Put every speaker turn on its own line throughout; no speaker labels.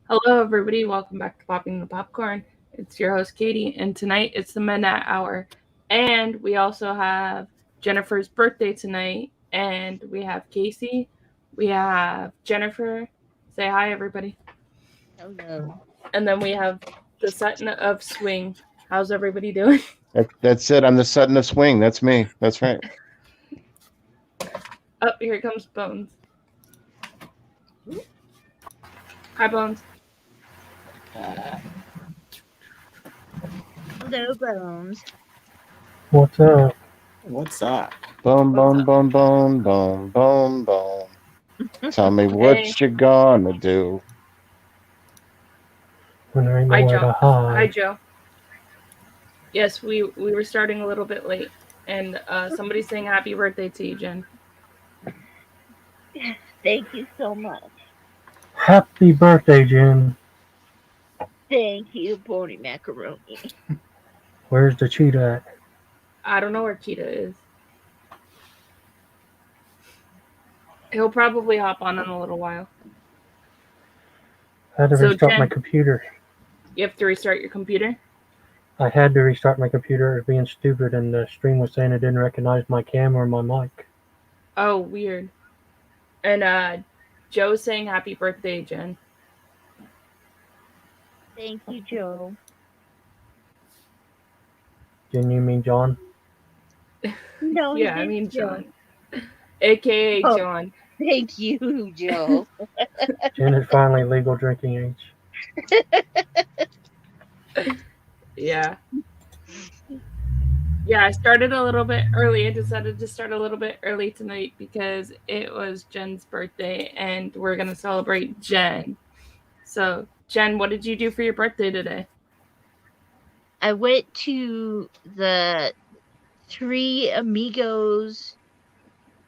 Hello, everybody. Welcome back to Popping the Popcorn. It's your host, Katie, and tonight it's the Midnight Hour. And we also have Jennifer's birthday tonight, and we have Casey. We have Jennifer. Say hi, everybody.
Hello.
And then we have the Sutton of Swing. How's everybody doing?
That's it. I'm the Sutton of Swing. That's me. That's right.
Oh, here comes Bones. Hi, Bones.
Hello, Bones.
What's up?
What's that?
Boom,
What's
boom,
up?
boom, boom, boom, boom, boom. Tell me
Hey.
what you gonna do.
When there ain't
Hi,
nowhere
Joe.
to
Hi,
hide.
Joe. Yes, we were starting a little bit late, and somebody's saying happy birthday to you, Jen.
Thank you so much.
Happy birthday, Jen.
Thank you, Pony Macaroni.
Where's the cheetah at?
I don't know where Cheetah is. He'll probably hop on in a little while.
I had to
So,
restart my
Jen,
computer.
you have to restart your computer.
I had to restart my computer. It was being stupid, and the stream was saying it didn't recognize my camera or my mic.
Oh, weird. And Joe's saying happy birthday, Jen.
Thank you, Joe.
Didn't you mean John?
No, he
Yeah, I
did,
mean
Joe.
John, aka
Oh,
John.
thank you, Joe.
Jen is finally legal drinking age.
Yeah. Yeah, I started a little bit early. I decided to start a little bit early tonight because it was Jen's birthday and we're going to celebrate Jen. So, Jen, what did you do for your birthday today?
I went to the Three Amigos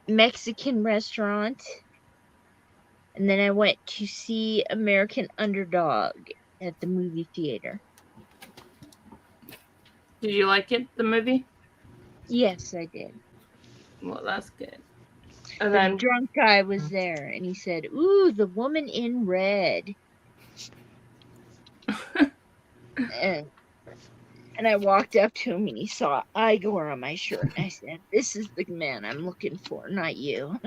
Mexican restaurant, and then I went to see American Underdog at the movie theater.
Did you like it, the movie?
Yes, I did.
Well, that's good. And
The
then,
drunk guy was there, and he said, "Ooh, the woman in red." And I walked up to him and he saw Igor on my shirt. And I said, "This is the man I'm looking for, not you."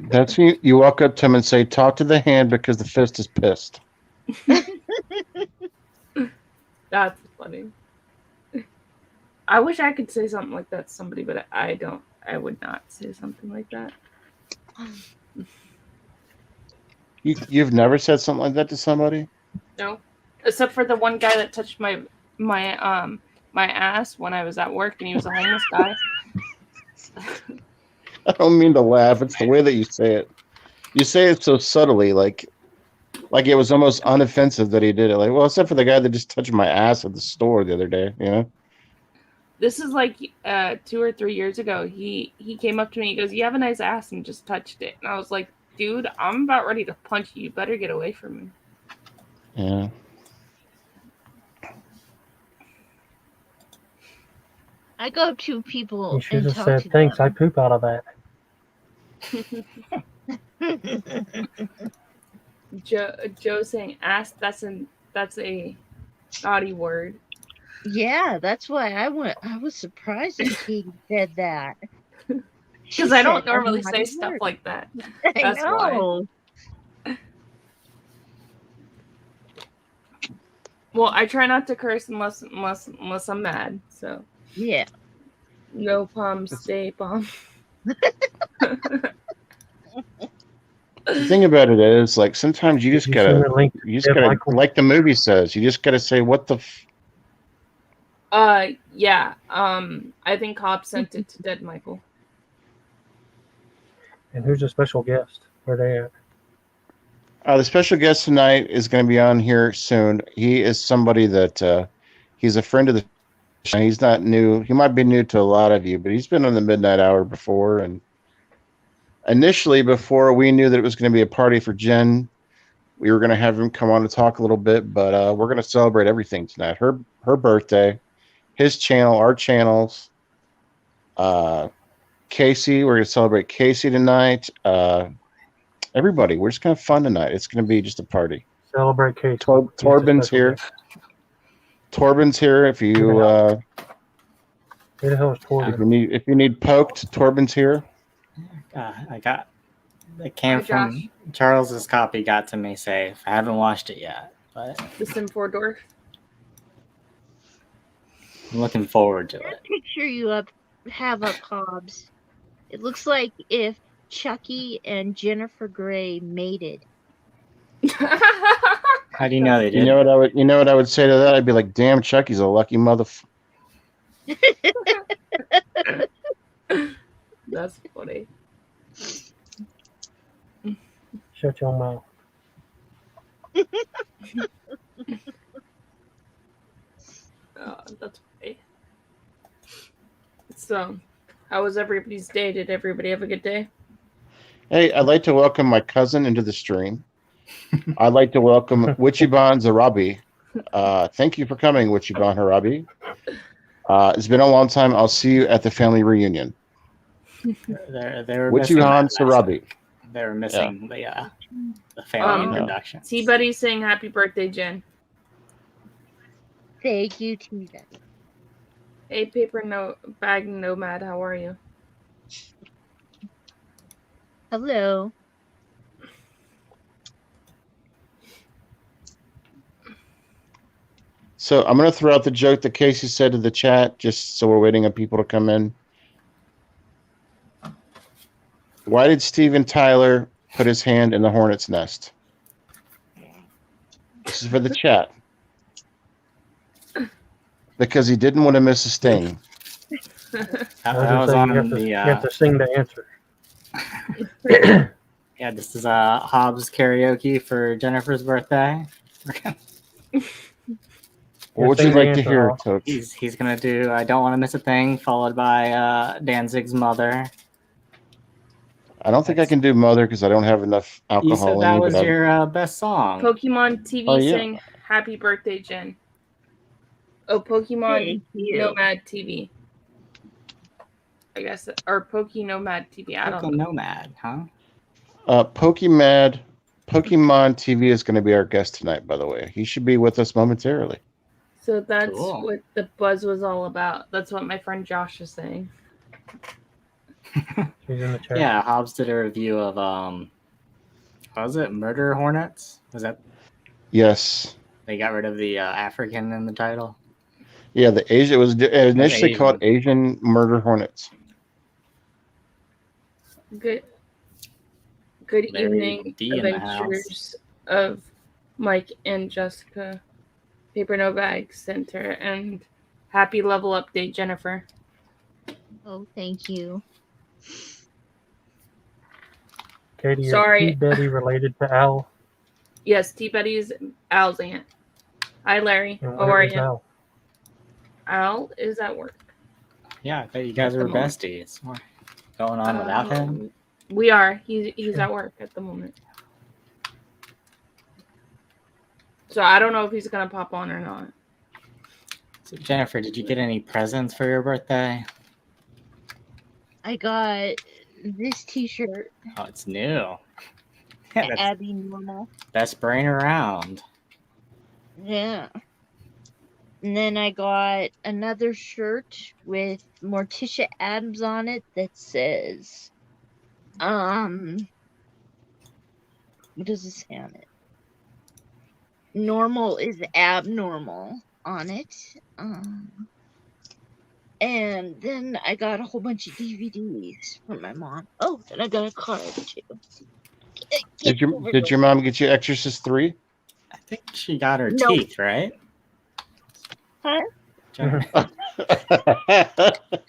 That's you walk up to him and say, "Talk to the hand because the fist is pissed."
that's funny. I wish I could say something like that to somebody, but I don't. I would not say something like that.
You've never said something like that to somebody?
No, except for the one guy that touched my ass when I was at work, and he was a homeless guy.
I don't mean to laugh. It's the way that you say it. You say it so subtly, like it was almost unoffensive that he did it. Like, well, except for the guy that just touched my ass at the store the other day. You know?
This is like 2 or 3 years ago. He came up to me. He goes, "You have a nice ass," and just touched it. And I was like, "Dude, I'm about ready to punch you. You better get away from me."
Yeah.
I go up to people
You should
and
have
talk
said,
to
thanks, I
them.
poop out of that.
Joe saying ass. That's a naughty word.
Yeah, that's why I went. I was surprised that Katie said that. She
Because I
said
don't
a
normally say
naughty
stuff
word.
like that.
I
That's why.
know.
Well, I try not to curse unless I'm mad. So
Yeah.
no palm, stay palm.
The thing about it is, like, sometimes
Did you send a link to
you just
Dead
gotta,
Michael?
like the movie says, you just gotta say, "What the."
Yeah. I think Cobb sent it to Dead Michael.
And who's a special guest? Where they at?
The special guest tonight is going to be on here soon. He is somebody that he's a friend of the show. He's not new. He might be new to a lot of you, but he's been on the Midnight Hour before. And initially, before we knew that it was going to be a party for Jen, we were going to have him come on to talk a little bit. But we're going to celebrate everything tonight. Her birthday, his channel, our channels. Uh, Casey, we're going to celebrate Casey tonight. Everybody, we're just gonna have fun tonight. It's gonna be just a party.
Celebrate Case.
Torben's here. Torben's here. If you
Who the hell is Torben?
if you need poked, Torben's here.
It came from Charles's copy. Got to me safe. I haven't watched it yet, but
The Skinful Dwarf.
I'm looking forward to
That
it.
picture you have up, Hobbs. It looks like if Chucky and Jennifer Grey mated.
How do you know they did?
You know what I would say to that? I'd be like, "Damn, Chucky's a lucky mother."
That's funny.
Shut your mouth.
That's funny. So, how was everybody's day? Did everybody have a good day?
Hey, I'd like to welcome my cousin into the stream. I'd like to welcome Wichiban Zarabi. Thank you for coming, Wichiban Harabi. It's been a long time. I'll see you at the family reunion.
They were
Wichiban Zarabi.
They were missing the family introduction.
T-Buddy's saying happy birthday, Jen.
Thank you, Tina.
Hey, bag Nomad, how are you?
Hello.
So I'm going to throw out the joke that Casey said to the chat, just so we're waiting on people to come in. Why did Steven Tyler put his hand in the hornet's nest? This is for the chat. Because he didn't want to miss a sting.
That was on
You have to sing the answer.
Yeah, this is Hobbs karaoke for Jennifer's birthday.
What would you like to hear, Coach?
He's gonna do "I Don't Want to Miss a Thing," followed by Danzig's "Mother."
I don't think I can do Mother because I don't have enough alcohol
You said
in
that
me.
was your best song.
Pokemon TV saying happy birthday, Jen. Oh, Pokemon Nomad TV. I guess, or Nomad TV. I don't know.
Nomad, huh?
Pokemon TV is going to be our guest tonight, by the way. He should be with us momentarily.
So that's what the buzz was all about. That's what my friend Josh was saying.
She's in the chat.
Yeah, Hobbs did a review of what was it? Murder Hornets? Was that?
Yes.
They got rid of the African in the title.
Yeah, the Asian. It was initially called Asian Murder Hornets.
Good
Larry
evening,
D in the
adventures of Mike and Jessica. Paper No Bag Center, and happy level update, Jennifer.
Oh, thank you.
Katie,
Sorry.
is T-Betty related to Al?
Yes, T-Betty's Al's aunt. Hi, Larry.
And
How
where
are
is
you?
Al?
Al is at work.
Yeah, I bet you guys are besties. What's going on without him?
We are. He's at work at the moment. So I don't know if he's gonna pop on or not.
So Jennifer, did you get any presents for your birthday?
I got this T-shirt.
Oh, it's new.
That's Abby Normal.
Best brain around.
Yeah. And then I got another shirt with Morticia Adams on it that says, what does it say on it? Normal is abnormal on it. And then I got a whole bunch of DVDs from my mom. Oh, and I got a card too.
Did your mom get you Exorcist 3?
I think she got her teeth, right?
Huh?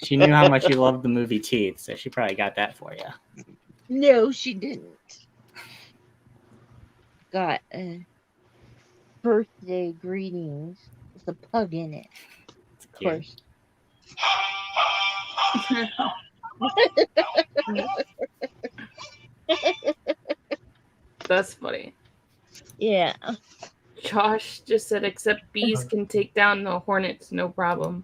She knew how much you loved the movie Teeth, so she probably got that for you.
No, she didn't. Got a birthday greetings with a pug in it. Of course.
That's funny.
Yeah.
Josh just said, except bees can take down the hornets, no problem.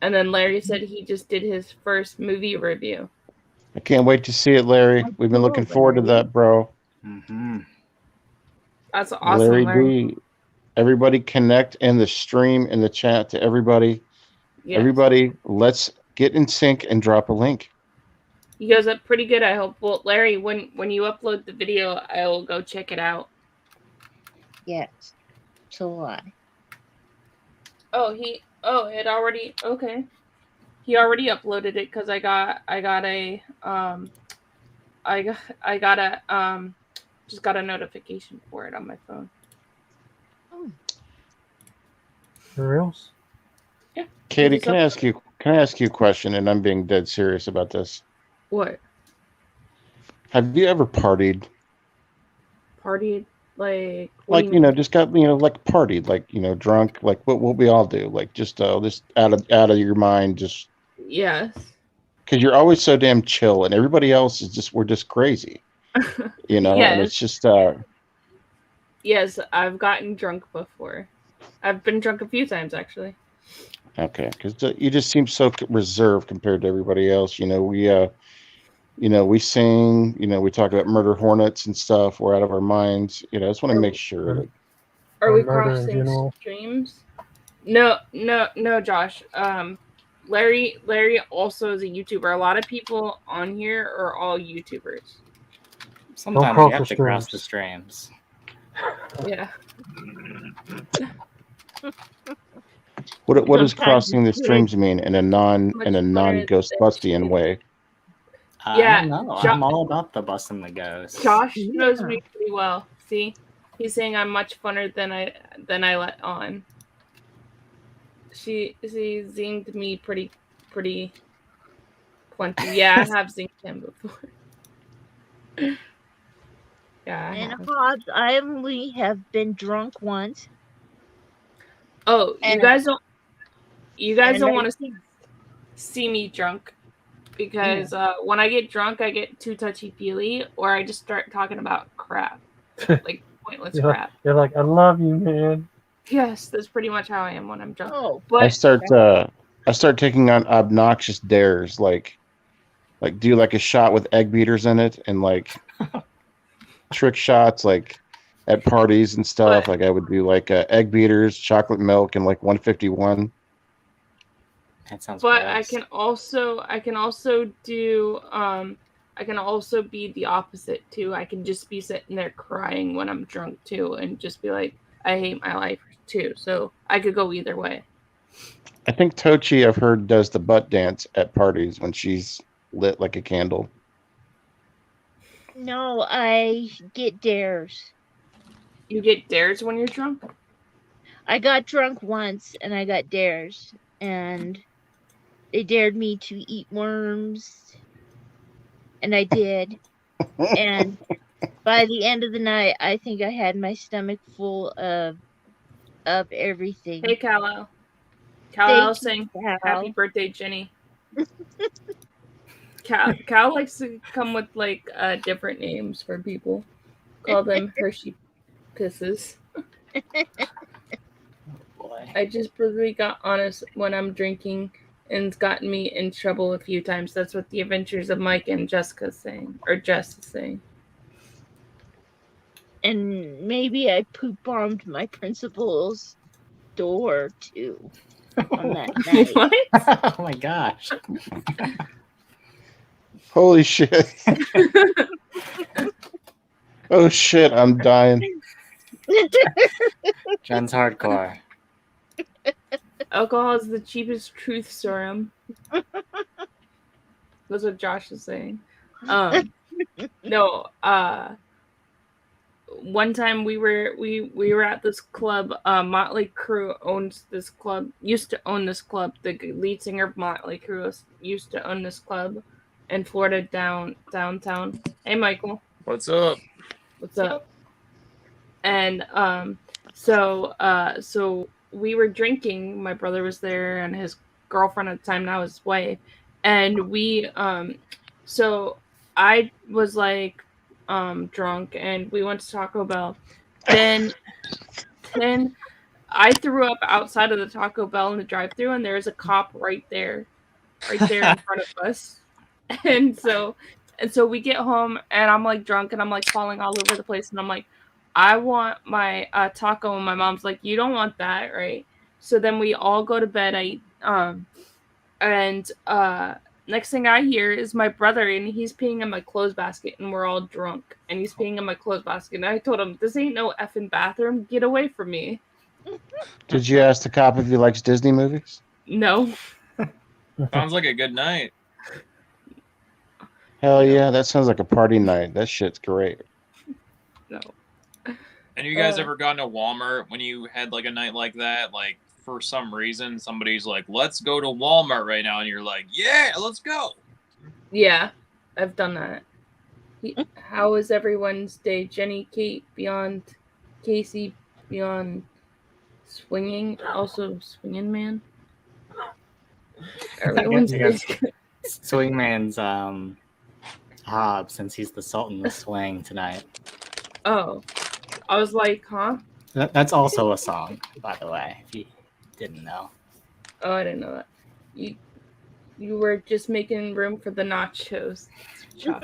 And then Larry said he just did his first movie review.
I can't wait to see it, Larry. We've been looking forward to that, bro.
Mm-hmm.
That's awesome, Larry.
D, everybody connect in the stream in the chat to everybody.
Yes.
Everybody, let's get in sync and drop a link.
You guys up pretty good, I hope. Well, Larry, when you upload the video, I will go check it out.
Yes. So will I.
It already, okay. He already uploaded it because I got just got a notification for it on my phone.
Oh.
For reals?
Yeah.
Katie, can I ask you a question? And I'm being dead serious about this.
What?
Have you ever partied?
Partied? Like,
like, just got, like partied, like, drunk, like what we all do, like just out of your mind, just.
Yes.
Because you're always so damn chill, and everybody else is we're just crazy,
Yes.
And it's just.
Yes, I've gotten drunk before. I've been drunk a few times, actually.
Okay, because you just seem so reserved compared to everybody else. We sing, we talk about murder hornets and stuff. We're out of our minds. I just want to make sure.
Are we crossing streams? No, Josh. Larry also is a YouTuber. A lot of people on here are all YouTubers.
Sometimes you have to cross the streams.
Yeah.
What does crossing the streams mean in a non Ghostbustian way?
Yeah, no, I'm all about the busting the ghosts.
Josh knows me pretty well. See, he's saying I'm much funner than I let on. She zinged me pretty plenty. Yeah, I have zinged him before. Yeah.
And Hobbs, I only have been drunk once.
Oh, you guys don't want to see me drunk, because when I get drunk, I get too touchy-feely, or I just start talking about crap, like pointless crap.
You're like, I love you, man.
Yes, that's pretty much how I am when I'm drunk.
Oh,
but I start taking on obnoxious dares, like do like a shot with egg beaters in it, and like trick shots, like at parties and stuff. Like I would do like egg beaters, chocolate milk, and like 151.
That sounds.
But gross. I can also do I can also be the opposite too. I can just be sitting there crying when I'm drunk too, and just be like, I hate my life too. So I could go either way.
I think Tochi, I've heard, does the butt dance at parties when she's lit like a candle.
No, I get dares.
You get dares when you're drunk?
I got drunk once and I got dares, and they dared me to eat worms, and I did. And by the end of the night, I think I had my stomach full of everything.
Hey, Callow. Callow saying happy birthday, Jenny. Cal likes to come with like different names for people. Call them Hershey Kisses. I just brutally got honest when I'm drinking, and it's gotten me in trouble a few times. That's what the Adventures of Mike and Jessica's saying, or Jess is saying.
And maybe I poop bombed my principal's door too on that night.
What?
Oh my gosh.
Holy shit. Oh shit, I'm dying.
Jen's hardcore.
Alcohol is the cheapest truth serum. That's what Josh is saying. No, one time we were at this club. Motley Crue owns this club. Used to own this club. The lead singer of Motley Crue used to own this club in Florida, downtown. Hey, Michael.
What's up?
What's up? And so we were drinking. My brother was there, and his girlfriend at the time, now his wife. And we so I was like drunk, and we went to Taco Bell. Then I threw up outside of the Taco Bell in the drive-thru, and there's a cop right there in front of us. And so And so we get home, and I'm like drunk, and I'm like falling all over the place, and I'm like, I want my taco, and my mom's like, you don't want that, right? So then we all go to bed. And next thing I hear is my brother, and he's peeing in my clothes basket, and we're all drunk, and he's peeing in my clothes basket. And I told him, this ain't no effing bathroom. Get away from me.
Did you ask the cop if he likes Disney movies?
No.
Sounds like a good night.
Hell yeah, that sounds like a party night. That shit's great.
No.
And you guys ever gone to Walmart when you had like a night like that? Like for some reason, somebody's like, "Let's go to Walmart right now," and you're like, "Yeah, let's go."
Yeah, I've done that. How was everyone's day? Jenny, Kate, beyond Casey, beyond swinging, also swinging man. Everyone's
Yeah.
day.
Swingman's Hob, since he's the Sultan of Swing tonight.
Oh, I was like, huh?
That's also a song, by the way, if you didn't know.
Oh, I didn't know that. You were just making room for the nachos. Yeah.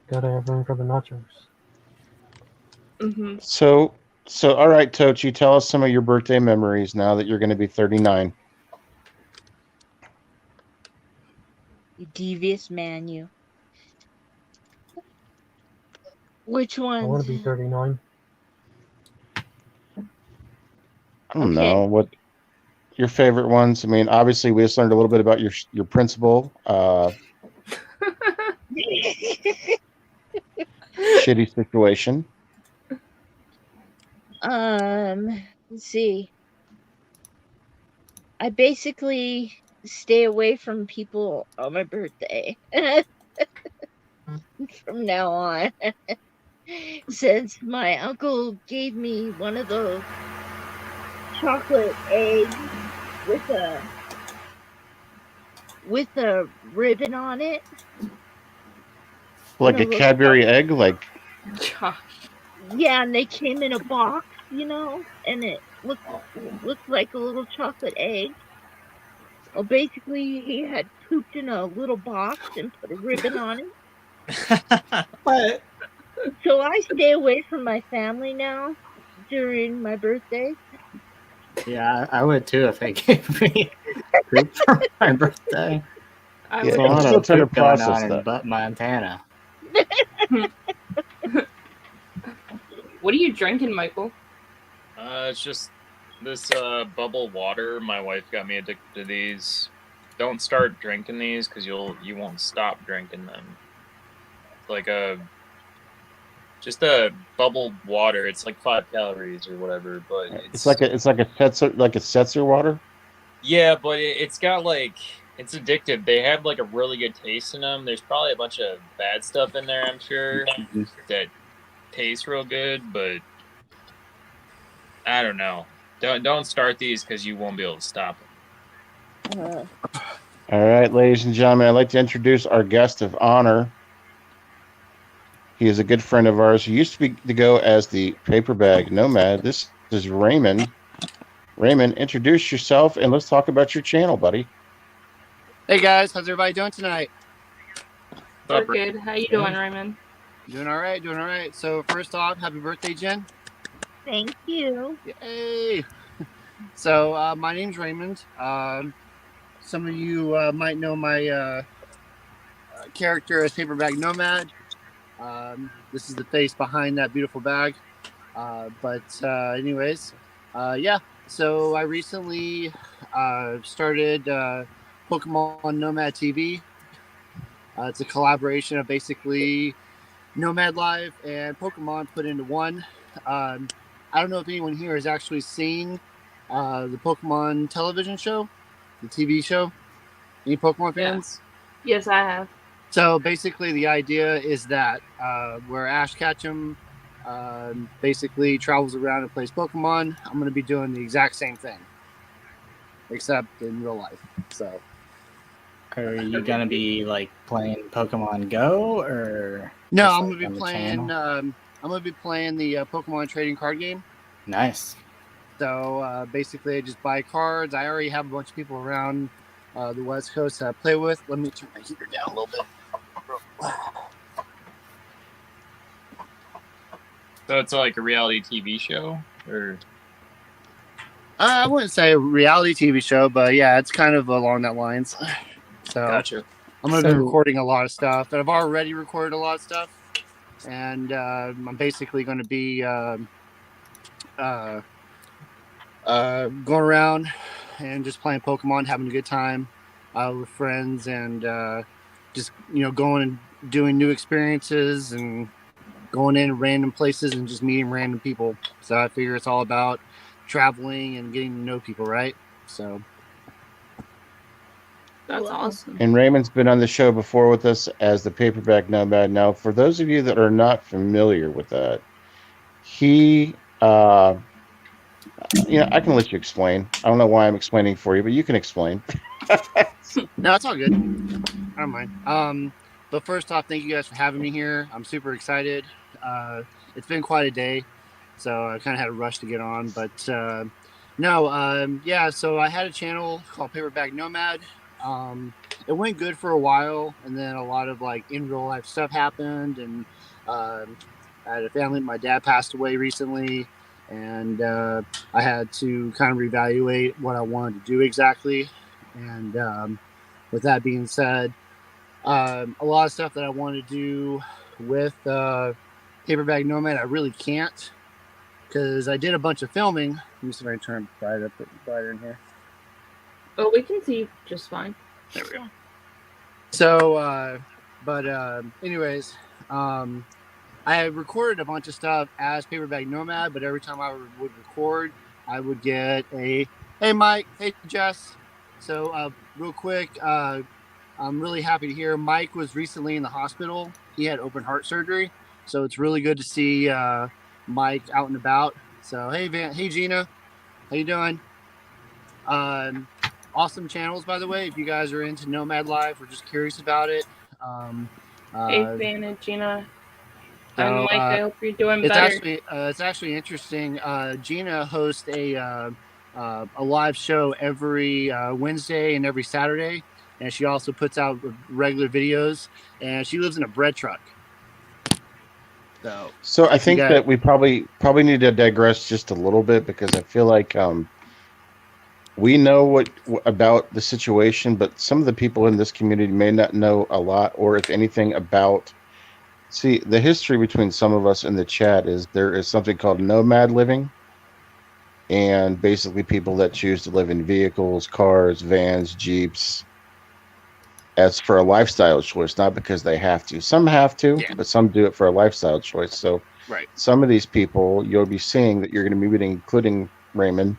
Gotta have room for the nachos.
Mm-hmm.
So all right, Toch, you tell us some of your birthday memories now that you're going to be 39.
You devious man, you. Which
I want
ones?
to be 39.
I don't know what your favorite ones. I mean, obviously, we just learned a little bit about your principal. Shitty situation.
Let's see. I basically stay away from people on my birthday from now on. Since my uncle gave me one of those chocolate eggs with a ribbon on it.
Like a Cadbury egg, like.
Yeah, and they came in a box, and it looked like a little chocolate egg. Well, basically, he had pooped in a little box and put a ribbon on it.
What?
So I stay away from my family now during my birthday.
Yeah, I would too if they gave me poop for my birthday.
Yeah,
There's a lot
still
of
trying to
poop going
process
on
that.
in Butt, Montana.
What are you drinking, Michael?
It's just this bubble water. My wife got me addicted to these. Don't start drinking these because you won't stop drinking them. Like just a bubbled water. It's like 5 calories or whatever, but
It's like a seltzer water.
Yeah, but it's got it's addictive. They have like a really good taste in them. There's probably a bunch of bad stuff in there, I'm sure, that tastes real good, but I don't know. Don't start these because you won't be able to stop them.
All right, ladies and gentlemen, I'd like to introduce our guest of honor. He is a good friend of ours who used to go as the paper bag nomad. This is Raymond. Raymond, introduce yourself and let's talk about your channel, buddy.
Hey guys, how's everybody doing tonight?
We're good. How you doing, Raymond?
Doing all right. So first off, happy birthday, Jen.
Thank you.
Yay! So my name's Raymond. Some of you might know my character as Paperback Nomad. This is the face behind that beautiful bag. Anyways, yeah. So I recently started Pokemon Nomad TV. It's a collaboration of basically Nomad Live and Pokemon put into one. I don't know if anyone here has actually seen the Pokemon television show, the TV show. Any Pokemon fans?
Yeah. Yes, I have.
So basically, the idea is that where Ash Ketchum basically travels around and plays Pokemon, I'm going to be doing the exact same thing, except in real life. So,
are you gonna be like playing Pokemon Go or?
No,
just,
I'm
like,
going to
on
be
the
playing.
channel?
I'm going to be playing the Pokemon trading card game.
Nice.
So basically, I just buy cards. I already have a bunch of people around the West Coast that I play with. Let me turn my heater down a little bit.
So it's like a reality TV show, or
I wouldn't say a reality TV show, but yeah, it's kind of along that lines. So
gotcha.
I'm going to be
So-
recording a lot of stuff, and I've already recorded a lot of stuff. And I'm basically going to be going around and just playing Pokemon, having a good time with friends, and just going and doing new experiences and going in random places and just meeting random people. So I figure it's all about traveling and getting to know people, right? So
That's
Wow.
awesome.
And Raymond's been on the show before with us as the paperback nomad. Now, for those of you that are not familiar with that, he, I can let you explain. I don't know why I'm explaining for you, but you can explain.
no, it's all good. I don't mind. But first off, thank you guys for having me here. I'm super excited. It's been quite a day, so I kind of had a rush to get on. But yeah. So I had a channel called Paperback Nomad. It went good for a while, and then a lot of like in real life stuff happened, and I had a family. My dad passed away recently, and I had to kind of reevaluate what I wanted to do exactly. And with that being said, a lot of stuff that I want to do with Paperback Nomad, I really can't because I did a bunch of filming. Let me see if I can turn brighter in here.
Oh, we can see just fine.
There we go.
So, anyways, I had recorded a bunch of stuff as Paperback Nomad, but every time I would record, I would get a "Hey Mike, hey Jess." So, real quick, I'm really happy to hear Mike was recently in the hospital. He had open heart surgery, so it's really good to see Mike out and about. So, hey Gina, how you doing? Awesome channels, by the way. If you guys are into Nomad Life or just curious about it,
Hey, Van and Gina.
so,
And Mike, I hope you're doing
it's
better.
it's actually interesting. Gina hosts a live show every Wednesday and every Saturday, and she also puts out regular videos. And she lives in a bread truck.
So I
if you
think
guys-
that we probably need to digress just a little bit because I feel like we know what about the situation, but some of the people in this community may not know a lot, or if anything, about. See, the history between some of us in the chat is there is something called Nomad Living, and basically people that choose to live in vehicles, cars, vans, Jeeps, as for a lifestyle choice, not because they have to. Some have to,
Yeah.
but some do it for a lifestyle choice. So
right.
some of these people you'll be seeing that you're going to be meeting, including Raymond.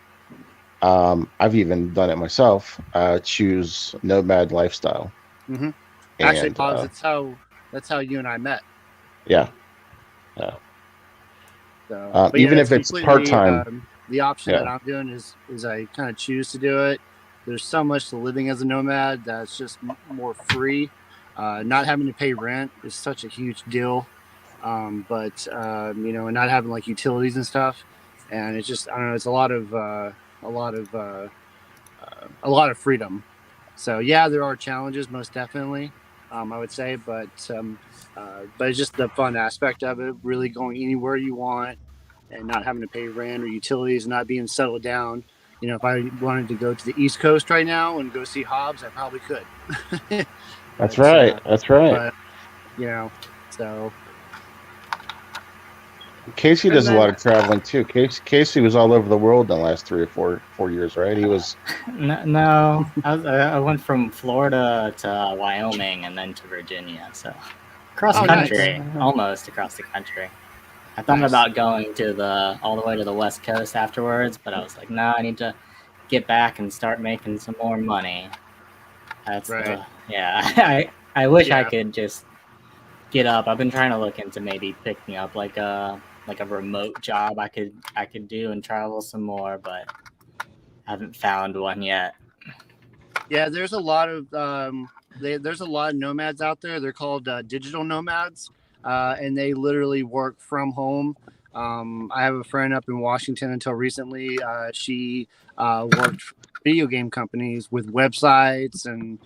I've even done it myself. Choose nomad lifestyle.
Mm-hmm.
And,
Actually, Pogs, that's how you and I met.
yeah.
So, but
even
yeah,
if it's
completely,
part-time.
the option
Yeah.
that I'm doing is I kind of choose to do it. There's so much to living as a nomad that's just more free. Not having to pay rent is such a huge deal. And not having like utilities and stuff, and it's just I don't know. It's a lot of freedom. So yeah, there are challenges, most definitely. I would say, but it's just the fun aspect of it. Really going anywhere you want, and not having to pay rent or utilities, not being settled down. If I wanted to go to the East Coast right now and go see Hobbs, I probably could.
That's right. That's right.
But so
Casey
And
does a
then-
lot of traveling too. Casey was all over the world in the last 3 or 4 years, right? He was.
No, I went from Florida to Wyoming and then to Virginia, so across the
nice.
country, almost across the country. I thought
Nice.
about going to all the way to the West Coast afterwards, but I was like, no, I need to get back and start making some more money. That's
Right.
I wish I
Yeah.
could just get up. I've been trying to look into maybe picking up like a remote job I could do and travel some more, but haven't found one yet.
Yeah, there's a lot of there's a lot of nomads out there. They're called digital nomads, and they literally work from home. I have a friend up in Washington until recently. She worked video game companies with websites and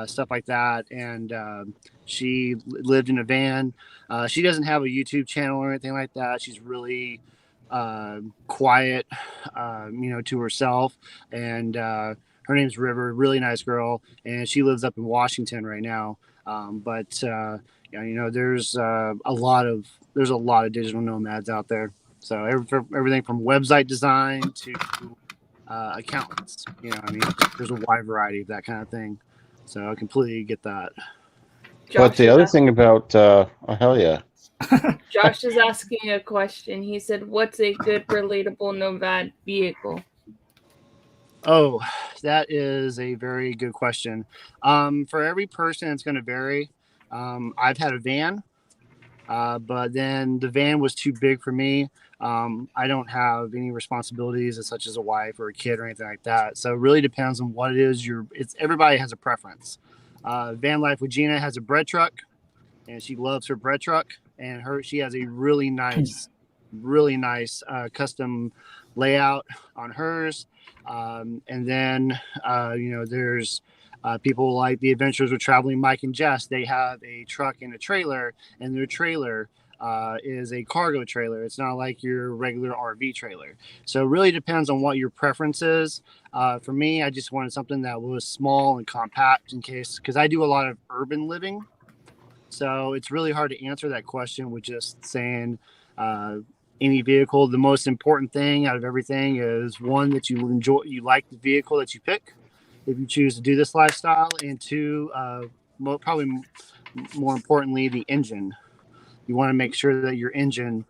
stuff like that. And she lived in a van. She doesn't have a YouTube channel or anything like that. She's really quiet, to herself. And her name's River, really nice girl, and she lives up in Washington right now. There's a lot of digital nomads out there. So everything from website design to accountants. There's a wide variety of that kind of thing. So I completely get that.
But the other thing about hell yeah.
Josh is asking a question. He said, "What's a good relatable nomad vehicle?"
Oh, that is a very good question. For every person, it's going to vary. I've had a van, but then the van was too big for me. I don't have any responsibilities such as a wife or a kid or anything like that. So it really depends on what it is. Everybody has a preference. Van Life with Gina has a bread truck, and she loves her bread truck. And she has a really nice custom layout on hers. And then there's people like the Adventures with Traveling Mike and Jess. They have a truck and a trailer, and their trailer is a cargo trailer. It's not like your regular RV trailer. So it really depends on what your preference is. For me, I just wanted something that was small and compact because I do a lot of urban living. So it's really hard to answer that question with just saying any vehicle. The most important thing out of everything is one, that you enjoy, you like the vehicle that you pick if you choose to do this lifestyle, and two, probably more importantly, the engine. You want to make sure that your engine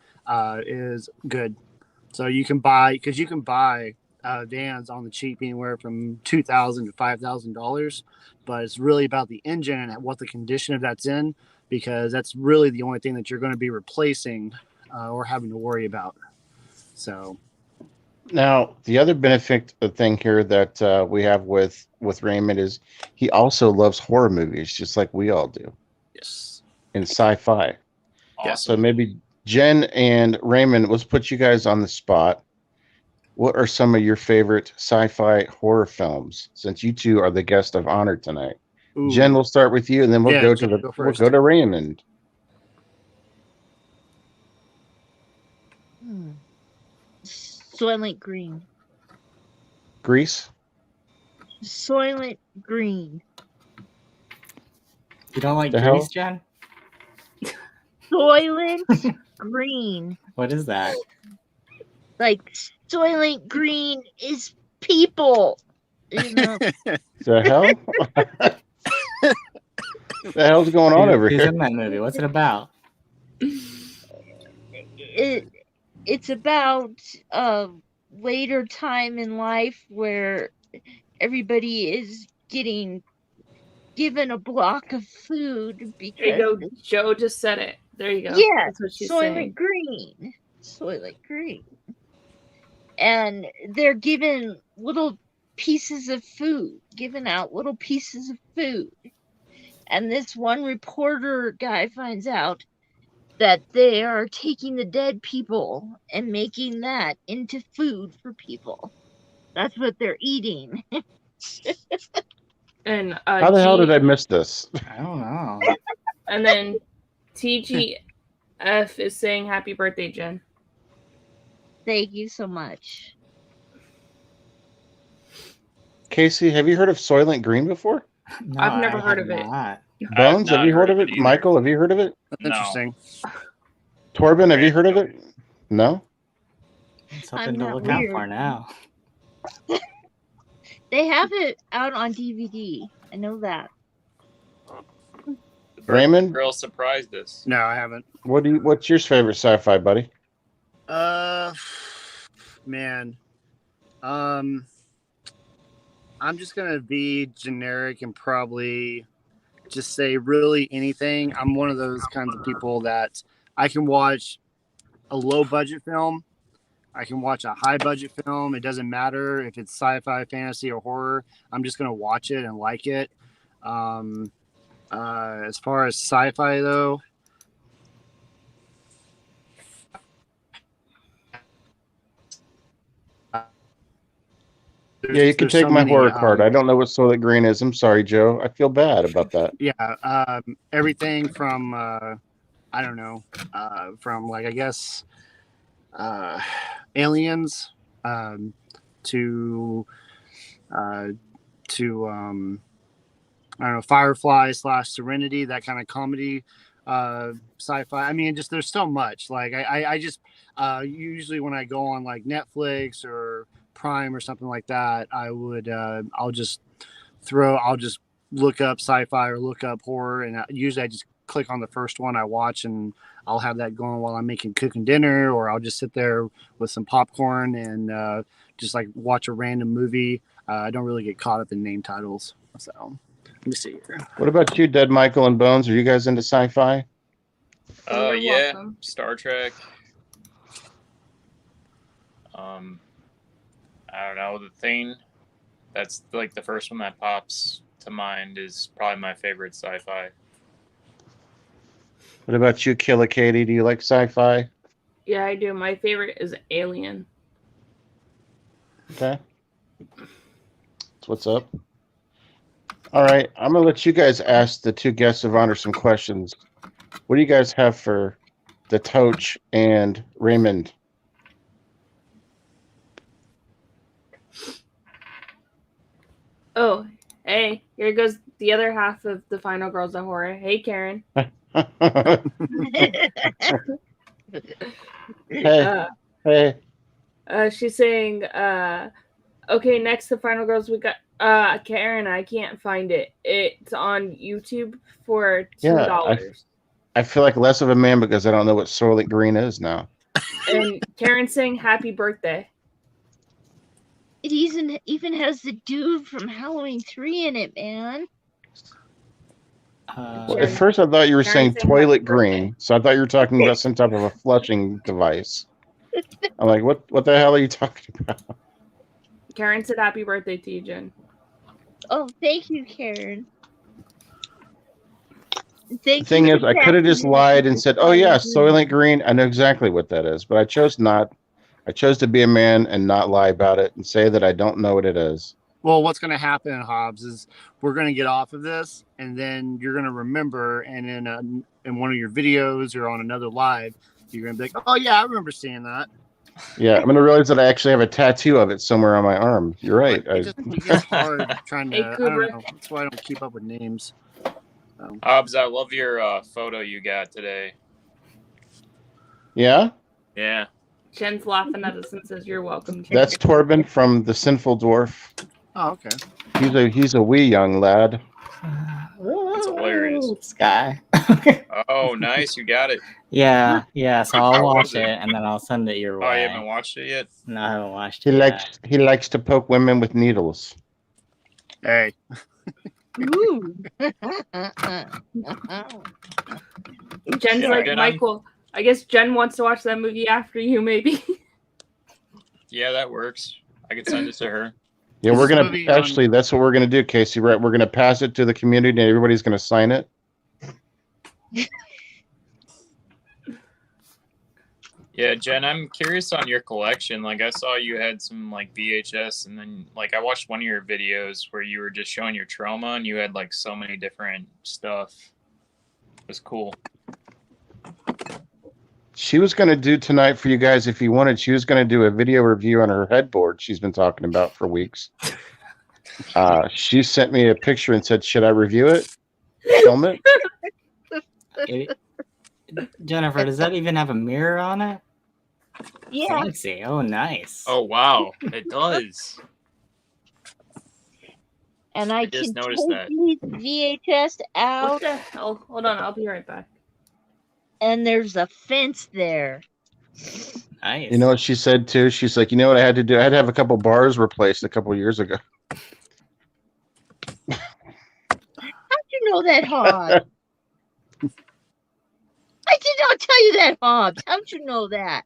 is good. So you can buy vans on the cheap anywhere from $2,000 to $5,000, but it's really about the engine and what the condition of that's in, because that's really the only thing that you're going to be replacing or having to worry about. So
now the other benefit thing here that we have with Raymond is he also loves horror movies just like we all do.
Yes.
And sci-fi.
Awesome.
So maybe Jen and Raymond, let's put you guys on the spot. What are some of your favorite sci-fi horror films, since you two are the guest of honor tonight? Ooh. Jen, we'll start with you, and then we'll go to Raymond.
Soylent Green.
Grease?
Soylent Green.
You don't like Grease, Jen?
Soylent Green.
What is that?
Like Soylent Green is people.
The hell? The hell's going on over here?
Who's in that movie? What's it about?
It's about a later time in life where everybody is getting given a block of food because
there you go. Joe just said it. There you go.
Yeah,
that's what she's
Soylent
saying.
Green. Soylent Green. And they're given little pieces of food, giving out little pieces of food. And this one reporter guy finds out that they are taking the dead people and making that into food for people. That's what they're eating.
And
how the hell did I miss this?
I don't know.
And then TGF is saying happy birthday, Jen.
Thank you so much.
Casey, have you heard of Soylent Green before?
No, I've never heard of it.
Bones, have you heard of it? Michael, have you heard of it?
That's interesting.
Torben, have you heard of it? No?
Something to look out for now.
They have it out on DVD. I know that.
Raymond?
Girl surprised us.
No, I haven't.
What's your favorite sci-fi, buddy?
Man. I'm just gonna be generic and probably just say really anything. I'm one of those kinds of people that I can watch a low budget film. I can watch a high budget film. It doesn't matter if it's sci-fi, fantasy, or horror. I'm just gonna watch it and like it. As far as sci-fi though,
Yeah, you can
there's
take
so
my
many,
horror card. I don't know what Soylent Green is. I'm sorry, Joe. I feel bad about that.
Yeah, everything from I don't know, from like I guess Aliens, to to I don't know, Firefly / Serenity, that kind of comedy, sci-fi. I mean, just there's so much. Like I just usually when I go on like Netflix or Prime or something like that, I'll just look up sci-fi or look up horror, and usually I just click on the first one I watch, and I'll have that going while I'm cooking dinner, or I'll just sit there with some popcorn and just like watch a random movie. I don't really get caught up in name titles. So let me see here.
What about you, Dead Michael and Bones? Are you guys into sci-fi?
Oh
You're
yeah,
welcome.
Star Trek. I don't know, the Thing. That's like the first one that pops to mind is probably my favorite sci-fi.
What about you, Killer Katie? Do you like sci-fi?
Yeah, I do. My favorite is Alien.
Okay. That's what's up. All right, I'm gonna let you guys ask the two guests of honor some questions. What do you guys have for the Toch and Raymond?
Oh, hey, here goes the other half of the Final Girls of Horror. Hey, Karen.
Hey, hey.
She's saying, okay, next to Final Girls, we got Karen. I can't find it. It's on YouTube for $2.
Yeah, I feel like less of a man because I don't know what Soylent Green is now.
And Karen's saying happy birthday.
It even has the dude from Halloween 3 in it, man.
Well, at first, I thought you were saying
Karen's saying
toilet
happy birthday.
green, so I thought you were talking about some type of a flushing device. I'm like, what the hell are you talking about?
Karen said happy birthday to you, Jen.
Oh, thank you, Karen.
The thing is, I could have just lied and said, oh, yeah, Soylent Green. I know exactly what that is, but I chose not. I chose to be a man and not lie about it and say that I don't know what it is.
Well, what's going to happen, Hobbs, is we're going to get off of this, and then you're going to remember, and in one of your videos or on another live, you're going to be like, oh, yeah, I remember seeing that.
Yeah, I'm going to realize that I actually have a tattoo of it somewhere on my arm. You're right.
It gets hard trying to,
Hey,
I
Kubrick.
don't know. That's why I don't keep up with names.
Hobbs, I love your photo you got today.
Yeah?
Yeah.
Jen's laughing at us and says, you're welcome, Jen.
That's Torben from the Sinful Dwarf.
Oh, okay.
He's a wee young lad.
That's hilarious.
This guy.
Oh, nice. You got it.
Yeah. So I'll
How
watch
was
it
it?
and then I'll send it your way.
Oh, you haven't watched it yet?
No, I haven't watched
He
it yet.
likes to poke women with needles.
Hey.
Ooh.
Jen's
Yeah,
like,
Jen,
Michael, I guess Jen wants to watch that movie after you, maybe.
Yeah, that works. I could send it to her.
Yeah,
Is
we're
this
gonna
movie
actually. That's what we're gonna do, Casey. Right? We're gonna pass it to the community, and everybody's gonna sign it.
Yeah, Jen, I'm curious on your collection. Like, I saw you had some like VHS, and then like I watched one of your videos where you were just showing your trauma, and you had like so many different stuff. It was cool.
She was gonna do tonight for you guys if you wanted. She was gonna do a video review on her headboard she's been talking about for weeks. She sent me a picture and said, "Should I review it? Film it?"
Jennifer, does that even have a mirror on it?
Yeah.
Fancy. Oh, nice.
Oh wow, it does.
And I
just
can
noticed
take
that.
these VHS
What
out,
the hell? Hold on, I'll be right back.
and there's a fence there.
Nice.
You know what she said too? She's like, you know what I had to do? I had to have a couple bars replaced a couple years ago.
How'd you know that, Hobbs? I did not tell you that, Hobbs. How'd you know that?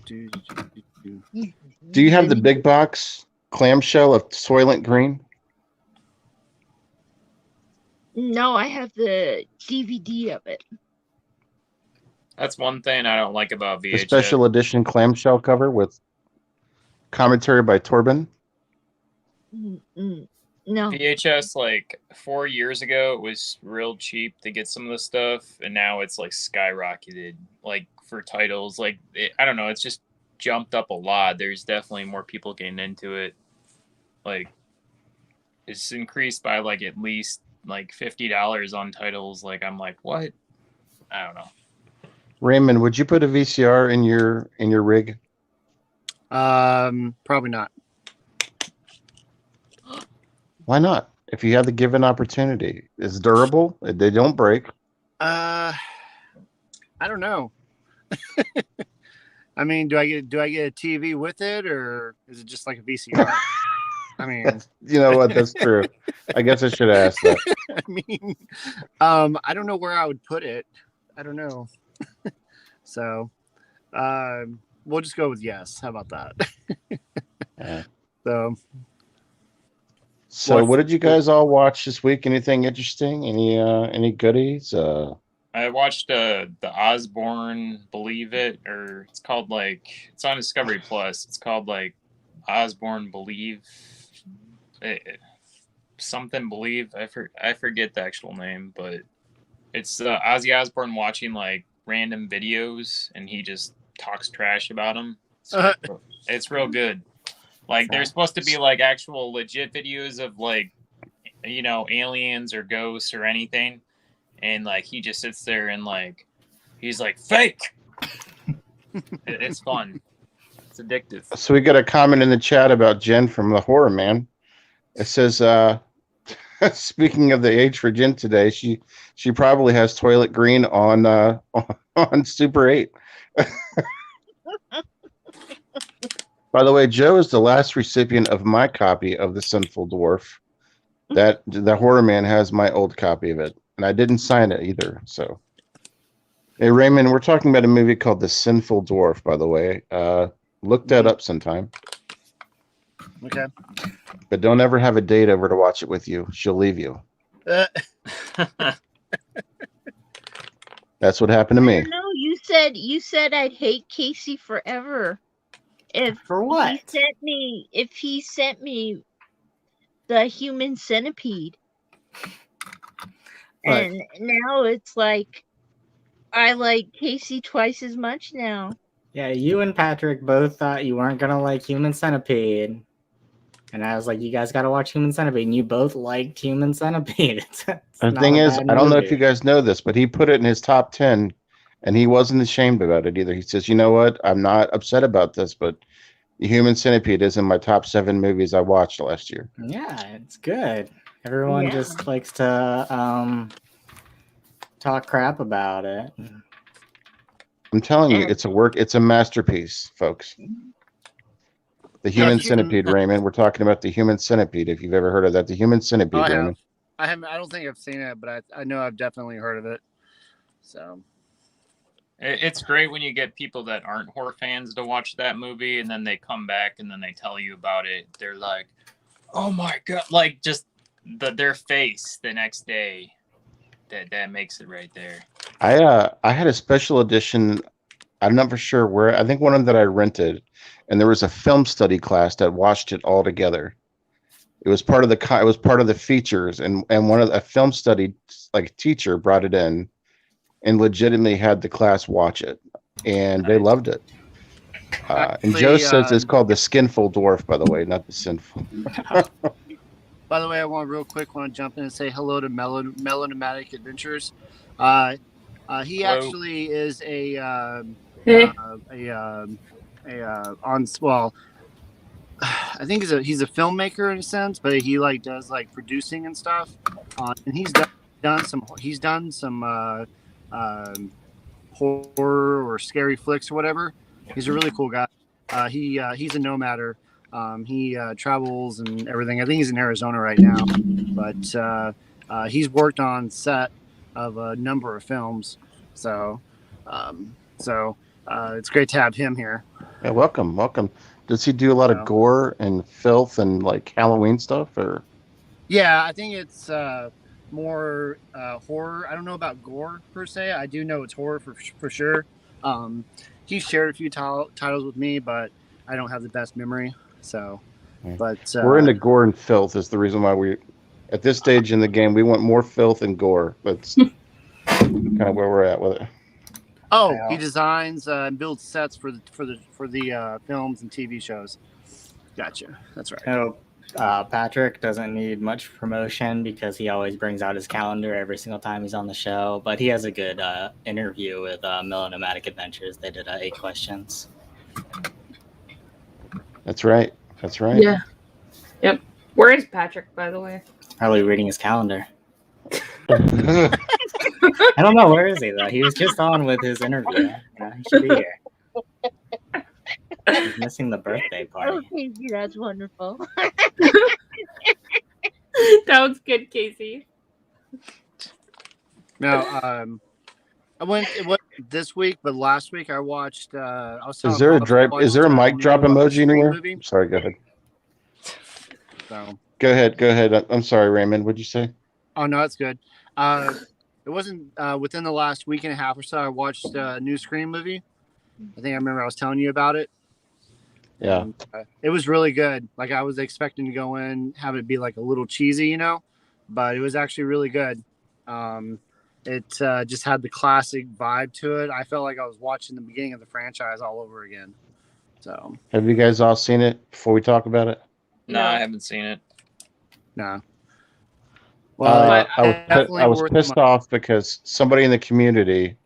Do you have the big box clamshell of Soylent Green?
No, I have the DVD of it.
That's one thing I don't like about
The
VHS.
special edition clamshell cover with commentary by Torben.
No.
VHS, like 4 years ago, it was real cheap to get some of the stuff, and now it's like skyrocketed. Like for titles, like I don't know, it's just jumped up a lot. There's definitely more people getting into it. Like it's increased by like at least like $50 on titles. Like I'm like, what? I don't know.
Raymond, would you put a VCR in your rig?
Probably not.
Why not? If you have the given opportunity, it's durable. They don't break.
I don't know. I mean, do I get a TV with it, or is it just like a VCR? I mean,
You know what? That's true. I guess I should ask that.
I mean, I don't know where I would put it. I don't know. So, we'll just go with yes. How about that?
Yeah.
So,
what did you guys all watch this week? Anything interesting? Any goodies?
I watched the Osborne Believe It, or it's called like it's on Discovery Plus. It's called like Osborne Believe something Believe. I forget the actual name, but it's Ozzy Osbourne watching like random videos, and he just talks trash about them. It's real good. Like there's supposed to be like actual legit videos of like, you know, aliens or ghosts or anything, and like he just sits there and like he's like fake. It's fun. It's addictive.
So we got a comment in the chat about Jen from the Horror Man. It says, speaking of the age for Jen today, she probably has toilet green on Super 8. By the way, Joe is the last recipient of my copy of the Skinful Dwarf. That the Horror Man has my old copy of it, and I didn't sign it either. So, hey Raymond, we're talking about a movie called The Skinful Dwarf. By the way, look that up sometime.
okay.
But don't ever have a date over to watch it with you. She'll leave you. That's what happened to me.
No, you said I'd hate Casey forever.
For what?
If he sent me the Human Centipede. And now it's like I like Casey twice as much now.
Yeah, you and Patrick both thought you weren't gonna like Human Centipede. And I was like, you guys gotta watch Human Centipede, and you both liked Human Centipede.
The thing is, I don't know if you guys know this, but he put it in his top 10, and he wasn't ashamed about it either. He says, you know what? I'm not upset about this, but The Human Centipede is in my top 7 movies I watched last year.
Yeah, it's good. Everyone just likes to talk crap about it.
I'm telling you, it's a masterpiece, folks. The Human Centipede, Raymond. We're talking about The Human Centipede, if you've ever heard of that. The Human Centipede, Raymond.
I don't think I've seen it, but I know I've definitely heard of it. So
it's great when you get people that aren't horror fans to watch that movie, and then they come back and then they tell you about it. They're like, "Oh my god!" Like just their face the next day. That makes it right there.
I had a special edition. I'm not for sure where. I think one of them that I rented, and there was a film study class that watched it all together. It was part of the features, and one of a film study like teacher brought it in, and legitimately had the class watch it, and they loved it. And Joe says it's called The Skinful Dwarf, by the way, not The Sinful.
By the way, I want to jump in and say hello to Melonomadic Adventures. He actually is I think he's a filmmaker in a sense, but he like does like producing and stuff. And he's done some horror or scary flicks or whatever. He's a really cool guy. He's a nomader. He travels and everything. I think he's in Arizona right now, but he's worked on set of a number of films. So it's great to have him here.
Yeah, welcome. Does he do a lot of gore and filth and like Halloween stuff, or?
Yeah, I think it's more horror. I don't know about gore per se. I do know it's horror for sure. He shared a few titles with me, but I don't have the best memory. So, but
We're into gore and filth is the reason why we, at this stage in the game, we want more filth and gore. That's kind of where we're at with it.
oh, he designs and builds sets for the films and TV shows. Gotcha. That's right.
So Patrick doesn't need much promotion because he always brings out his calendar every single time he's on the show. But he has a good interview with Nomadic Adventures. They did 8 questions. That's
right. That's right.
Yeah. Yep. Where is Patrick, by the way?
Probably reading his calendar. I don't know. Where is he, though? He was just on with his interview. He should be here. He's missing the birthday party.
Oh, Casey, that's wonderful.
That was good, Casey.
Now, it went this week, but last week I watched.
Is there a mic drop emoji anywhere? I'm sorry, go ahead.
So.
Go ahead. I'm sorry, Raymond. What'd you say?
Oh no, that's good. It wasn't within the last week and a half or so. I watched a new Scream movie. I think I remember I was telling you about it.
Yeah.
And, it was really good. Like I was expecting to go in, have it be like a little cheesy, but it was actually really good. It just had the classic vibe to it. I felt like I was watching the beginning of the franchise all over again. So,
have you guys all seen it before we talk about it?
No, I haven't seen it.
No. Well,
I was pissed off because somebody in the community,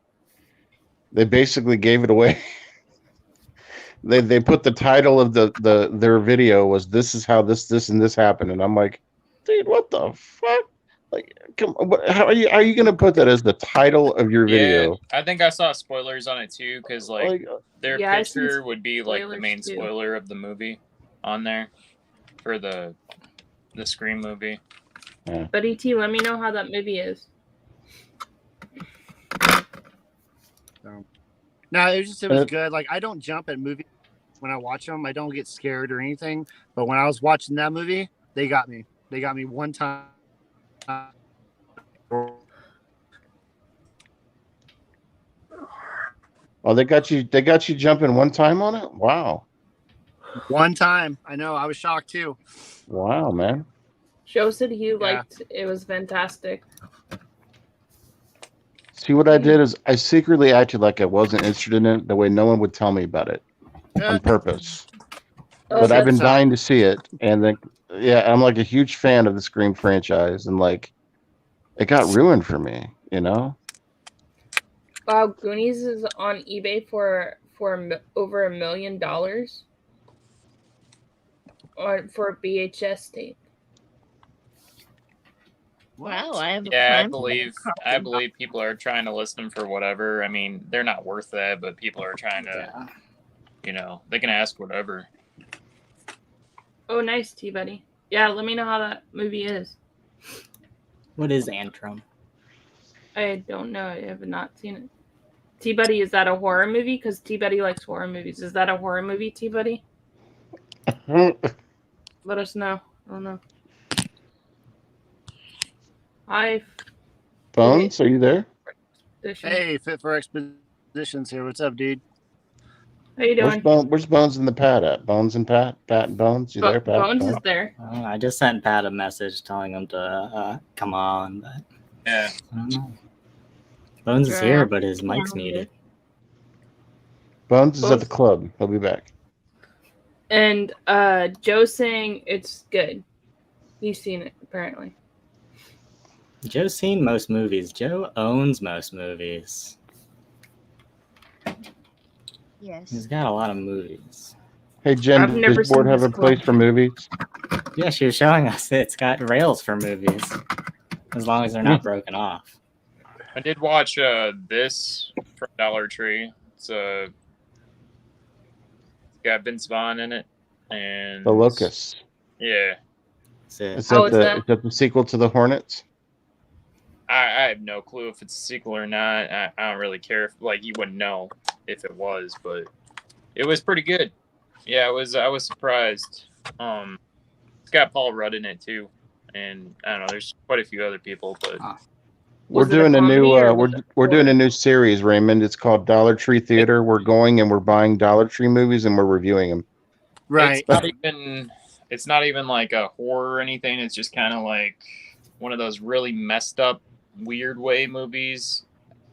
they basically gave it away. They put the title of their video was "This is how this and this happened," and I'm like, dude, what the fuck? Like, come on, how are you gonna put that as the title of your video?
I think I saw spoilers on it too, because their picture would be like the main spoiler of the movie on there for the Scream movie.
Yeah. But ET, let me know how that movie is.
No, it was good. Like I don't jump at movies when I watch them. I don't get scared or anything. But when I was watching that movie, they got me. They got me one time.
Oh, they got you jumping one time on it? Wow.
One time. I know. I was shocked too.
Wow, man.
Joe said he liked it. Was fantastic.
See, what I did is I secretly acted like I wasn't interested in it, the way no one would tell me about it on purpose. But I've been dying to see it, and then I'm like a huge fan of the Scream franchise, and like it got ruined for me,
Wow, Goonies is on eBay for over $1 million, or for a VHS tape.
Wow, I
believe people are trying to list them for whatever. I mean, they're not worth that, but people are trying to, they can ask whatever.
Oh, nice, T-Buddy. Yeah, let me know how that movie is.
What is Antrim?
I don't know. I have not seen it. T-Buddy, is that a horror movie? Because T-Buddy likes horror movies. Is that a horror movie, T-Buddy? Let us know. I don't know. Hi.
Bones, are you there?
Hey, Fit for Expeditions here. What's up, dude?
How you doing?
Where's Bones and the Pat at? Bones and Pat? Pat and Bones? You there, Pat?
Bones is there.
I just sent Pat a message telling him to come on, but
yeah.
I don't know. Bones is here, but his mic's muted.
Bones is at the club. He'll be back.
And Joe's saying it's good. He's seen it, apparently.
Joe's seen most movies. Joe owns most movies.
Yes.
He's got a lot of movies.
Hey, Jen, does this board have a place for movies?
Yeah, she was showing us it's got rails for movies, as long as they're not broken off.
I did watch this from Dollar Tree. It's got Vince Vaughn in it. And
The Locust.
Yeah.
Is that the sequel to The Hornets?
I have no clue if it's a sequel or not. I don't really care. You wouldn't know if it was, but it was pretty good. Yeah, I was surprised. It's got Paul Rudd in it too, and I don't know. There's quite a few other people, but
We're
Was it
doing a new
comedy or was it
we're doing a
horror?
new series, Raymond. It's called Dollar Tree Theater. We're going and we're buying Dollar Tree movies and we're reviewing them.
Right.
it's not even like a horror or anything. It's just kind of like one of those really messed up, weird way movies.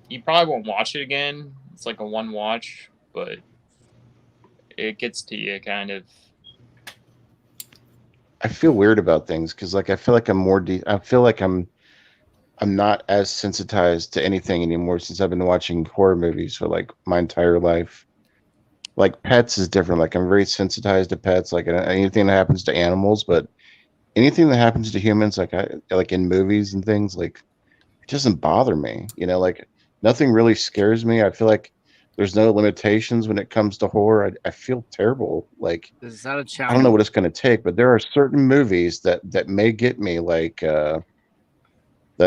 You probably won't watch it again. It's like a one watch, but it gets to you kind of.
I feel weird about things because like I feel like I feel like I'm not as sensitized to anything anymore since I've been watching horror movies for like my entire life. Like pets is different. Like I'm very sensitized to pets, like anything that happens to animals, but anything that happens to humans, like like in movies and things, like it doesn't bother me. You know, like nothing really scares me. I feel like there's no limitations when it comes to horror. I feel terrible. Like
Is that a
I don't know
challenge?
what it's going to take, but there are certain movies that may get me, like that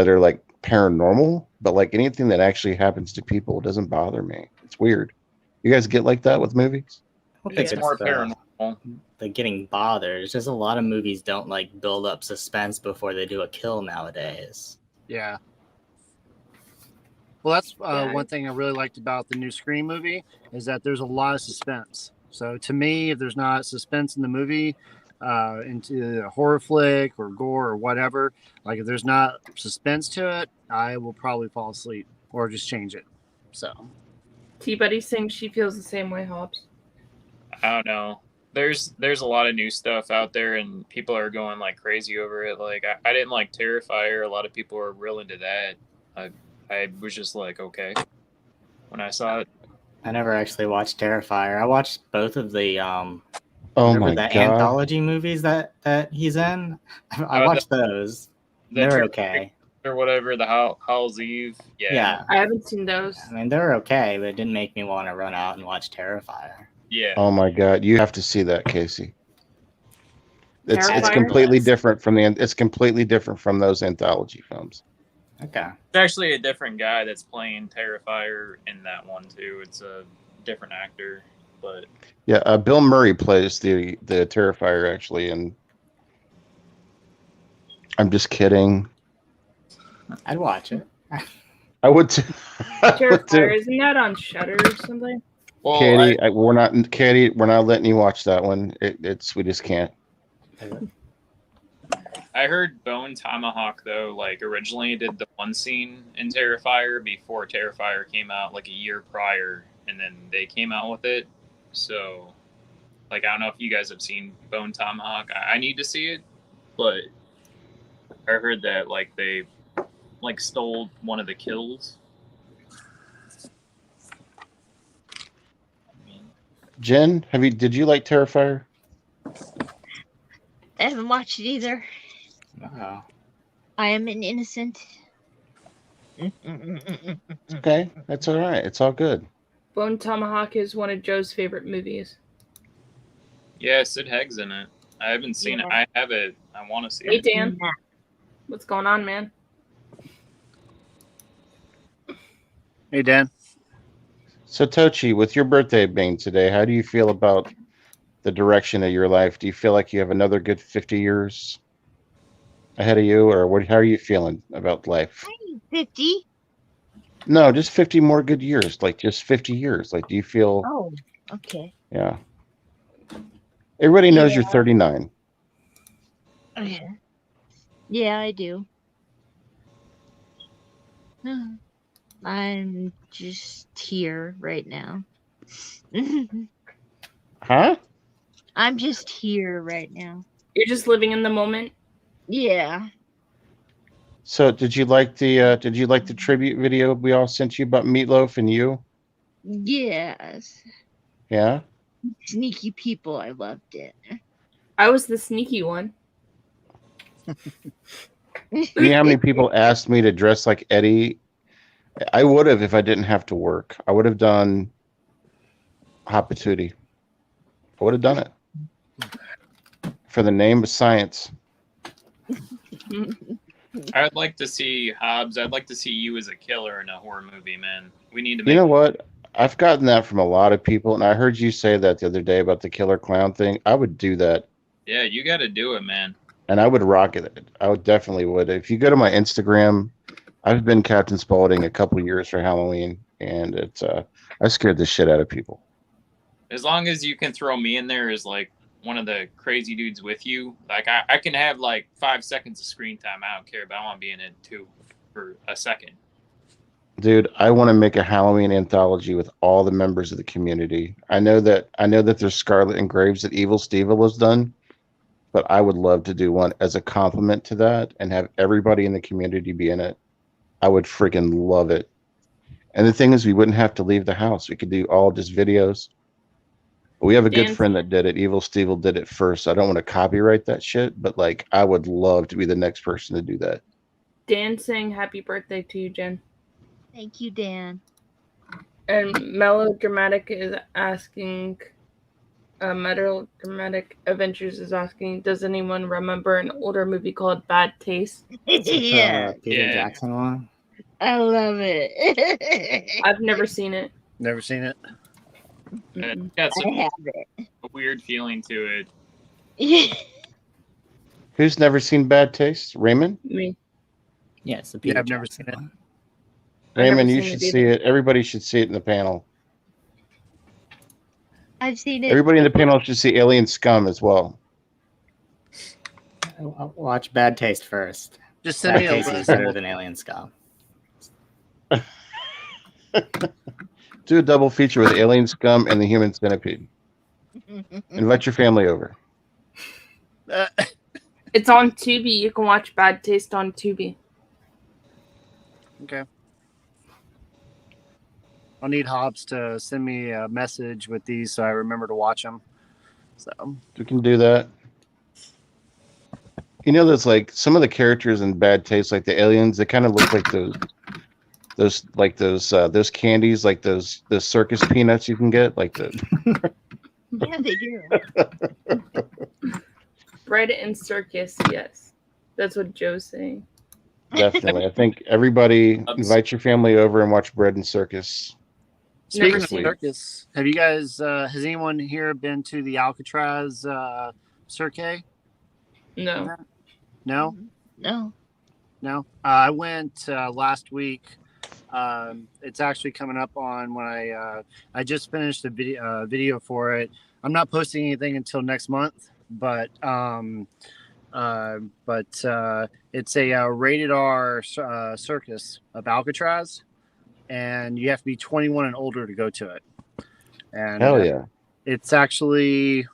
are like paranormal, but like anything that actually happens to people doesn't bother me. It's weird. You guys get like that with movies?
I don't think
It's
it's
more
the,
paranormal.
the getting bothered. It's just a lot of movies don't like build up suspense before they do a kill nowadays.
Yeah. Well, that's
Yeah.
one thing I really liked about the new Scream movie is that there's a lot of suspense. So to me, if there's not suspense in the movie, into a horror flick or gore or whatever, like if there's not suspense to it, I will probably fall asleep or just change it. So
T-Buddy thinks she feels the same way, Hobbs.
I don't know. There's a lot of new stuff out there, and people are going like crazy over it. Like I didn't like Terrifier. A lot of people were real into that. I was just like, okay, when I saw it.
I never actually watched Terrifier. I watched both of the
Oh
remember
my
the
god!
anthology movies that he's in. I watched those. They're
Terrifier
okay.
or whatever, the Howl's Eve.
Yeah.
I haven't seen those.
I mean, they're okay, but it didn't make me want to run out and watch Terrifier.
Yeah.
Oh my god! You have to see that, Casey. It's
Terrifier?
completely different from it's completely different from those anthology films.
Okay.
It's actually a different guy that's playing Terrifier in that one too. It's a different actor, but
Yeah, Bill Murray plays the Terrifier actually, and I'm just kidding.
I'd watch it.
I would too. I would too.
Terrifier, isn't that on Shudder or something?
well,
Katie, we're not letting you watch that one. We just can't.
I heard Bone Tomahawk though, like originally did the one scene in Terrifier before Terrifier came out, like a year prior, and then they came out with it. So, like I don't know if you guys have seen Bone Tomahawk. I need to see it, but I heard that like they like stole one of the kills.
Jen, did you like Terrifier?
I haven't watched it either.
Wow.
I am an innocent.
Okay, that's all right. It's all good.
Bone Tomahawk is one of Joe's favorite movies.
Yeah, Sid Haig's in it. I haven't seen it. I have it. I want to see
Hey,
it.
Dan. What's going on, man?
hey, Dan.
So Tochi, with your birthday being today, how do you feel about the direction of your life? Do you feel like you have another good 50 years ahead of you, or how are you feeling about life?
50?
No, just 50 more good years, like just 50 years. Like, do you feel?
Oh, okay.
Yeah. Everybody knows
Yeah.
you're 39.
Okay. Yeah, I do. I'm just here right now.
Huh?
I'm just here right now.
You're just living in the moment.
Yeah.
So, did you like the tribute video we all sent you about Meatloaf and you?
Yes.
Yeah.
Sneaky people, I loved it.
I was the sneaky one.
You know how many people asked me to dress like Eddie? I would have if I didn't have to work. I would have done Hot Patootie. I would have done it for the name of science.
I'd like to see Hobbs. I'd like to see you as a killer in a horror movie, man. We need to.
You know what? I've gotten that from a lot of people, and I heard you say that the other day about the killer clown thing. I would do that.
Yeah, you got to do it, man.
And I would rock it. I would definitely would. If you go to my Instagram, I've been Captain Spaulding a couple years for Halloween, and it's I scared the shit out of people.
As long as you can throw me in there as like one of the crazy dudes with you, like I can have like 5 seconds of screen time. I don't care, but I want to be in it too for a second.
Dude, I want to make a Halloween anthology with all the members of the community. I know that there's Scarlet and Graves that Evil Steve has done, but I would love to do one as a compliment to that and have everybody in the community be in it. I would freaking love it. And the thing is, we wouldn't have to leave the house. We could do all just videos. We have a good friend that did it. Evil Steve did it first. I don't want to copyright that shit, but like, I would love to be the next person to do that.
Dan saying happy birthday to you, Jen.
Thank you, Dan.
And Melodramatic is asking, Melodramatic Adventures is asking, does anyone remember an older movie called Bad Taste?
Yeah.
Peter
Yeah.
Jackson one.
I love it.
I've never seen it.
Never seen it.
Mm-mm.
It's got
I
some
have it.
weird feeling to it.
Yeah.
Who's never seen Bad Taste? Raymond?
Me.
Yeah, it's the Peter
I've never
Jackson
seen it.
one.
I've never
Raymond, you
seen
should
it
see
either.
it. Everybody should see it in the panel.
I've seen it.
Everybody in the panel should see Alien Scum as well.
I'll watch Bad Taste first.
Just send
Bad
me a
Taste is
list.
better than Alien Scum.
Do a double feature with Alien Scum and the Human Centipede. Invite your family over.
It's on Tubi. You can watch Bad Taste on Tubi.
Okay. I'll need Hobbs to send me a message with these so I remember to watch them. So
We can do that. You know, there's like some of the characters in Bad Taste, like the aliens, they kind of look like those candies, like those circus peanuts you can get, like the.
Yeah, they do.
Bread and Circus, yes. That's what Joe's saying.
Definitely, I think everybody invite your family over and watch Bread and Circus.
speaking
Never
of
seen it.
circus, have you guys? Has anyone here been to the Alcatraz Cirque?
No.
No,
No.
no. I went last week. It's actually coming up on when I just finished a video for it. I'm not posting anything until next month, but it's a rated R circus of Alcatraz, and you have to be 21 and older to go to it. And
Hell yeah!
it's actually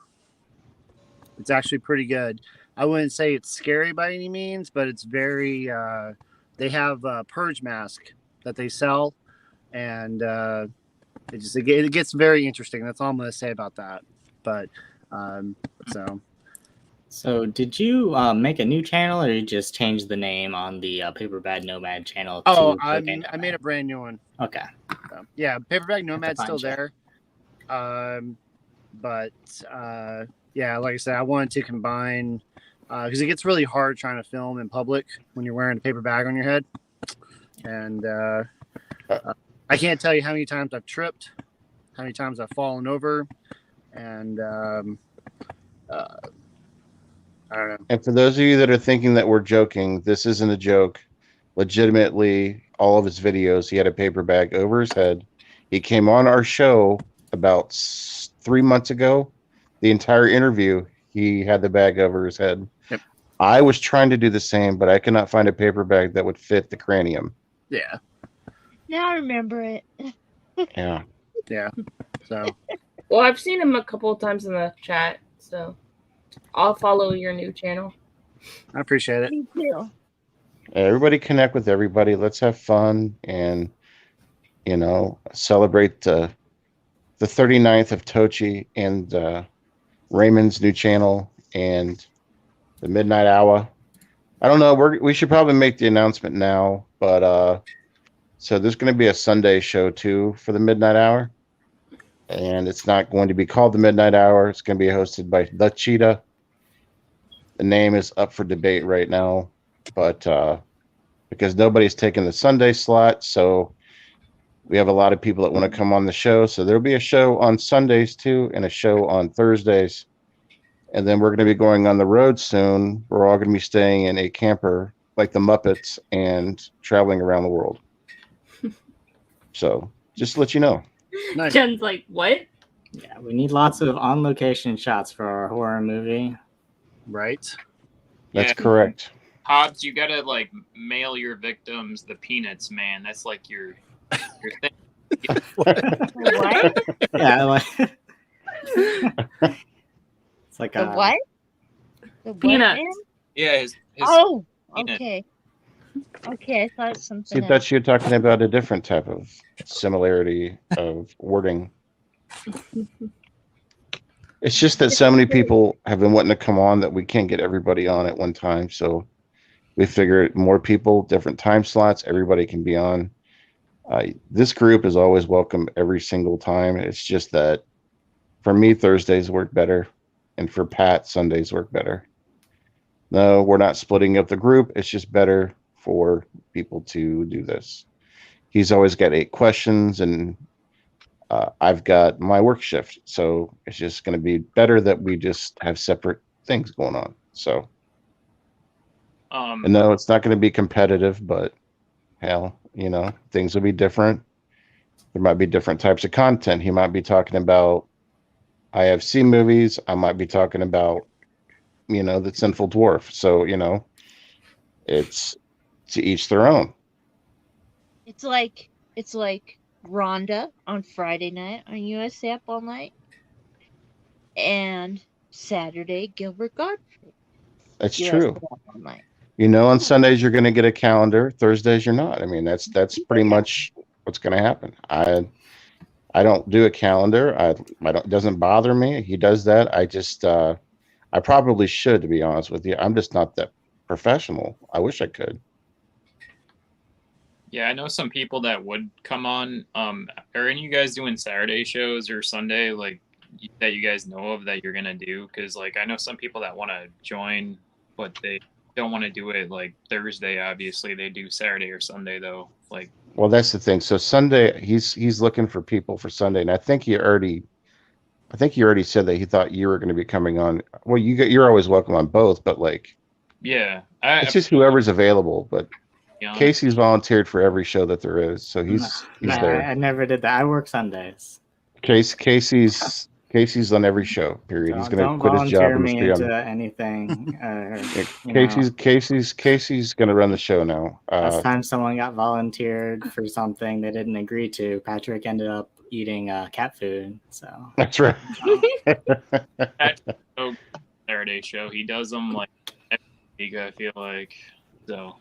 pretty good. I wouldn't say it's scary by any means, but it's very. They have a purge mask that they sell, and it gets very interesting. That's all I'm going to say about that. But
So, did you make a new channel, or you just change the name on the Paperback Nomad channel?
oh,
to
I
Cocaine
made
Nomad?
a brand new one.
Okay.
So, yeah, Paperback Nomad's
find
still
you.
there. Yeah, like I said, I wanted to combine because it gets really hard trying to film in public when you're wearing a paper bag on your head. And I can't tell you how many times I've tripped, how many times I've fallen over, and I don't know.
And for those of you that are thinking that we're joking, this isn't a joke. Legitimately, all of his videos, he had a paper bag over his head. He came on our show about 3 months ago. The entire interview, he had the bag over his head.
Yep.
I was trying to do the same, but I could not find a paper bag that would fit the cranium.
Yeah,
Now I remember it.
Yeah.
yeah. So
Well, I've seen him a couple of times in the chat, so I'll follow your new channel.
I appreciate it.
Me too.
Everybody connect with everybody. Let's have fun and, celebrate the 39th of Tochi and Raymond's new channel and the Midnight Hour. I don't know. We should probably make the announcement now, but so there's going to be a Sunday show too for the Midnight Hour, and it's not going to be called the Midnight Hour. It's going to be hosted by The Cheetah. The name is up for debate right now, but because nobody's taking the Sunday slot, so we have a lot of people that want to come on the show. So there'll be a show on Sundays too, and a show on Thursdays. And then we're going to be going on the road soon. We're all going to be staying in a camper like the Muppets and traveling around the world. So just to let you know.
Nice.
Jen's like, what?
Yeah, we need lots of on-location shots for our horror movie.
Right.
That's
Yeah.
correct.
Hobbs, you gotta like mail your victims the peanuts, man. That's like your thing.
What?
Yeah, like it's like
The
a
what? The what,
Peanuts.
man?
Yeah, his
Oh,
peanut.
okay. Okay, I thought
See,
something else.
that's you're talking about a different type of similarity of wording. It's just that so many people have been wanting to come on that we can't get everybody on at one time. So we figured more people, different time slots, everybody can be on. This group is always welcome every single time. It's just that for me, Thursdays work better. And for Pat, Sundays work better. No, we're not splitting up the group. It's just better for people to do this. He's always got 8 questions and I've got my work shift. So it's just going to be better that we just have separate things going on. So, and no, it's not going to be competitive, but hell, you know, things will be different. There might be different types of content. He might be talking about IFC movies. I might be talking about, you know, the Skinful Dwarf. So, you know, it's to each their own.
It's like Rhonda on Friday night on USA Up All Night, and Saturday Gilbert Godfrey.
That's
USA
true.
Up All Night.
You know, on Sundays you're going to get a calendar. Thursdays you're not. I mean, that's pretty much what's going to happen. I don't do a calendar. I don't. It doesn't bother me. He does that. I just I probably should, to be honest with you. I'm just not that professional. I wish I could.
Yeah, I know some people that would come on. Are any of you guys doing Saturday shows or Sunday, like that you guys know of that you're gonna do? Because like I know some people that want to join, but they don't want to do it like Thursday. Obviously, they do Saturday or Sunday though. Like,
Well, that's the thing. So Sunday, he's looking for people for Sunday, and I think he already said that he thought you were going to be coming on. Well, you're always welcome on both, but like
yeah,
it's just whoever's available. But
be honest.
Casey's volunteered for every show that there is, so he's there.
I never did that. I work Sundays.
Casey's on every show. Period. He's going to quit his job and
me
be on.
into anything.
Casey's going to run the show now.
Last time someone got volunteered for something they didn't agree to, Patrick ended up eating cat food. So
That's right.
Saturday show. He does them like every week, I feel like. So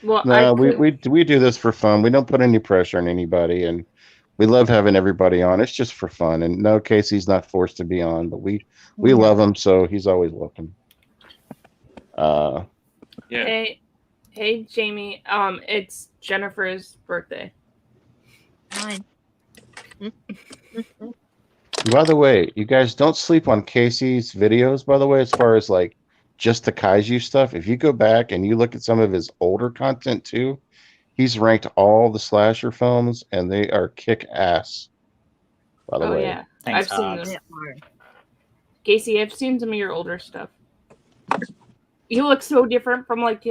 Well,
No, we do this for fun. We don't put any pressure on anybody, and we love having everybody on. It's just for fun. And no, Casey's not forced to be on, but we love him, so he's always welcome.
yeah,
Hey, Jamie. It's Jennifer's birthday.
Mine.
By the way, you guys don't sleep on Casey's videos, by the way, as far as like just the kaiju stuff. If you go back and you look at some of his older content too, he's ranked all the slasher films and they are kick ass. By the way.
Yeah.
Thanks,
I've seen
Hobbs.
them. Casey, I've seen some of your older stuff. You look so different from what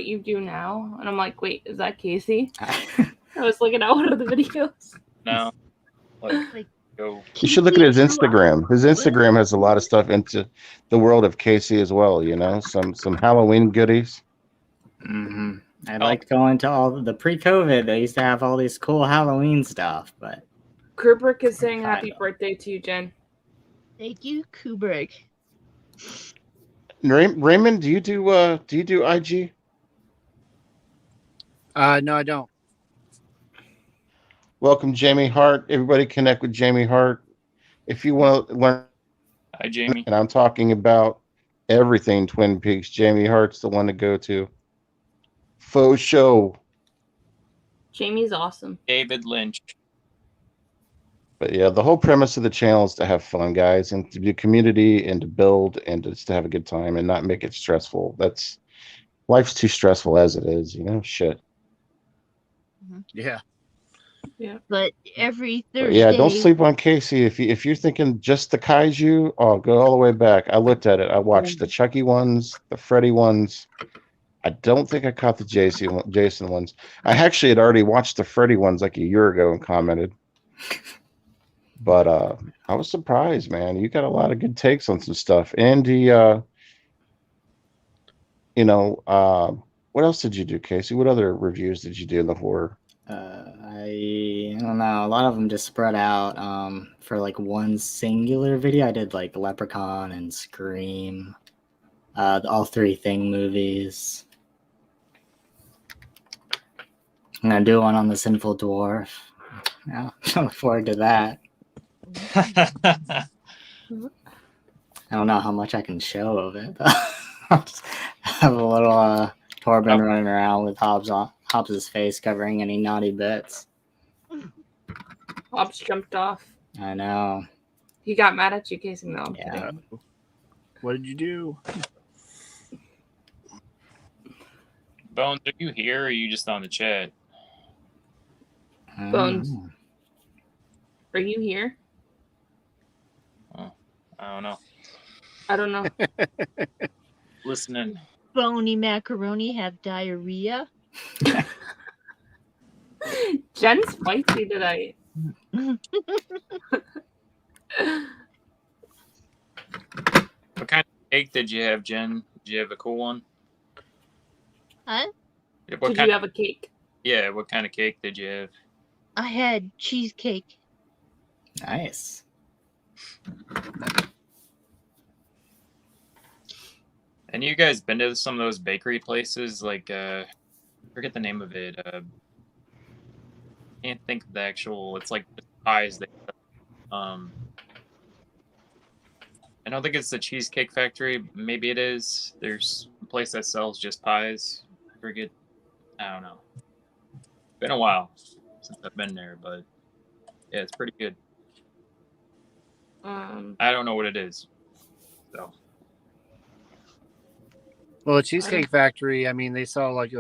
you do now. And I'm like, wait, is that Casey? I was looking at one of the videos.
no,
Like,
go.
You should look at his Instagram. His Instagram has a lot of stuff into the world of Casey as well, you know, some Halloween goodies.
Mm-hmm. I liked going to all the pre-COVID. They used to have all these cool Halloween stuff, but
Kubrick is saying happy birthday to you, Jen.
thank you, Kubrick.
Raymond, do you do IG?
No, I don't.
Welcome, Jamie Hart. Everybody connect with Jamie Hart. If you want to learn,
Hi, Jamie.
and I'm talking about everything Twin Peaks, Jamie Hart's the one to go to. Faux show.
Jamie's awesome.
David Lynch.
But yeah, the whole premise of the channel is to have fun, guys, and to do community and to build and just to have a good time and not make it stressful. Life's too stressful as it is, you know? Shit.
Yeah.
Yeah.
But every
But
Thursday.
yeah, don't sleep on Casey. If you're thinking just the kaiju, oh, go all the way back. I looked at it. I watched the Chucky ones, the Freddy ones. I don't think I caught the Jason ones. I actually had already watched the Freddy ones like a year ago and commented. But I was surprised, man. You got a lot of good takes on some stuff. And the what else did you do, Casey? What other reviews did you do in the horror?
I don't know. A lot of them just spread out for like one singular video. I did like Leprechaun and Scream, all 3 Thing movies. I'm gonna do one on the Skinful Dwarf. Yeah, I look forward to that. I don't know how much I can show of it, but I'll just have a little Torben running around with Hobbs's face covering any naughty bits.
Hobbs jumped off.
I know.
He got mad at you, Casey. No, I'm
Yeah.
kidding.
What did you do?
Bones, are you here or are you just on the chat?
Bones. Are you here?
I don't know.
I don't know.
Listening.
Bony macaroni have diarrhea.
Jen's spicy tonight.
What kind of cake did you have, Jen? Did you have a cool one?
Huh?
Did you have a cake?
Yeah, what kind of cake did you have?
I had cheesecake.
Nice.
And you guys been to some of those bakery places? Like, I forget the name of it. Can't think of the actual. It's like pies. I don't think it's the Cheesecake Factory. Maybe it is. There's a place that sells just pies. I forget. I don't know. Been a while since I've been there, but yeah, it's pretty good. I don't know what it is. So.
Well, the Cheesecake Factory, I mean, they sell like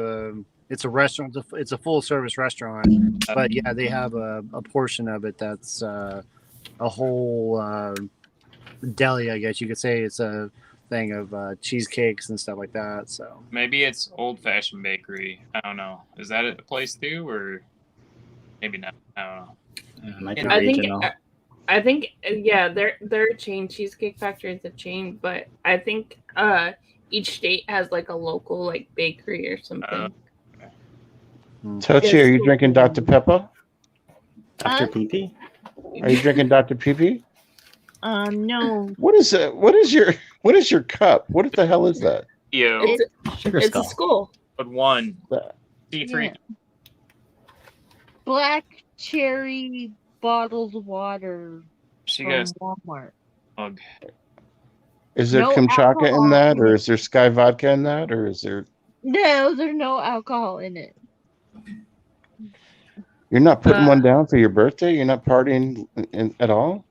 it's a restaurant. It's a full service restaurant, but yeah, they have a portion of it that's a whole deli, I guess you could say. It's a thing of cheesecakes and stuff like that. So
Maybe it's Old Fashioned Bakery. I don't know. Is that a place too, or maybe not? I don't know.
Might be regional.
I think yeah, their chain. Cheesecake Factory is a chain, but I think each state has like a local like bakery or something.
Tochi, are you drinking Dr. Pepper?
Dr. Pee-Pee?
Are you drinking Dr. Pee-Pee?
No.
What is it? What is your cup? What the hell is that?
Yo,
It's a skull.
but one C3.
Yeah. Black cherry bottled water
She
from
goes,
Walmart.
"Ugh."
Is there
No
Kamchatka
alcohol
in that,
in
or
it.
is there Sky Vodka in that, or is there?
No, there's no alcohol in it.
You're not putting one down for your birthday? You're not partying at all?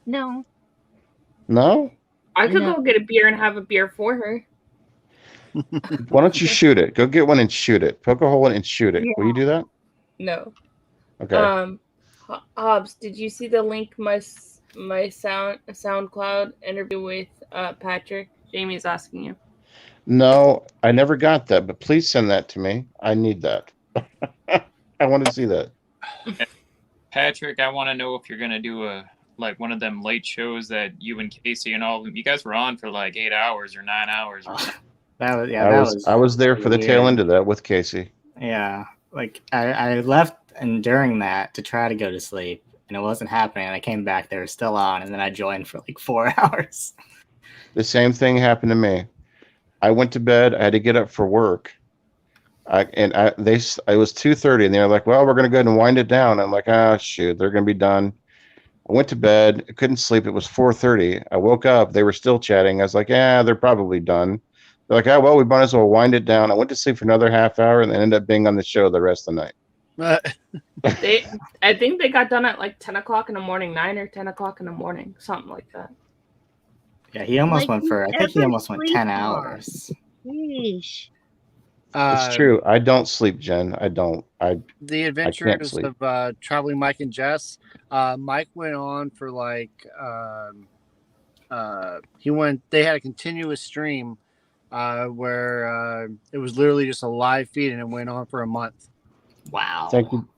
No.
No?
I could
No.
go get a beer and have a beer for her.
Why don't you shoot it? Go get one and shoot it. Poke a hole in it and shoot it. Will you do that?
No.
Okay.
Hobbs, did you see the link my SoundCloud interview with Patrick? Jamie's asking you.
No, I never got that, but please send that to me. I need that. I want to see that.
Patrick, I want to know if you're gonna do one of them late shows that you and Casey and all you guys were on for like 8 hours or 9 hours.
I was there for the tail end of that with Casey.
Yeah, like I left and during that to try to go to sleep, and it wasn't happening. And I came back, they were still on, and then I joined for like 4 hours.
The same thing happened to me. I went to bed. I had to get up for work. It was 2:30, and they were like, "Well, we're gonna go ahead and wind it down." I'm like, "Ah, shoot, they're gonna be done." I went to bed. I couldn't sleep. It was 4:30. I woke up. They were still chatting. I was like, "Yeah, they're probably done." They're like, "Oh, well, we might as well wind it down." I went to sleep for another half hour, and then ended up being on the show the rest of the night.
I think they got done at like 10 o'clock in the morning, 9 or 10 o'clock in the morning, something like that.
Yeah, he almost
Like,
went for. I think he
never
almost went
sleep
10
on.
hours.
Yeesh.
It's true. I don't sleep, Jen. I don't.
The
can't
Adventures
sleep.
of Traveling Mike and Jess. Mike went on for like they had a continuous stream where it was literally just a live feed, and it went on for a month.
Wow.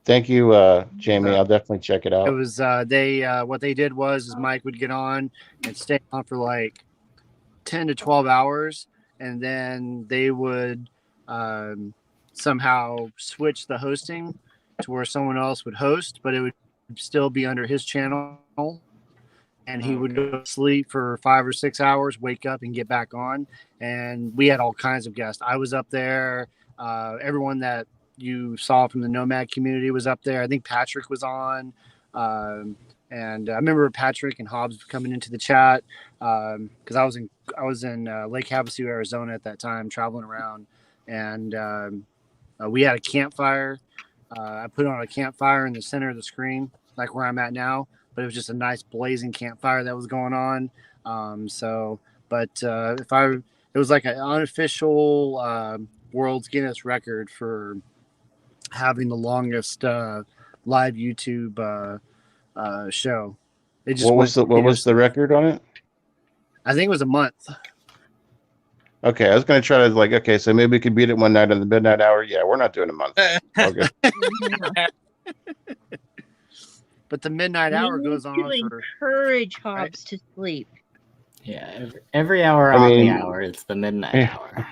Thank you, Jamie. I'll definitely check it out.
It was what they did was Mike would get on and stay on for like 10 to 12 hours, and then they would somehow switch the hosting to where someone else would host, but it would still be under his channel, and he would go to sleep for 5 or 6 hours, wake up and get back on. And we had all kinds of guests. I was up there. Everyone that you saw from the Nomad community was up there. I think Patrick was on. And I remember Patrick and Hobbs coming into the chat because I was in Lake Havasu, Arizona at that time, traveling around, and we had a campfire. I put on a campfire in the center of the screen, like where I'm at now, but it was just a nice blazing campfire that was going on. It was like an unofficial world's Guinness record for having the longest live YouTube show.
What was the record on it?
I think it was a month.
Okay, I was going to try to so maybe we could beat it one night in the midnight hour. Yeah, we're not doing a month. Okay.
But the midnight hour goes on
to
for
encourage Hobbs to sleep.
Yeah, every hour on the hour, it's the midnight hour.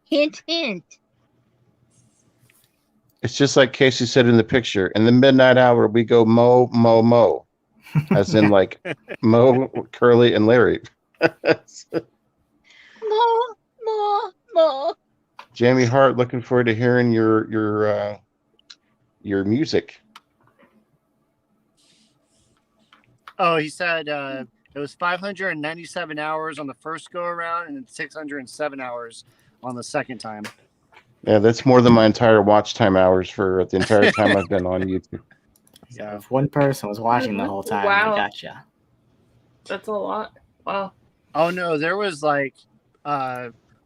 Hint, hint.
It's just like Casey said in the picture. In the midnight hour, we go mo, mo, mo. As in like Mo, Curly, and Larry.
More.
Jamie Hart, looking forward to hearing your music.
Oh, he said it was 597 hours on the first go around, and then 607 hours on the second time.
Yeah, that's more than my entire watch time hours for the entire time I've been on YouTube.
So if one person was watching the whole time,
Wow.
I gotcha.
That's a lot. Wow.
Oh no, there was like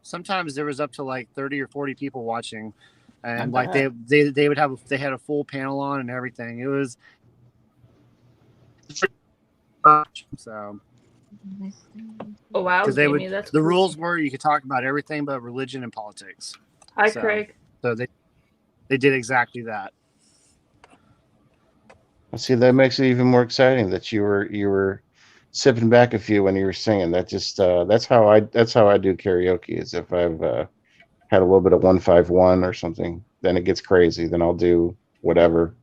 sometimes there was up to like 30 or 40 people watching, and like they would have they had a full panel on and everything. It was so.
Oh wow,
Because they
Jamie,
would,
that's
the
cool.
rules were you could talk about everything but religion and politics.
Hi,
So-
Craig.
So they did exactly that.
See, that makes it even more exciting that you were sipping back a few when you were singing. That just that's how I do karaoke. Is if I've had a little bit of 151 or something, then it gets crazy. Then I'll do whatever.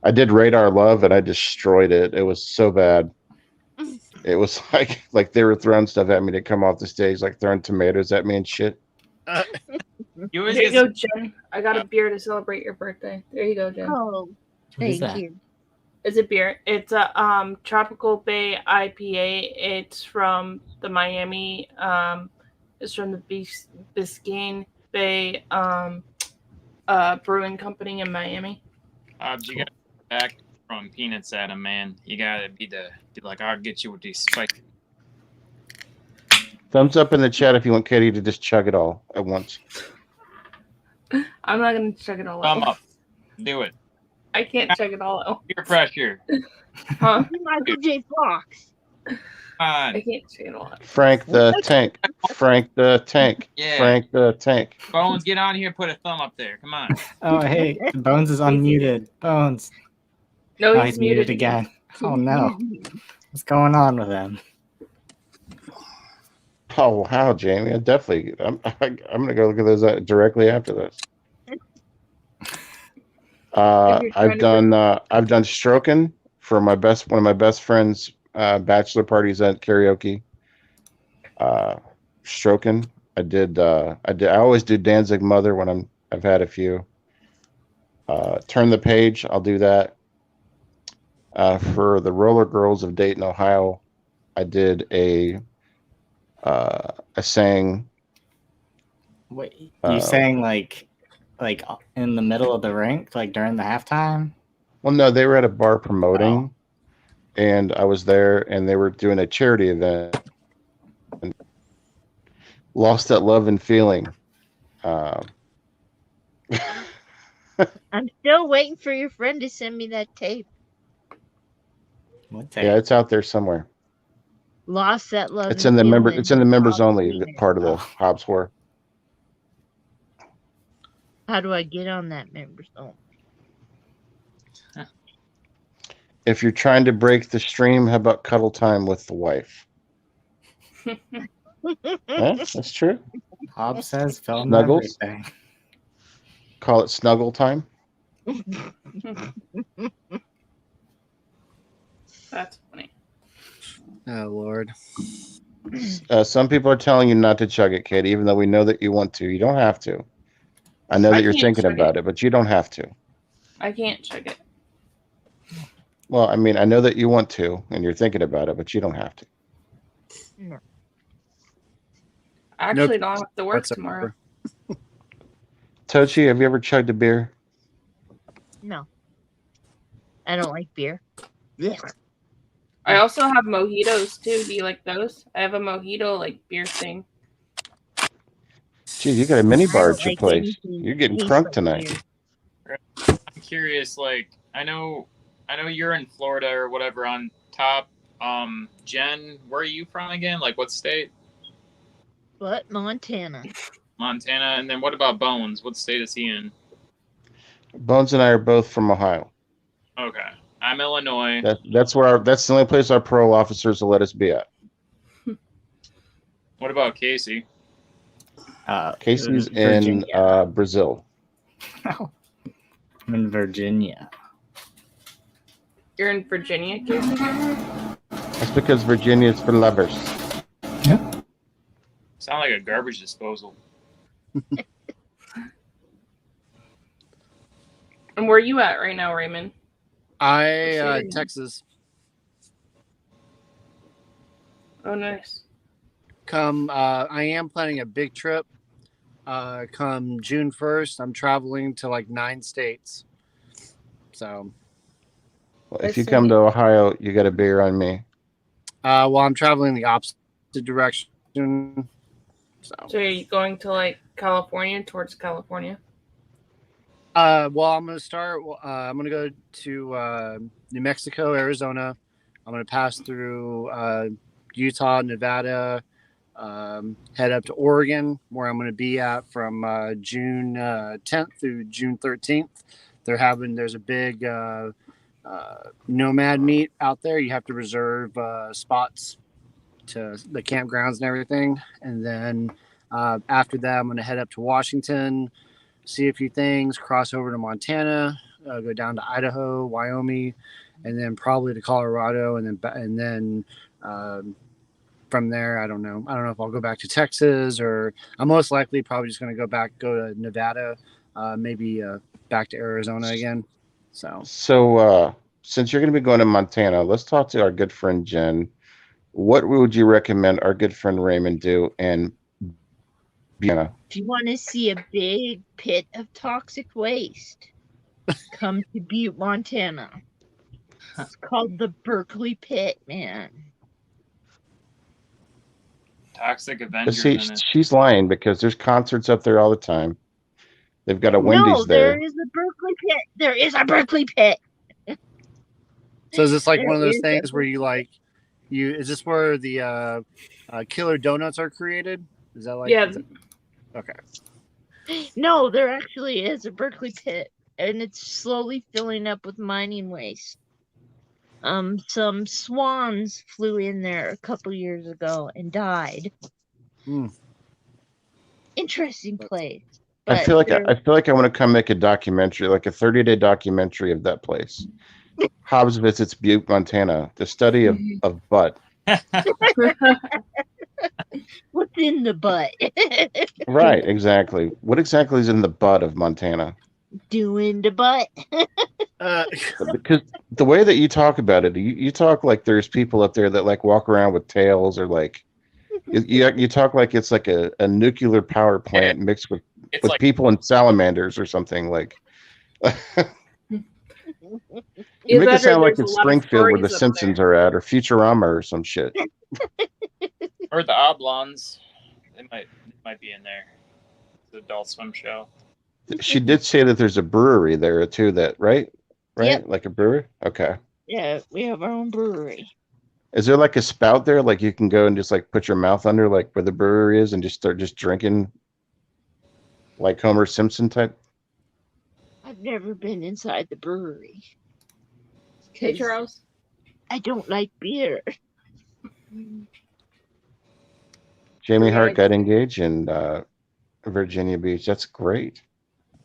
I did Radar Love and I destroyed it. It was so bad. It was like they were throwing stuff at me to come off the stage, like throwing tomatoes at me and shit.
You always
There you
get
go, Jen. I got a beer to celebrate your birthday. There you go, Jen.
Oh,
What is
thank
that?
you.
It's a beer. It's a Tropical Bay IPA. It's from the Miami. It's from the Biscayne Bay Brewing Company in Miami.
Hobbs, you got back from peanuts at him, man. You gotta be like, I'll get you with these spicy.
Thumbs up in the chat if you want Katie to just chug it all at once.
I'm not gonna chug it all
Thumb
out.
up. Do it.
I can't chug it all out.
Peer pressure.
Huh?
Michael J. Fox.
Come
I
on.
can't chug it all out.
Frank the Tank. Frank the Tank.
Yeah.
Frank the Tank.
Bones, get on here. Put a thumb up there. Come on.
Oh, hey, Bones is unmuted. Bones.
No,
Oh,
he's
he's muted again. Oh, no. What's going on with him?
Oh wow, Jamie! I'm gonna go look at those directly after this. I've done stroking for one of my best friends' bachelor parties at karaoke. Stroking. I always do Danzig Mother when I've had a few. Turn the Page. I'll do that. For the Roller Girls of Dayton, Ohio, I did I sang.
Wait, you sang like in the middle of the rink, like during the halftime?
Well, no, they were at a bar promoting, and I was there, and they were doing a charity event. And Lost That Love and Feeling.
I'm still waiting for your friend to send me that tape.
What
Yeah,
tape?
it's out there somewhere.
Lost that love.
It's in the member.
feeling.
It's in the members
I'll
only
see it.
part of the
Oh.
Hobbs Horror.
How do I get on that members only?
If you're trying to break the stream, how about cuddle time with the wife? That's true.
Hobbs says film
Snuggles?
everything.
Call it snuggle time.
That's funny.
Oh Lord.
Some people are telling you not to chug it, Katie, even though we know that you want to. You don't have to. I know
I
that you're
can't
thinking
chug
about it, but you don't have to.
I can't chug it.
Well, I mean, I know that you want to, and you're thinking about it, but you don't have to.
No.
I actually
Nope.
don't have to work
Whatsoever.
tomorrow.
Tochi, have you ever chugged a beer?
No. I don't like beer. Blech.
I also have mojitos too. Do you like those? I have a mojito like beer thing.
Gee, you got a mini
I
bar
don't
at your
like
place.
anything
You're getting
tastes
crunk
like
tonight.
beer.
I'm curious, like I know you're in Florida or whatever on top. Jen, where are you from again? Like what state?
But Montana.
Montana. And then what about Bones? What state is he in?
Bones and I are both from Ohio.
Okay. I'm Illinois.
That's the only place our parole officers will let us be at.
What about Casey?
Casey's in
Virginia.
Brazil.
I'm in Virginia.
You're in Virginia, Casey?
That's because Virginia is for lovers.
Sound like a garbage disposal.
And where are you at right now, Raymond?
Texas.
Oh, nice.
I am planning a big trip. Come June 1st, I'm traveling to like 9 states. So,
Well, if you come to Ohio, you got a beer on me.
well, I'm traveling the opposite direction.
So are you going to like California, towards California?
Well, I'm going to start. I'm going to go to New Mexico, Arizona. I'm going to pass through Utah, Nevada, head up to Oregon, where I'm going to be at from June 10th through June 13th. There's a big Nomad meet out there. You have to reserve spots to the campgrounds and everything. And then after that, I'm going to head up to Washington, see a few things, cross over to Montana, go down to Idaho, Wyoming, and then probably to Colorado, and then from there, I don't know if I'll go back to Texas, or I'm most likely probably just going to go to Nevada, maybe back to Arizona again.
So since you're going to be going to Montana, let's talk to our good friend Jen. What would you recommend our good friend Raymond do in Vienna?
If you want to see a big pit of toxic waste, come to Butte, Montana. It's called the Berkeley Pit, man.
Toxic Avengers
See,
in it.
she's lying because there's concerts up there all the time. They've got a Wendy's
No,
there.
there is a Berkeley Pit. There is a Berkeley Pit.
So is this like
There
one of those
is
things where is this where the killer donuts are created? Is that like?
Yeah.
Okay.
No, there actually is a Berkeley Pit, and it's slowly filling up with mining waste. Some swans flew in there a couple years ago and died. Interesting place.
I feel like I want to come make a documentary, like a 30-day documentary of that place. Hobbs visits Butte, Montana, the study of butt.
What's in the butt?
Right, exactly. What exactly is in the butt of Montana?
Doing the butt.
Because the way that you talk about it, you talk like there's people up there that like walk around with tails, or like you talk like it's like a nuclear power plant mixed with
like
people and salamanders or something. Like you
Either
make it
that or
sound like
there's a
it's
lot of
Springfield where the
stories up
Simpsons
there.
are at, or Futurama or some shit.
or the Oblongs. They might be in there. The Adult Swim show.
She did say that there's a brewery there too. That right?
Yep.
Like a brewery. Okay.
Yeah, we have our own brewery.
Is there like a spout there? Like you can go and just like put your mouth under like where the brewery is and just start just drinking, like Homer Simpson type.
I've never been inside the brewery.
Hey,
'cause
Charles.
I don't like beer.
Jamie
Yeah.
Hart got engaged in Virginia Beach. That's great.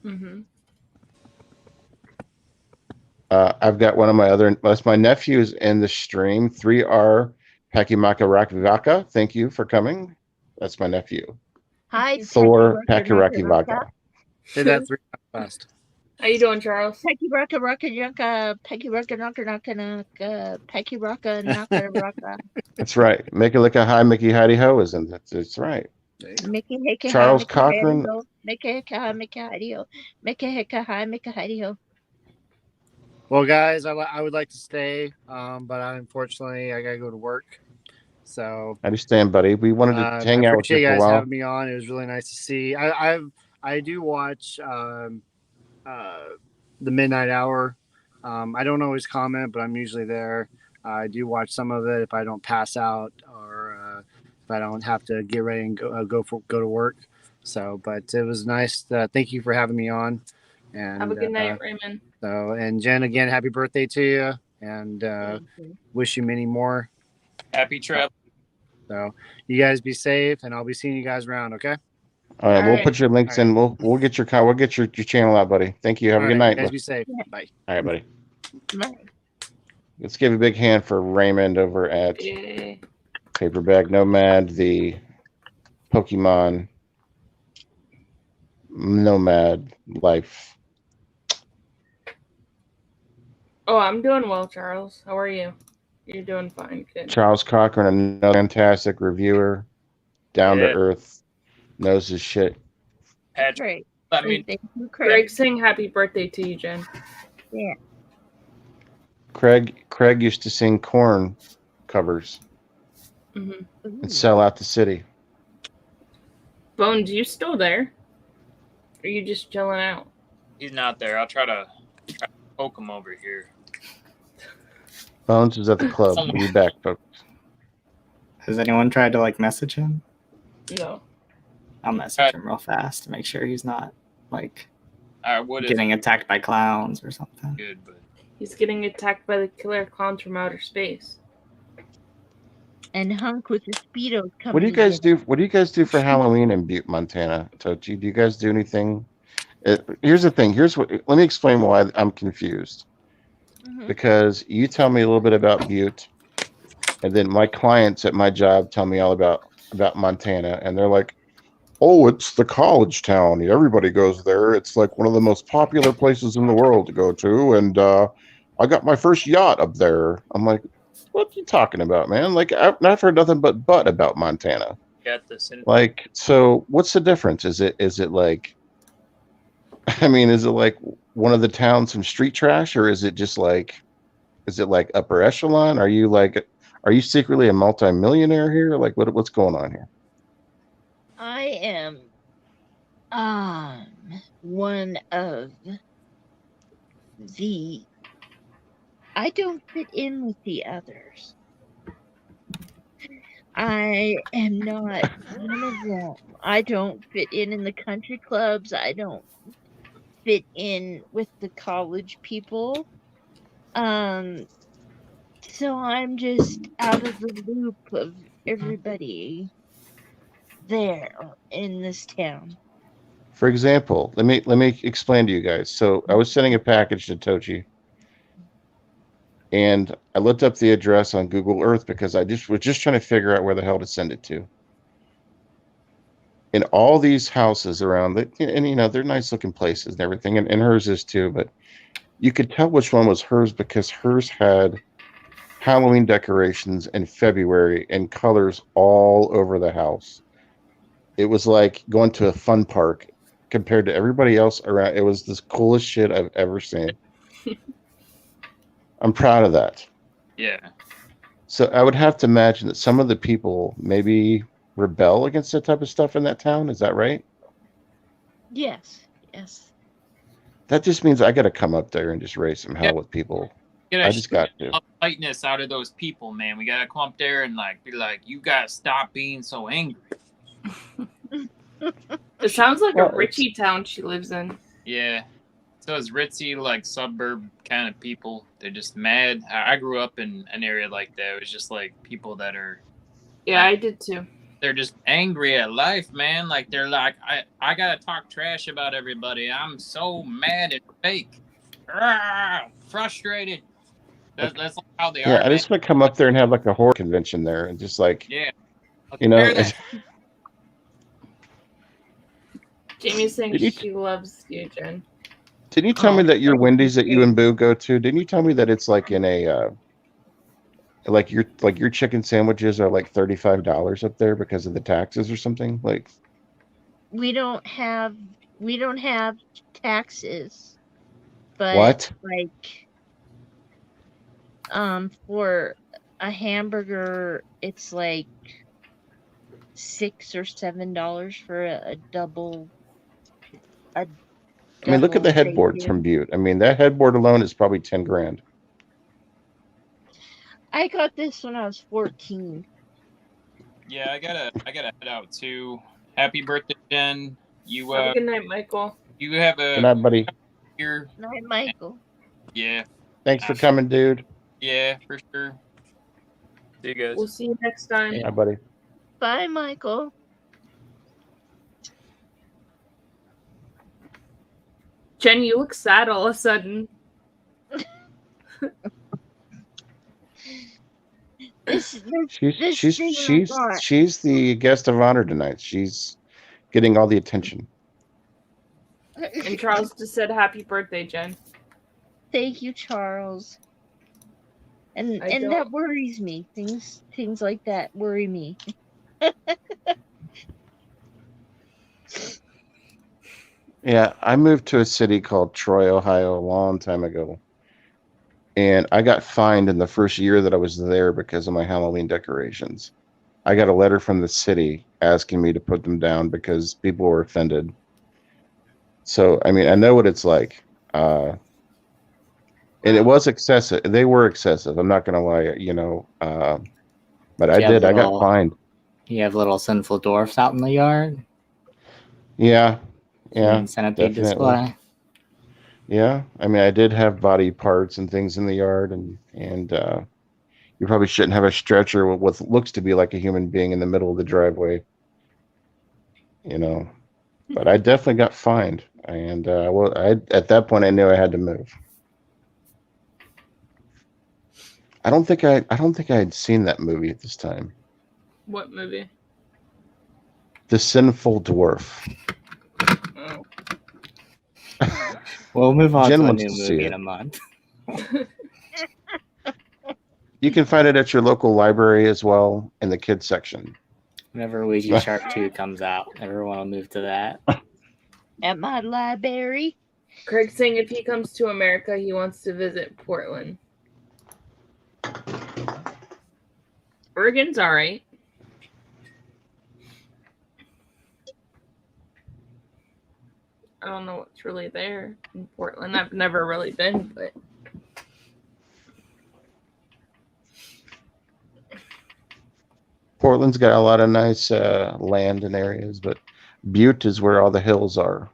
Mm-hmm.
I've got one of my other. That's my nephews in the stream. 3R Pakimaka Rakivaka. Thank you for coming. That's my nephew.
Hi,
Thor
Pecky Raka
Pakirakivaka.
Say that 3 times fast.
How you doing, Charles?
Pecky Raka Raka Yanka, Pecky Raka Naka Naka Naka, Pecky Raka Naka Raka.
That's right. Make it like a high Mickey Heidi Ho, isn't it? That's right.
Mickey Heka
Charles
Mickey
Cochran.
Heidi-ho, Mickey Heka Mickey Heidi-ho, Mickey Heka Hi Mickey Heidi-ho.
Well, guys, I would like to stay, but unfortunately, I gotta go to work. So
I understand, buddy. We wanted to hang out with you
appreciate you
for a
guys
while.
having me on. It was really nice to see. I do watch the Midnight Hour. I don't always comment, but I'm usually there. I do watch some of it if I don't pass out or if I don't have to get ready and go to work. So, but it was nice. Thank you for having me on. And
Have a good night, Raymond.
So, and Jen, again, happy birthday to you, and wish you many more.
Happy travel.
So, you guys be safe, and I'll be seeing you guys around. Okay.
All right,
All
we'll
right.
put your links in. We'll get your channel out, buddy. Thank you. Have a good night.
You guys be safe. Bye.
All right, buddy.
Bye.
Let's give a big hand for Raymond over at
Yay.
Paperback Nomad, the Pokemon Nomad life.
Oh, I'm doing well, Charles. How are you? You're doing fine. Good.
Charles Cochran, another fantastic reviewer, down to
Yeah.
earth, knows his shit.
Patrick,
Great.
I mean,
Thank you, Craig.
Greg, saying happy birthday to you, Jen.
Yeah.
Craig used to sing Korn covers
Mm-hmm.
and sell out the city.
Bones, you still there? Or are you just chilling out?
he's not there. I'll try to poke him over here.
Bones is at the club. We'll be back, folks.
Has anyone tried to like message him?
No.
I'll message him real fast to make sure he's not like
I would have
getting attacked by clowns or something.
good, but
He's getting attacked by the killer clowns from outer space.
And Hunk with the Speedo coming.
What do you guys do? What do you guys do for Halloween in Butte, Montana? Tochi, do you guys do anything? Here's the thing. Let me explain why I'm confused.
Mhm.
Because you tell me a little bit about Butte, and then my clients at my job tell me all about Montana, and they're like, "Oh, it's the college town. Everybody goes there. It's like one of the most popular places in the world to go to." And I got my first yacht up there. I'm like, "What are you talking about, man? Like, I've heard nothing but about Montana."
got this in.
Like, so what's the difference? Is it like, I mean, is it like one of the towns from Street Trash, or is it just like, is it like upper echelon? Are you secretly a multimillionaire here? Like, what's going on here?
I am one of the I don't fit in with the others. I am not one of them. I don't fit in the country clubs. I don't fit in with the college people. So I'm just out of the loop of everybody there in this town.
For example, let me explain to you guys. So I was sending a package to Tochi, and I looked up the address on Google Earth because I was just trying to figure out where the hell to send it to. In all these houses around, and they're nice looking places and everything, and hers is too. But you could tell which one was hers because hers had Halloween decorations in February and colors all over the house. It was like going to a fun park compared to everybody else around. It was the coolest shit I've ever seen. I'm proud of that.
Yeah.
So I would have to imagine that some of the people maybe rebel against that type of stuff in that town. Is that right?
Yes.
that just means I got to come up there and just raise some hell with people.
Get
I just got to.
uptightness out of those people, man. We gotta come up there and like be like, you gotta stop being so angry.
It sounds like a Richie town she lives in.
Yeah. So it's ritzy, like suburb kind of people. They're just mad. I grew up in an area like that. It was just like people that are.
Yeah, I did too.
They're just angry at life, man. Like they're like, I gotta talk trash about everybody. I'm so mad and fake. Frustrated. That's like how they are.
Yeah, I just want to come up there and have like a horror convention there and just like, you know.
Jamie's saying she loves you, Jen.
Didn't you tell me that your Wendy's that you and Boo go to? Didn't you tell me that it's like in a like your chicken sandwiches are like $35 up there because of the taxes or something? Like
We don't have taxes, but
what?
like for a hamburger it's like $6 or $7 for a double.
I mean, look at the headboards from Butte. I mean, that headboard alone is probably 10 grand.
I got this when I was 14.
Yeah, I gotta head out too. Happy birthday, Jen. You
Have a good night, Michael.
You have a
good night, buddy.
Here.
Night, Michael.
Yeah.
Thanks for coming, dude.
Yeah, for sure. See you guys.
We'll see you next time.
Bye, buddy.
Bye, Michael.
Jen, you look sad all of a sudden.
She's the guest of honor tonight. She's getting all the attention.
And Charles just said happy birthday, Jen.
Thank you, Charles. And that worries me. Things like that worry me.
Yeah, I moved to a city called Troy, Ohio, a long time ago. And I got fined in the first year that I was there because of my Halloween decorations. I got a letter from the city asking me to put them down because people were offended. So, I mean, I know what it's like. And it was excessive. They were excessive. I'm not going to lie, you know. But I got fined.
You have little sinful dwarfs out in the yard?
Yeah.
Human Centipede display.
Yeah, I mean, I did have body parts and things in the yard, and you probably shouldn't have a stretcher with what looks to be like a human being in the middle of the driveway, you know. But I definitely got fined, and at that point I knew I had to move. I don't think I had seen that movie at this time.
What movie?
The Skinful Dwarf.
Oh.
We'll move on
Jen
to a
wants
new
to see
movie
it.
in a month.
You can find it at your local library as well in the kids section.
Whenever Ouija Shark 2 comes out, everyone will move to that.
At my library.
Craig's saying if he comes to America, he wants to visit Portland. Oregon's all right. I don't know what's really there in Portland. I've never really been, but
Portland's got a lot of nice land and areas, but Butte is where all the hills are.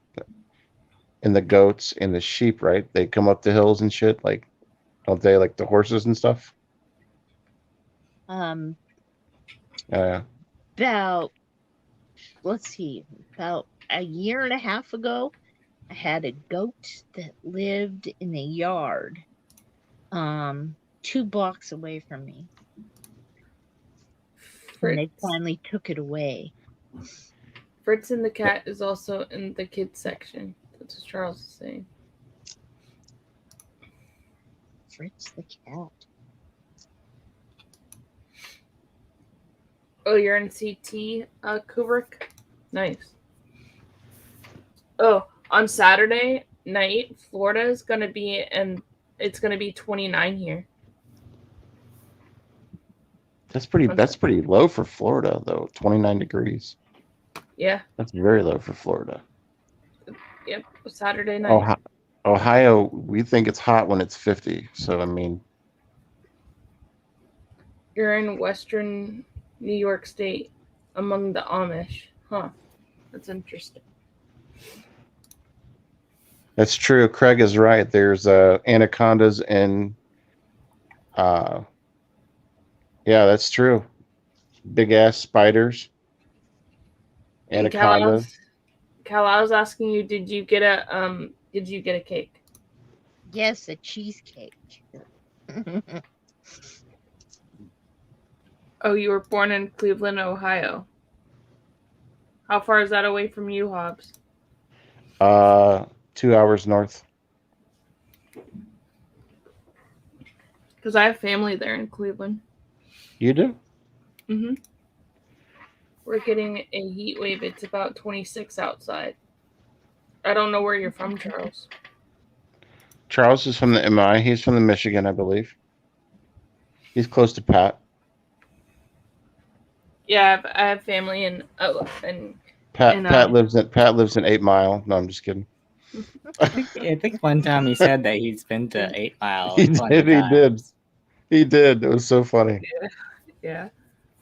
And the goats and the sheep, right? They come up the hills and shit, like, don't they, like the horses and stuff?
About a year and a half ago, I had a goat that lived in a yard 2 blocks away from me. And they finally took it away.
Fritz and the cat is also in the kids section. That's what Charles is saying.
Fritz the cat.
Oh, you're in CT, Kubrick? Nice. Oh, on Saturday night, Florida is going to be, and it's going to be 29 here.
That's pretty low for Florida, though. 29 degrees.
Yeah.
That's very low for Florida.
Yep, Saturday night.
Ohio, we think it's hot when it's 50. So I mean,
You're in Western New York State, among the Amish. Huh. That's interesting.
that's true. Craig is right. There's anacondas and yeah, that's true. Big ass spiders,
And
anacondas.
Cal, I was asking you, did you get a cake?
Yes, a cheesecake.
Oh, you were born in Cleveland, Ohio. How far is that away from you, Hobbs?
2 hours north.
Because I have family there in Cleveland.
You do?
Mm-hmm. We're getting a heat wave. It's about 26 outside. I don't know where you're from, Charles.
Charles is from the MI. He's from the Michigan, I believe. He's close to Pat.
Yeah, I have family in
Pat lives in 8 Mile. No, I'm just kidding.
I think one time he said that he's been to 8 Mile.
He did. He did. It was so funny.
Yeah.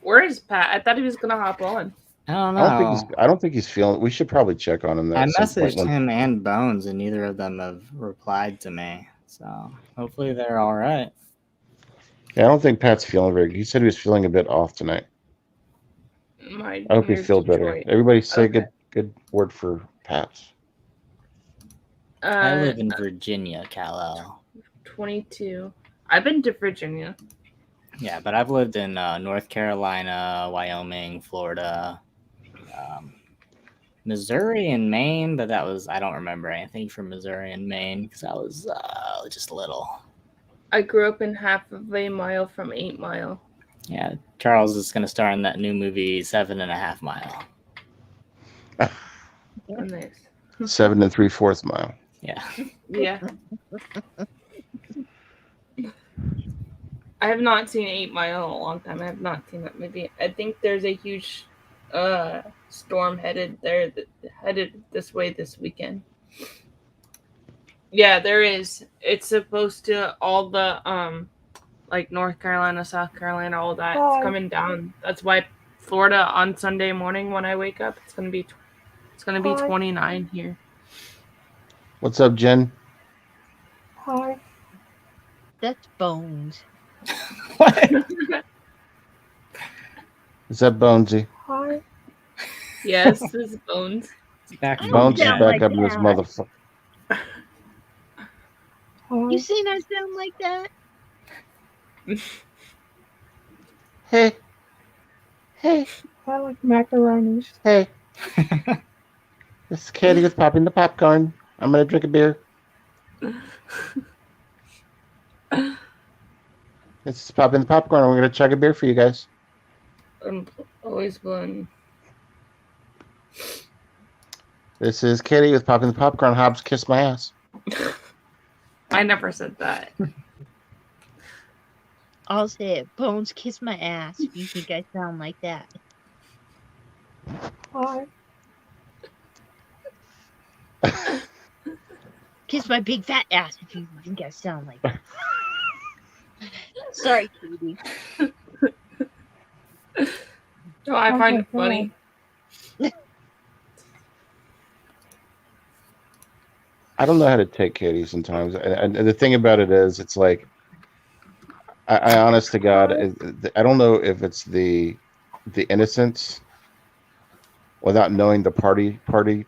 Where is Pat? I thought he was gonna hop on.
I don't know.
I don't think he's feeling. We should probably check on him.
I messaged him and Bones, and neither of them have replied to me. So hopefully they're all right.
Yeah, I don't think Pat's feeling very good. He said he was feeling a bit off tonight. I hope he feels better. Everybody say good word for Pat.
I live in Virginia, Kal-El.
22. I've been to Virginia.
Yeah, but I've lived in North Carolina, Wyoming, Florida, Missouri, and Maine. But I don't remember anything from Missouri and Maine because I was just little.
I grew up in half of a mile from 8 Mile.
Yeah, Charles is going to star in that new movie, 7.5 Mile.
Nice.
7 3/4 mile.
Yeah.
Yeah. I have not seen 8 Mile in a long time. I have not seen that movie. I think there's a huge storm headed this way this weekend. Yeah, there is. It's supposed to all the like North Carolina, South Carolina, all that. It's coming down. That's why Florida on Sunday morning when I wake up, it's gonna be 29 here.
What's up, Jen?
Hi. That's Bones.
What?
Is that Bonesy?
Hi.
Yes, this is Bones.
Bones is back up in this motherfucker.
You seen I sound like that?
Hey.
I like macaronis.
Hey. This is Katie with popping the popcorn. I'm gonna drink a beer. This is popping the popcorn. I'm gonna chug a beer for you guys.
I'm always one.
This is Katie with popping the popcorn. Hobbs, kiss my ass.
I never said that.
I'll say it. Bones, kiss my ass if you think I sound like that.
Hi.
Kiss my big fat ass if you think I sound like that. Sorry, Katie.
Oh, I find it funny.
I don't know how to take Katie sometimes. And the thing about it is, it's like, I honest to God, I don't know if it's the innocence without knowing the party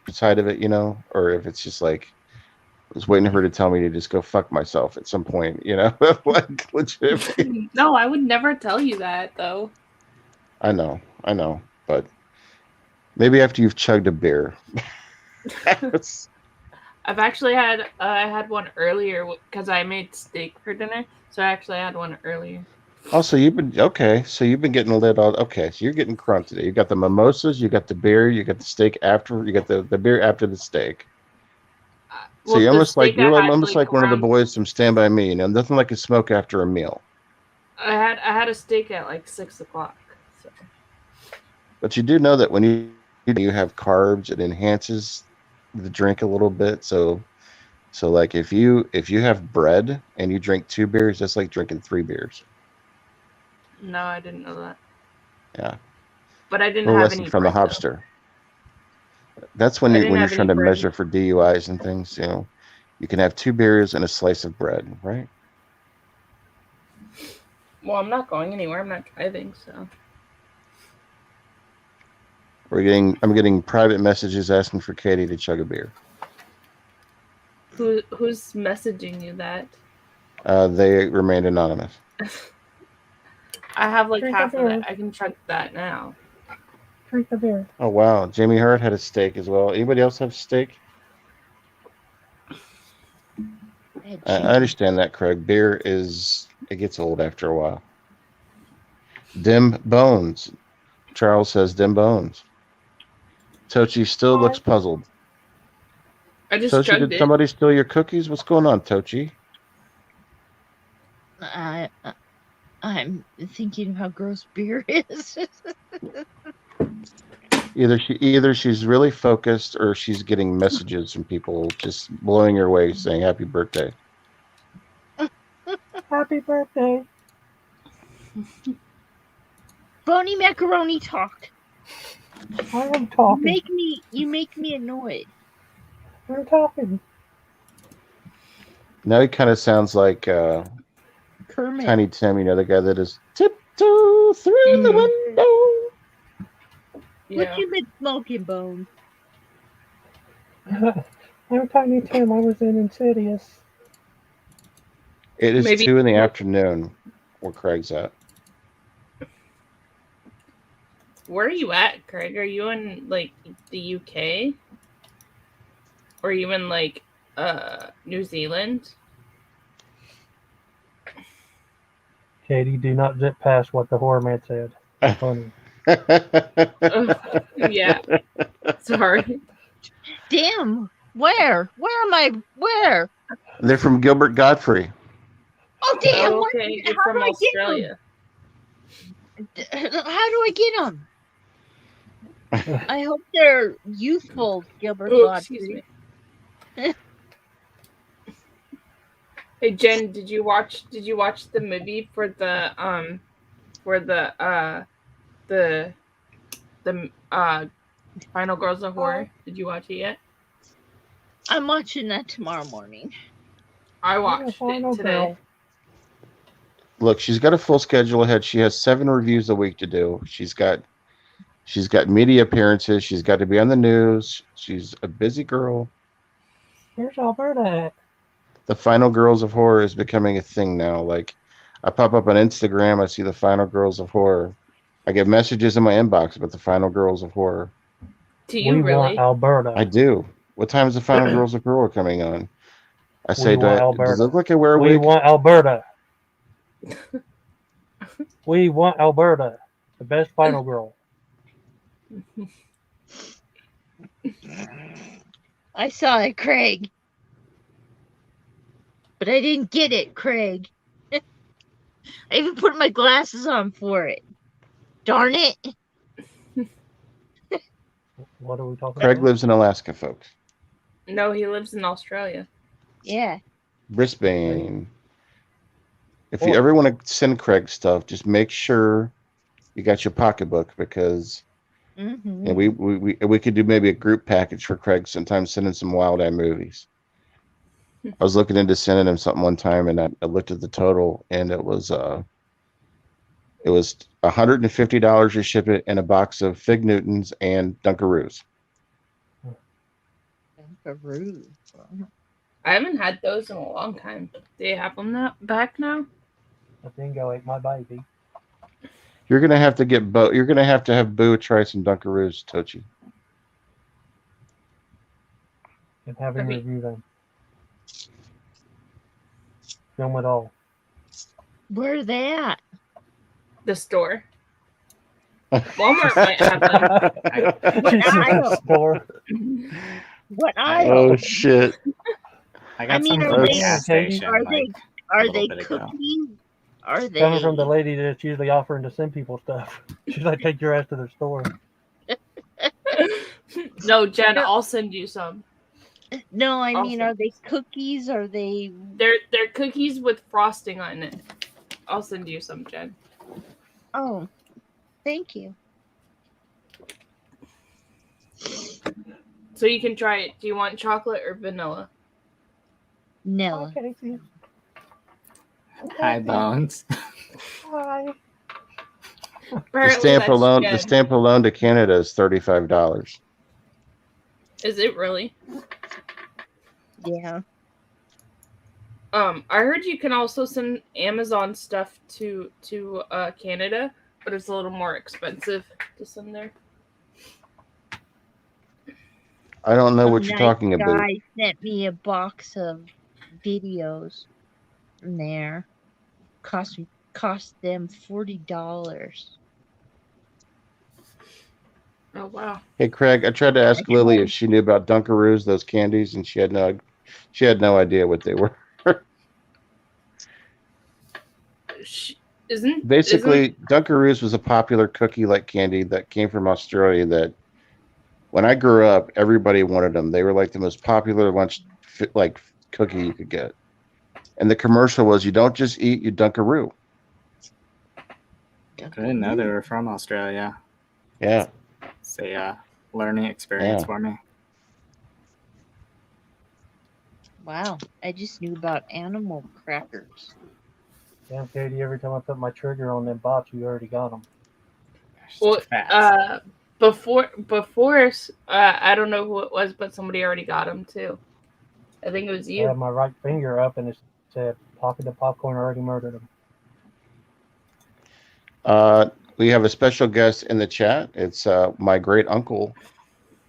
side of it, you know, or if it's just like, I was waiting for her to tell me to just go fuck myself at some point, you know, like legitimately.
No, I would never tell you that though.
I know, but maybe after you've chugged a beer.
I've actually had I had one earlier because I made steak for dinner, so I actually had one earlier.
Oh, so you've been getting lit all. Okay, so you're getting crunk today. You got the mimosas, you got the beer, you got the steak after, you got the beer after the steak. So
Well,
you're
the
almost like
steak I had,
one of the
around-
boys from Stand By Me. You know, nothing like a smoke after a meal.
I had a steak at like 6 o'clock. So.
But you do know that when you have carbs, it enhances the drink a little bit. So So like if you have bread and you drink 2 beers, that's like drinking 3 beers.
No, I didn't know that.
Yeah.
But I didn't
Little
have
lesson
any
from the
bread, though.
hobster. That's when
I
you
didn't
when you're
have any
trying to
bread.
measure for DUIs and things. You can have 2 beers and a slice of bread, right?
Well, I'm not going anywhere. I'm not driving, so.
I'm getting private messages asking for Katie to chug a beer.
Who's messaging you that?
They remained anonymous.
I have like
Drink
half
a
of
beer.
it. I can chug that now.
Drink the beer.
Oh wow, Jamie Hart had a steak as well. Anybody else have steak? I understand that, Craig. Beer it gets old after a while. Dim bones. Charles says dim bones. Tochi still looks puzzled.
I just
Tochi,
chugged
did
it.
somebody steal your cookies? What's going on, Tochi?
I'm thinking how gross beer is.
Either she's really focused or she's getting messages from people just blowing her away saying happy birthday.
Happy birthday.
Phony macaroni talk.
I am talking.
You make me annoyed.
I'm talking.
Now he kind of sounds like
Kermit.
Tiny Tim, the guy that is tiptoe through the window.
Yeah.
What you been smoking, Bone?
I'm Tiny Tim. I was in Insidious.
It is
Maybe
2 in the afternoon where Craig's at.
Where are you at, Craig? Are you in like the UK? Or are you in like New Zealand?
Katie, do not zip past what the horror man said. It's funny.
Yeah. Sorry.
Damn. Where? Where am I? Where?
They're from Gilbert Godfrey.
Oh, damn.
Oh,
what-
okay, you're
how
from
do I get 'em?
Australia.
How do I get them? I hope they're youthful, Gilbert
Oh,
Godfrey.
excuse me. Hey Jen, did you watch the movie for the Final Girls of Horror? Did you watch it yet?
I'm watching that tomorrow morning.
I watched it today.
Look, she's got a full schedule ahead. She has 7 reviews a week to do. She's got media appearances. She's got to be on the news. She's a busy girl.
Where's Alberta at?
The Final Girls of Horror is becoming a thing now. Like, I pop up on Instagram, I see the Final Girls of Horror. I get messages in my inbox about the Final Girls of Horror.
Do you
We
really?
want Alberta.
I do. What time is the Final Girls of Horror coming on? I say,
We want
does
Alberta.
it look like I wear a
We
wig?
want Alberta. We want Alberta. The best Final Girl.
I saw it, Craig. But I didn't get it, Craig. I even put my glasses on for it. Darn it.
What are we talking
Craig
about?
lives in Alaska, folks.
No, he lives in Australia.
Yeah.
Brisbane. If you ever want to send Craig stuff, just make sure you got your pocketbook because
Mm-hmm.
and we could do maybe a group package for Craig sometimes sending some Wild Eye movies. I was looking into sending him something one time and I looked at the total and it was $150 to ship it and a box of Fig Newtons and Dunkaroos.
Dunkaroos.
I haven't had those in a long time. Do you have them back now?
I think I ate my baby.
You're gonna have to get Bo. You're gonna have to have Boo try some Dunkaroos, Tochi.
And have him review them. Film it all.
Where are they at?
The store. Walmart might have them.
What aisle?
Store.
What aisle?
Oh shit!
I got
I mean,
some
are
from the
they-
gas station.
Are
like,
they
a
are
little
they
bit ago.
cooking? Are they
Coming from the lady that's usually offering to send people stuff. She's like, take your ass to the store.
No, Jen, I'll send you some.
No, I mean,
Awesome.
are they cookies? Are they?
They're cookies with frosting on it. I'll send you some, Jen.
Oh, thank you.
So you can try it. Do you want chocolate or vanilla?
No.
Okay, see.
High bones.
Hi.
Apparently that's
The
Jen.
stamp alone to Canada is $35.
Is it really?
Yeah.
I heard you can also send Amazon stuff to Canada, but it's a little more expensive to send there.
I don't know what
Some
you're
nice
talking about.
guy sent me a box of videos from there. Cost them $40.
Oh wow.
Hey Craig, I tried to ask Lily if she knew about Dunkaroos, those candies, and she had no idea what they were. Basically, Dunkaroos was a popular cookie-like candy that came from Australia that when I grew up, everybody wanted them. They were like the most popular lunch like cookie you could get. And the commercial was, you don't just eat, you Dunkaroo.
I didn't know they were from Australia.
Yeah.
It's a learning experience for me.
Wow, I just knew about animal crackers.
Damn, Katie, every time I put my trigger on them bots, you already got them.
Well, before I don't know who it was, but somebody already got them too. I think it was you.
I had my right finger up and it said, "Pocket the popcorn already murdered him."
We have a special guest in the chat. It's my great uncle,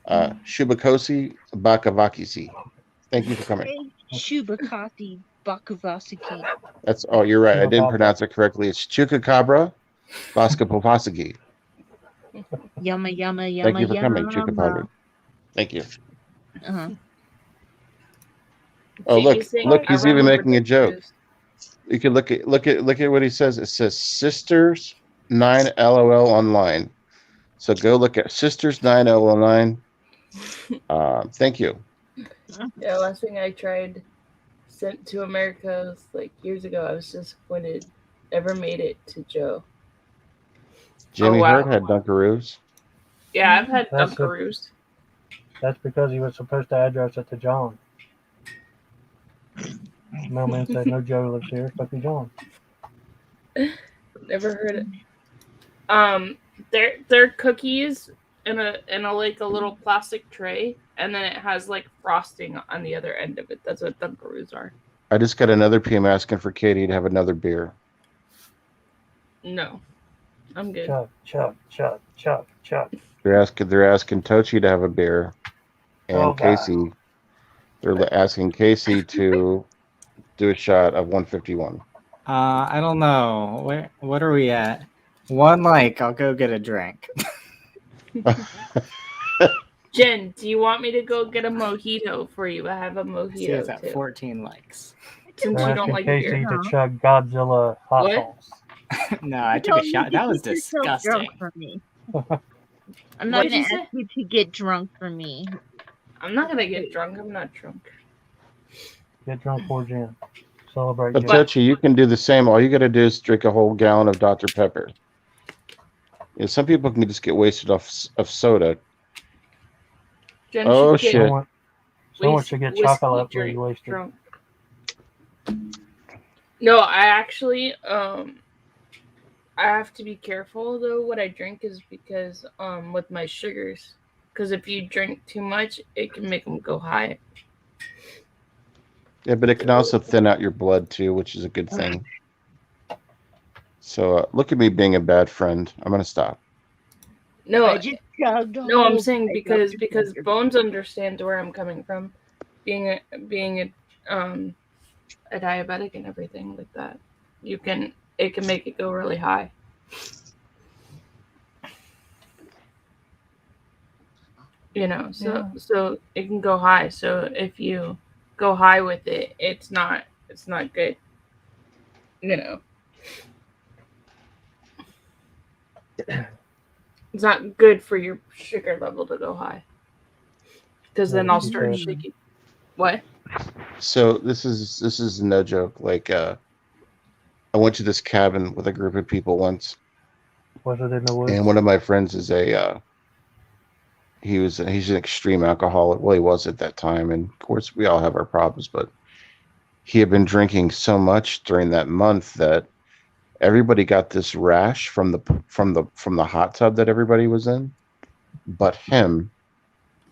Shubakosi Bakavakisi. Thank you for coming.
Shubakati Bakavasaki.
You're right. I didn't pronounce it correctly. It's Chupacabra Baskapopasagi.
Yumma, yumma, yumma,
Thank you for coming,
yumma.
Chupacabra. Thank you.
Uh-huh.
Oh, look, he's even making a joke. You can look at what he says. It says Sisters 9 LOL online. So go look at Sisters 9 LOL online. Thank you.
Yeah, last thing I tried sent to America was like years ago. I was disappointed. Never made it to Joe.
Jimmy Hurt had Dunkaroos.
Yeah, I've had Dunkaroos.
That's because he was supposed to address it to John. Mailman said, "No Joe lives here, but be John."
Never heard it. They're cookies in a like a little plastic tray, and then it has like frosting on the other end of it. That's what Dunkaroos are.
I just got another PM asking for Katie to have another beer.
No, I'm good.
Chuck.
They're asking Tochi to have a beer, and Casey. They're asking Casey to do a shot of 151.
I don't know. What are we at? One like, I'll go get a drink.
Jen, do you want me to go get a mojito for you? I have a mojito
See, it's at
too.
14 likes.
Since you don't like
Casey
beer.
to chug Godzilla hot sauce.
No, I took a shot. That was disgusting.
Drunk for me. I'm not going to ask you to get drunk for me.
I'm not going to get drunk. I'm not drunk.
Get drunk for Jen. Celebrate.
But Tochi, you can do the same. All you got to do is drink a whole gallon of Dr. Pepper. You know, some people can just get wasted of soda.
Jen
shit!
Someone should get chocolate wasted.
Drunk. No, I actually I have to be careful though what I drink is because with my sugars, because if you drink too much, it can make them go high.
Yeah, but it can also thin out your blood too, which is a good thing. So look at me being a bad friend. I'm gonna stop.
No,
I just chugged
I'm saying because Bones understands where I'm coming from, being a diabetic and everything like that. It can make it go really high. You know, so it can go high. So if you go high with it, it's not good. You know. It's not good for your sugar level to go high. Because then I'll start shaking. What?
So this is no joke. Like I went to this cabin with a group of people once,
Was it in the woods?
and one of my friends is he's an extreme alcoholic. Well, he was at that time, and of course we all have our problems, but he had been drinking so much during that month that everybody got this rash from the hot tub that everybody was in, but him.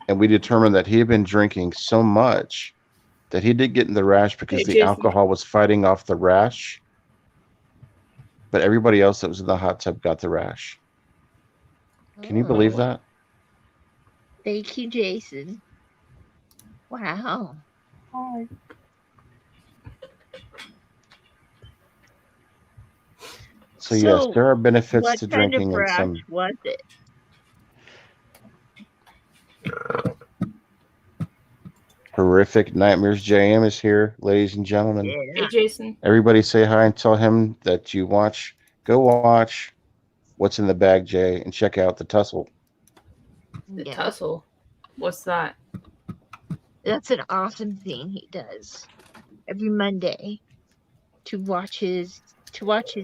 And we determined that he had been drinking so much that he did get in the rash because
Hey,
the
Jason.
alcohol was fighting off the rash. But everybody else that was in the hot tub got the rash. Can you believe
Oh,
that?
Thank you, Jason. Wow.
So yes,
So,
there are benefits
what
to
kind of
drinking and
rash
some.
was it?
Horrific nightmares. JM is here, ladies and gentlemen.
Hey,
Yeah.
Jason.
Everybody say hi and tell him that you go watch What's in the Bag, Jay, and check out the tussle.
The
Yeah.
tussle. What's that?
That's an awesome thing he does every Monday to watch his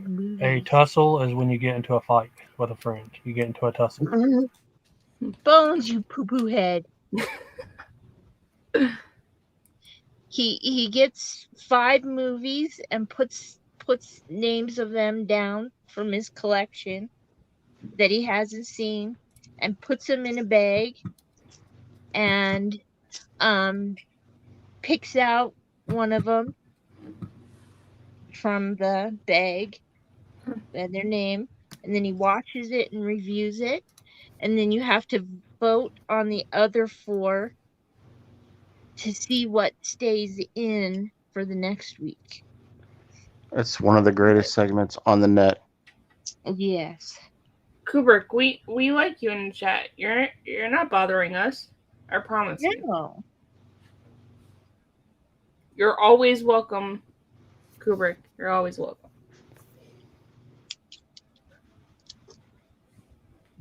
movies.
A tussle is when you get into a fight with a friend. You get into a tussle.
Bones, you poo poo head. He gets 5 movies and puts names of them down from his collection that he hasn't seen and puts them in a bag and picks out one of them from the bag and their name, and then he watches it and reviews it, and then you have to vote on the other 4 to see what stays in for the next week.
It's one of the greatest segments on the net.
Yes.
Kubrick, we like you in the chat. You're not bothering us. I promise you.
No.
You're always welcome, Kubrick. You're always welcome.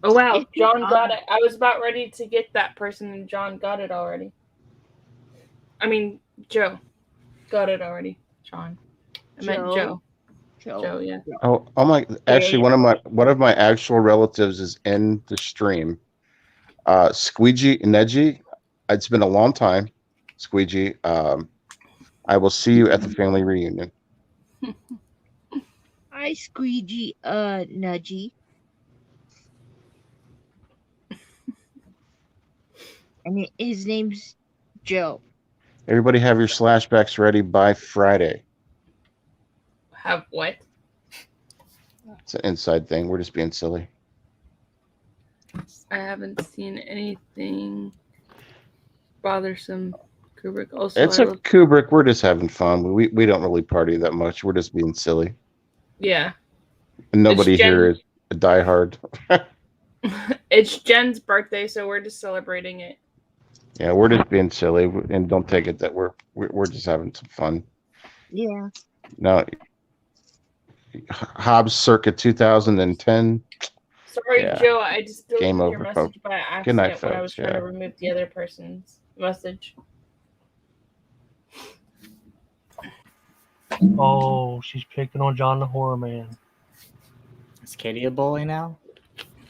Oh wow,
It's
John got
awesome.
it. I was about ready to get that person, and John got it already. I mean, Joe got it already. John. I meant Joe. Joe, yeah.
Oh my! Actually, one of my actual relatives is in the stream. Squeegee Neji. It's been a long time, Squeegee. I will see you at the family reunion.
Hi, Squeegee, Nudgy. And his name's Joe.
Everybody have your slashbacks ready by Friday.
Have what?
It's an inside thing. We're just being silly.
I haven't seen anything bothersome. Kubrick. Also,
It's a Kubrick. We're just having fun. We don't really party that much. We're just being silly.
Yeah.
And nobody here is a diehard.
It's Jen's birthday, so we're just celebrating it.
Yeah, we're just being silly, and don't take it that we're just having some fun.
Yeah.
No, Hobbs circa 2010.
Sorry,
Yeah.
Joe. I just deleted
Game
your
over,
message
folks.
by accident
Good night,
when I was
folks.
trying
Yeah.
to remove the other person's message.
Oh, she's picking on John the Horror Man.
Is Katie a bully now?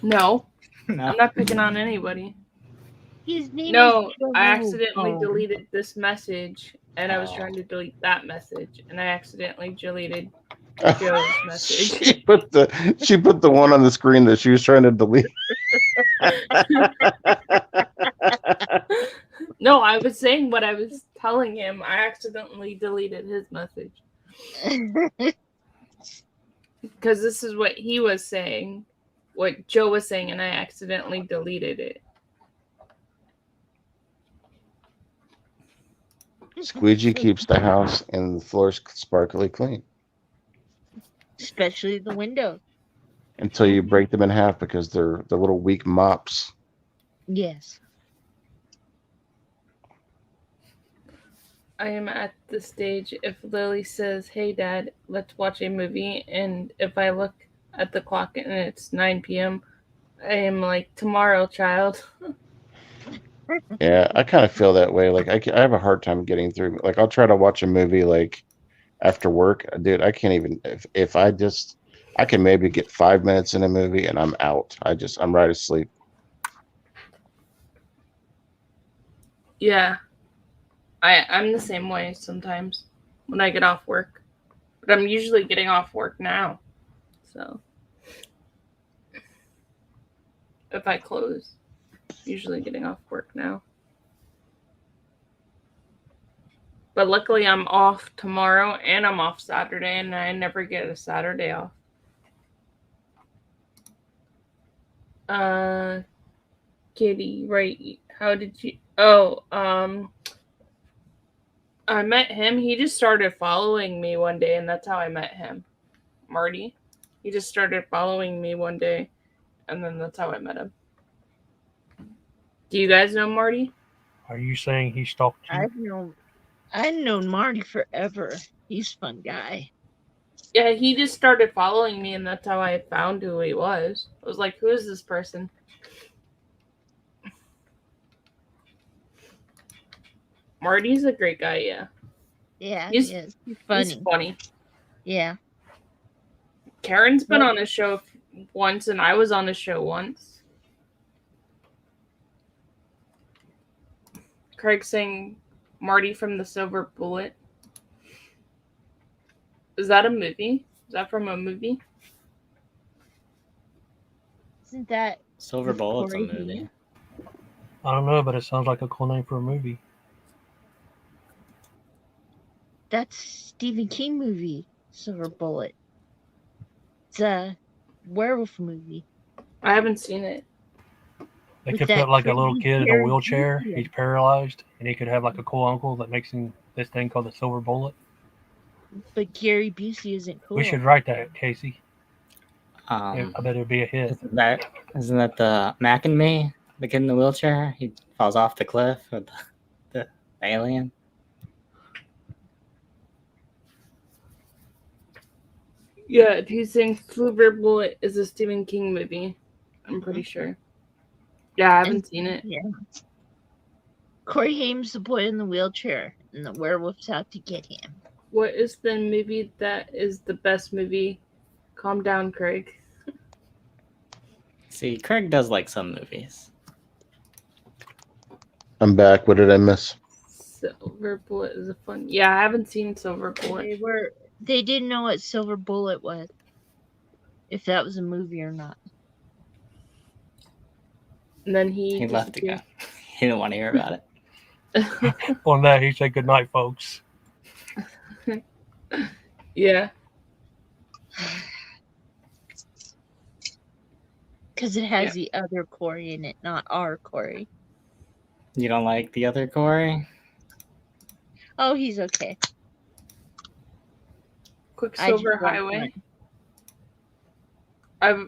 No,
No.
I'm not picking on anybody.
His name
No,
is Joe
I accidentally
Bone.
deleted this message, and I was
Oh.
trying to delete that message, and I accidentally deleted
She
Joe's message.
put the one on the screen that she was trying to delete.
No, I was saying what I was telling him. I accidentally deleted his message because this is what he was saying, what Joe was saying, and I accidentally deleted it.
Squeegee keeps the house and the floors sparkly clean
Especially the window.
until you break them in half because they're little weak mops.
Yes.
I am at the stage if Lily says, "Hey Dad, let's watch a movie," and if I look at the clock and it's 9 p.m., I am like, "Tomorrow, child."
Yeah, I kind of feel that way. Like I have a hard time getting through. Like I'll try to watch a movie like after work, dude. I can't even if I can maybe get 5 minutes in a movie and I'm out. I'm right asleep.
Yeah, I'm the same way sometimes when I get off work, but I'm usually getting off work now. So if I close, usually getting off work now. But luckily, I'm off tomorrow and I'm off Saturday, and I never get a Saturday off. Kitty, right? How did you? Oh, I met him. He just started following me one day, and that's how I met him. Marty. He just started following me one day, and then that's how I met him. Do you guys know Marty?
Are you saying he stalked you?
I've known Marty forever. He's a fun guy.
Yeah, he just started following me, and that's how I found who he was. I was like, who is this person? Marty's a great guy, yeah.
Yeah,
He's
he is. He's funny.
He's funny.
Yeah.
Karen's been on his show once, and I was on his show once. Craig saying Marty from the Silver Bullet. Is that a movie? Is that from a movie?
Isn't that
Silver
with
Bullet's a
Corey
movie.
Haim?
I don't know, but it sounds like a cool name for a movie.
That's Stephen King movie, Silver Bullet. It's a werewolf movie.
I haven't seen it.
They
With
could
that
put like a little
crazy
kid in a
Gary
wheelchair.
Busey.
He's paralyzed, and he could have like a cool uncle that makes him this thing called the Silver Bullet.
But Gary Busey isn't cool.
We should write that, Casey. I
Um,
bet it'd be a hit.
isn't that the Mac and Me? The kid in the wheelchair? He falls off the cliff with the alien.
Yeah, he's saying Silver Bullet is a Stephen King movie. I'm pretty sure. Yeah, I haven't seen it.
Yeah. Corey Haim's the boy in the wheelchair, and the werewolf's out to get him.
What is the movie that is the best movie? Calm down, Craig.
See, Craig does like some movies.
I'm back. What did I miss?
Silver Bullet is a fun. Yeah, I haven't seen Silver Bullet.
They didn't know what Silver Bullet was, if that was a movie or not.
And then he
left again. He didn't want to hear about it.
On that, he said, "Good night, folks."
Yeah.
Because it has the other Corey in it, not our Corey.
You don't like the other Corey?
Oh, he's okay.
Quicksilver Highway. I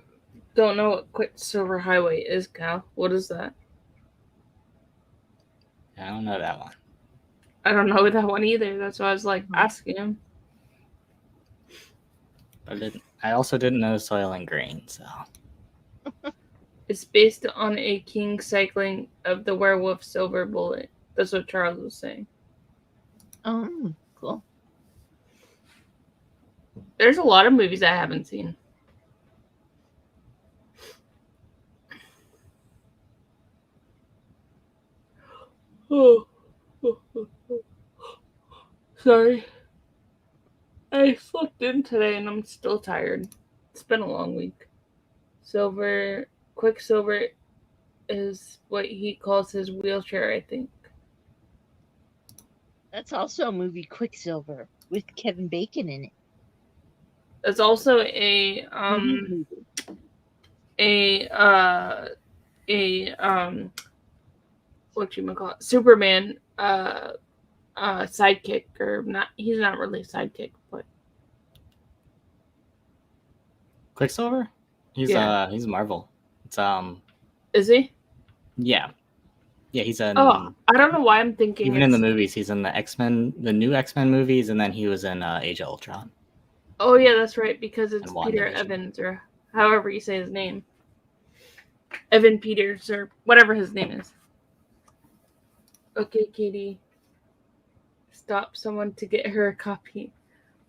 don't know what Quicksilver Highway is, Cal. What is that?
I don't know that one.
I don't know that one either. That's why I was like asking him.
But I also didn't know Soil and Green, so.
It's based on a king cycling of the werewolf Silver Bullet. That's what Charles was saying.
Oh, cool.
There's a lot of movies I haven't seen. Oh. Sorry. I slept in today and I'm still tired. It's been a long week. Quicksilver is what he calls his wheelchair, I think.
That's also a movie, Quicksilver, with Kevin Bacon in it.
It's also a what you call it, Superman sidekick, or not. He's not really a sidekick, but
Quicksilver? He's Marvel. It's
is he?
Yeah. Yeah, he's in.
Oh, I don't know why I'm thinking.
Even in the movies, he's in the X-Men, the new X-Men movies, and then he was in Age of Ultron.
Oh yeah, that's right, because it's
And
Peter
WandaVision.
Evans, or however you say his name. Evan Peters, or whatever his name is. Okay, Katie. Stop someone to get her a copy.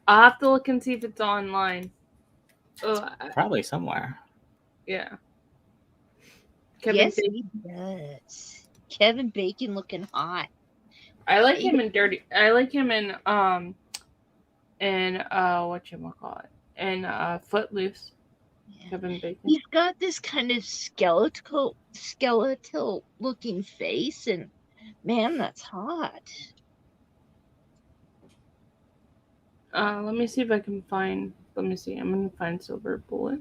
I'll have to look and see if it's online. Oh,
Probably somewhere.
yeah. Kevin
Yes,
Bacon.
he does. Kevin Bacon looking hot.
I like him in Dirty. I like him in whatchamacallit? In Footloose.
Yeah.
Kevin Bacon.
He's got this kind of skeletal looking face, and man, that's hot.
Let me see if I can find. Let me see. I'm gonna find Silver Bullet.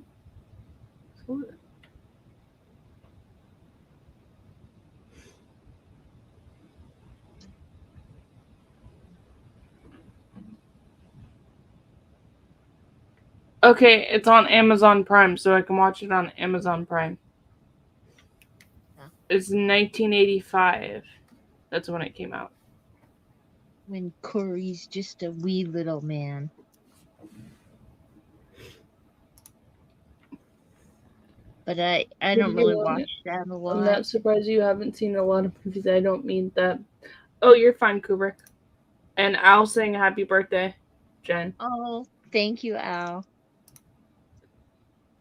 Okay, it's on Amazon Prime, so I can watch it on Amazon Prime.
Yeah.
It's 1985. That's when it came out.
When Corey's just a wee little man. But I don't really watch that a lot.
I'm not surprised you haven't seen a lot of movies. I don't mean that. Oh, you're fine, Kubrick. And Al saying happy birthday, Jen.
Oh, thank you, Al.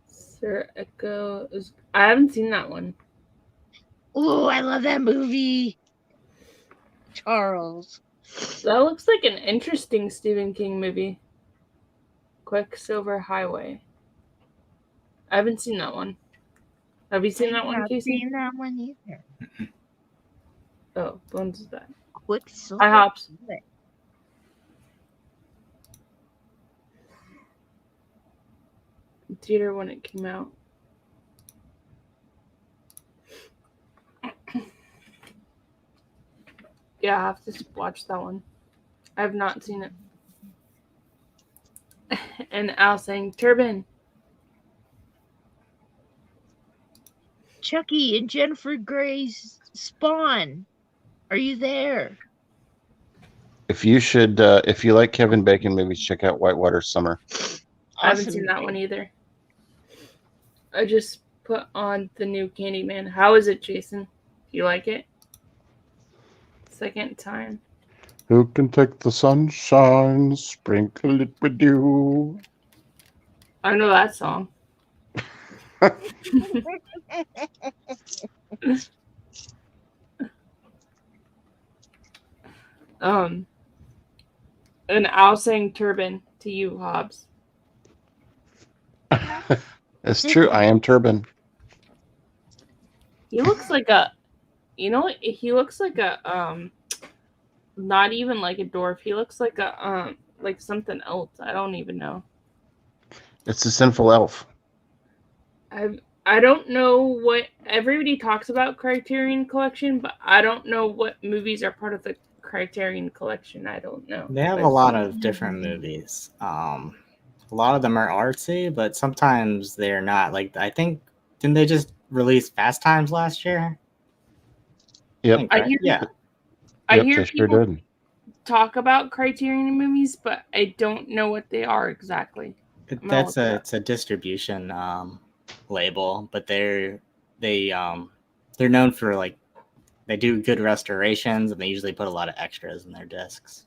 Sir Echo is. I haven't seen that one.
Oh, I love that movie. Charles.
That looks like an interesting Stephen King movie. Quicksilver Highway. I haven't seen that one. Have you seen that one,
I've
Casey?
seen that one either.
Oh, Bones is that.
Quicksilver.
Hi, Hops. Theater when it came out. Yeah, I have to watch that one. I have not seen it. And Al saying turban.
Chucky and Jennifer Grey's Spawn. Are you there?
If you like Kevin Bacon movies, check out Whitewater Summer.
I haven't seen that one either. I just put on the new Candyman. How is it, Jason? Do you like it? Second time.
Who can take the sunshine, sprinkle it with dew?
I know that song. And Al saying turban to you, Hobbs.
It's true. I am Turban.
He looks like a, he looks like a, not even like a dwarf. He looks like a, like something else. I don't even know.
It's the sinful elf.
I don't know what everybody talks about Criterion Collection, but I don't know what movies are part of the Criterion Collection. I don't know.
They have a lot of different movies. A lot of them are artsy, but sometimes they're not. Like, I think, didn't they just release Fast Times last year?
Yep.
I hear people talk about Criterion movies, but I don't know what they are exactly.
It's a distribution label, but they're known for, like, they do good restorations, and they usually put a lot of extras in their discs.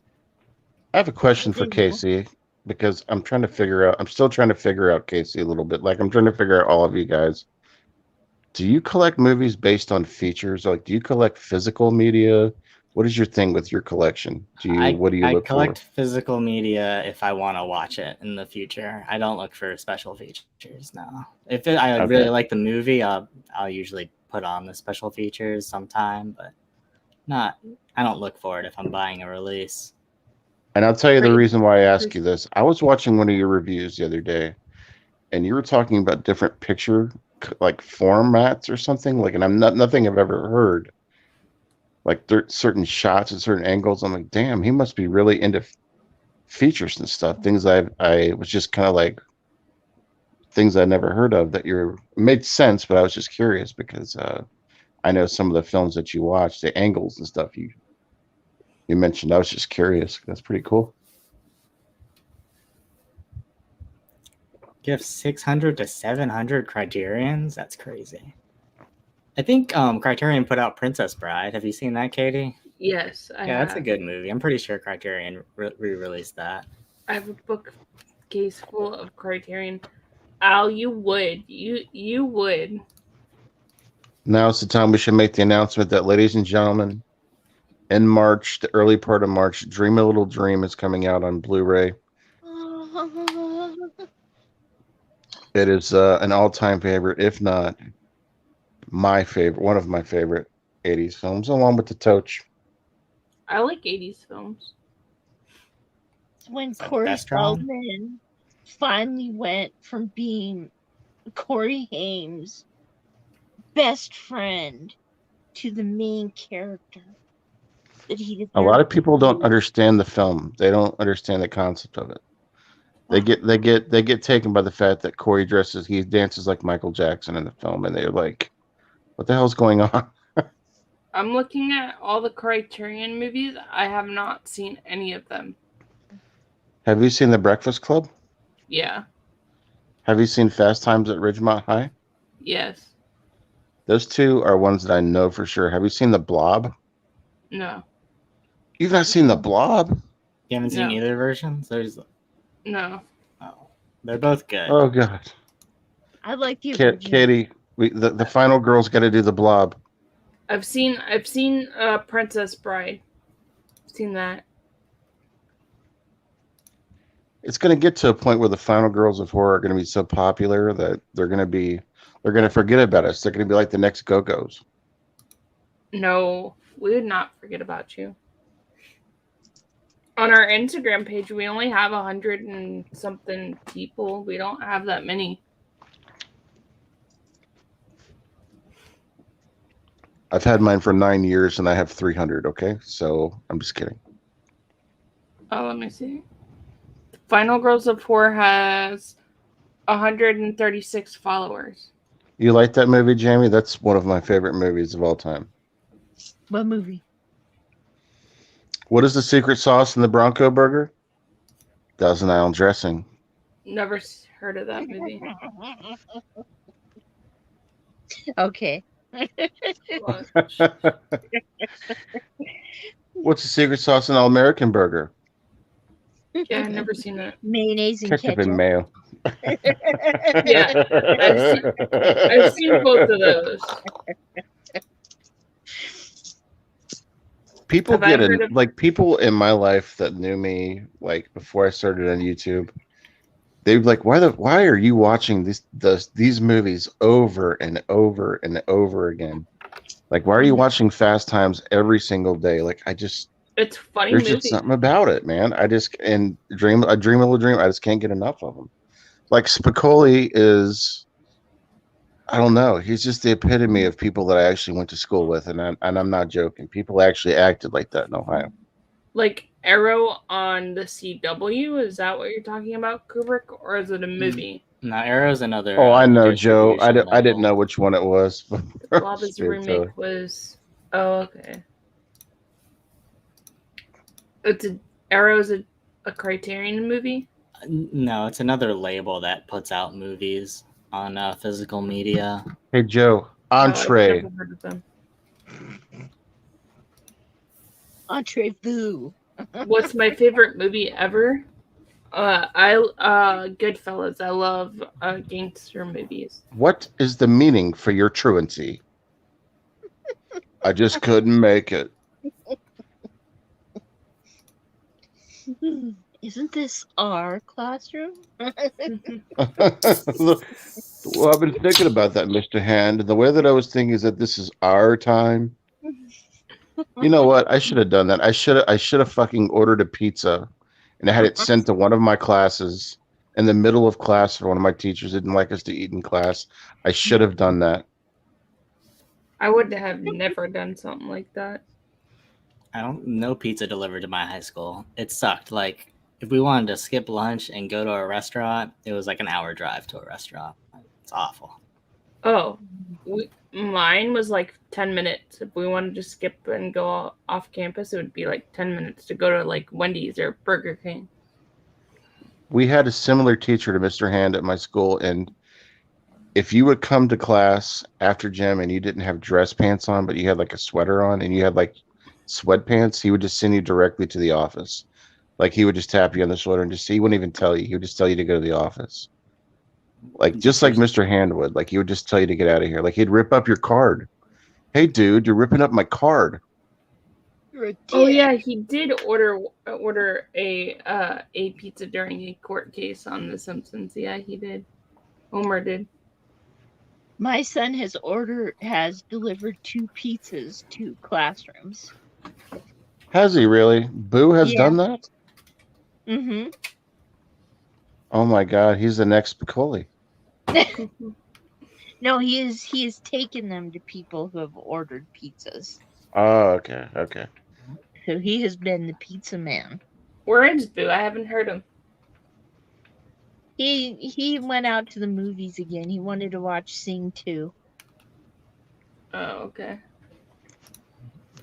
I have a question for Casey, because I'm still trying to figure out Casey a little bit. Like, I'm trying to figure out all of you guys. Do you collect movies based on features? Like, do you collect physical media? What is your thing with your collection? What do you look for?
I collect physical media if I want to watch it in the future. I don't look for special features now. If I really like the movie, I'll usually put on the special features sometime, but I don't look for it if I'm buying a release.
And I'll tell you the reason why I ask you this. I was watching one of your reviews the other day, and you were talking about different picture like formats or something. Like, and I'm nothing I've ever heard. Like, there's certain shots and certain angles. I'm like, damn, he must be really into features and stuff. Things I was just kind of like things I never heard of that it made sense, but I was just curious because I know some of the films that you watch, the angles and stuff you mentioned. I was just curious. That's pretty cool.
You have 600 to 700 Criterions? That's crazy. I think Criterion put out Princess Bride. Have you seen that, Katie?
Yes, I
Yeah,
have.
that's a good movie. I'm pretty sure Criterion re-released that.
I have a bookcase full of Criterion. Al, you would. You would.
Now's the time we should make the announcement that, ladies and gentlemen, in March, the early part of March, Dream a Little Dream is coming out on Blu-ray. It is an all-time favorite, if not my favorite, one of my favorite 80s films, along with The Touch.
I like 80s films.
When
Is that
Corey
best round?
Feldman finally went from being Corey Haim's best friend to the main character that he
A lot of
deserved
people
to
don't
be.
understand the film. They don't understand the concept of it. They get taken by the fact that Corey he dances like Michael Jackson in the film, and they're like, "What the hell's going on?"
I'm looking at all the Criterion movies. I have not seen any of them.
Have you seen The Breakfast Club?
Yeah.
Have you seen Fast Times at Ridgemont High?
Yes.
Those two are ones that I know for sure. Have you seen The Blob?
No.
You've not seen The Blob?
You haven't seen
No.
either versions? There's
No.
oh, they're both good.
Oh God,
I like the original.
Katie, the final girl's got to do The Blob.
I've seen Princess Bride. I've seen that.
It's going to get to a point where the final girls of horror are going to be so popular that they're going to forget about us. They're going to be like the next Go-Go's.
No, we would not forget about you. On our Instagram page, we only have 100 and something people. We don't have that many.
I've had mine for 9 years and I have 300. Okay, so I'm just kidding.
Oh, let me see. Final Girls of Horror has 136 followers.
You like that movie, Jamie? That's one of my favorite movies of all time.
What movie?
What is the secret sauce in the Bronco Burger? Thousand Island dressing.
Never heard of that movie.
Okay.
What's the secret sauce in All American Burger?
Yeah, I've never seen that.
Mayonnaise and
Ketchup
ketchup.
and mayo.
Yeah, I've seen both of those.
People
Have I
get
heard
it.
of-
Like people in my life that knew me, like before I started on YouTube, they'd be like, "Why are you watching these movies over and over and over again? Like, why are you watching Fast Times every single day?" Like,
It's funny
there's
movie.
just something about it, man. I dream a little dream. I just can't get enough of them. Like Spicoli is, I don't know. He's just the epitome of people that I actually went to school with, and I'm not joking. People actually acted like that in Ohio.
Like Arrow on the CW, is that what you're talking about, Kubrick, or is it a movie?
No, Arrow's another.
Oh, I know, Joe. I
distribution
didn't know
label.
which one it was.
Bob's remake was. Oh, okay. Arrow's a Criterion movie.
No, it's another label that puts out movies on physical media.
Hey, Joe.
No, I've
Entree.
never heard of them.
Entree Vu.
What's my favorite movie ever? Goodfellas. I love gangster movies.
What is the meaning for your truancy? I just couldn't make it.
Isn't this our classroom?
Well, I've been thinking about that, Mr. Hand. And the way that I was thinking is that this is our time. You know what? I should have done that. I should have fucking ordered a pizza and I had it sent to one of my classes in the middle of class for one of my teachers didn't like us to eat in class. I should have done that.
I would have never done something like that.
No pizza delivered to my high school. It sucked. Like if we wanted to skip lunch and go to a restaurant, it was like an hour drive to a restaurant. It's awful.
Oh, mine was like 10 minutes. If we wanted to skip and go off campus, it would be like 10 minutes to go to like Wendy's or Burger King.
We had a similar teacher to Mr. Hand at my school, and if you would come to class after gym and you didn't have dress pants on, but you had like a sweater on and you had like sweatpants, he would just send you directly to the office. Like he would just tap you on the shoulder and he wouldn't even tell you. He would just tell you to go to the office. Like just like Mr. Hand would. Like he would just tell you to get out of here. Like he'd rip up your card. Hey, dude, you're ripping up my card.
Oh yeah, he did order a pizza during a court case on The Simpsons. Yeah, he did. Homer did.
My son has delivered 2 pizzas to classrooms.
Has he really? Boo has done that?
Mm-hmm.
Oh my God, he's the next Spicoli.
No, he is taken them to people who have ordered pizzas.
Oh, okay, okay.
So he has been the pizza man.
Where is Boo? I haven't heard him.
He went out to the movies again. He wanted to watch Sing 2.
Oh, okay.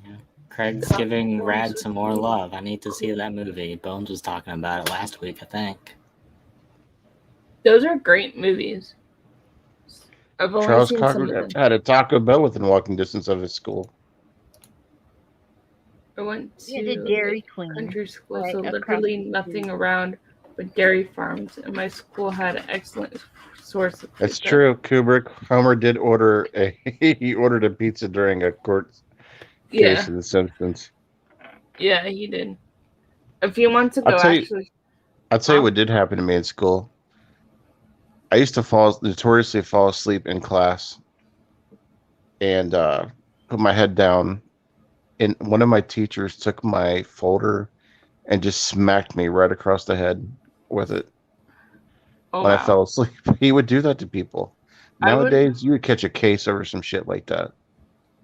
Yeah. Craig's giving Rad some more love. I need to see that movie. Bones was talking about it last week, I think.
Those are great movies. I've only
Charles
seen some of them.
Cocker had a Taco Bell within walking distance of his school.
I went to
the Dairy Queen.
country school,
Right,
so
across
literally
the
nothing
street.
around but dairy farms, and my school had an excellent source of
That's
pizza.
true. Kubrick, Homer did order he ordered a pizza during a court
Yeah,
case of The Simpsons.
yeah, he did. A few months ago,
I'll tell you-
actually.
I'll tell you what did happen to me in school. I used to notoriously fall asleep in class and put my head down. And one of my teachers took my folder and just smacked me right across the head with it
Oh,
when I
wow.
fell asleep. He would do that to people.
I would-
Nowadays, you would catch a case over some shit like that.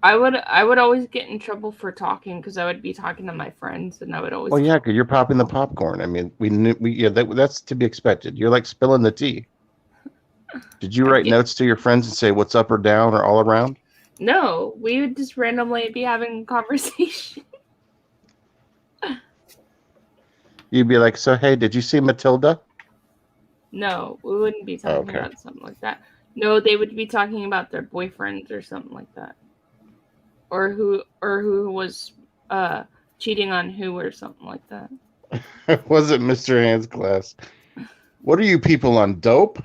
I would always get in trouble for talking because I would be talking to my friends, and I would always.
Well, yeah, because you're popping the popcorn. I mean, that's to be expected. You're like spilling the tea. Did you write notes to your friends and say what's up or down or all around?
No, we would just randomly be having a conversation.
You'd be like, so hey, did you see Matilda?
No, we wouldn't be talking
Okay.
about something like that. No, they would be talking about their boyfriends or something like that, or who was cheating on who or something like that.
Was it Mr. Hand's class? What are you people on dope?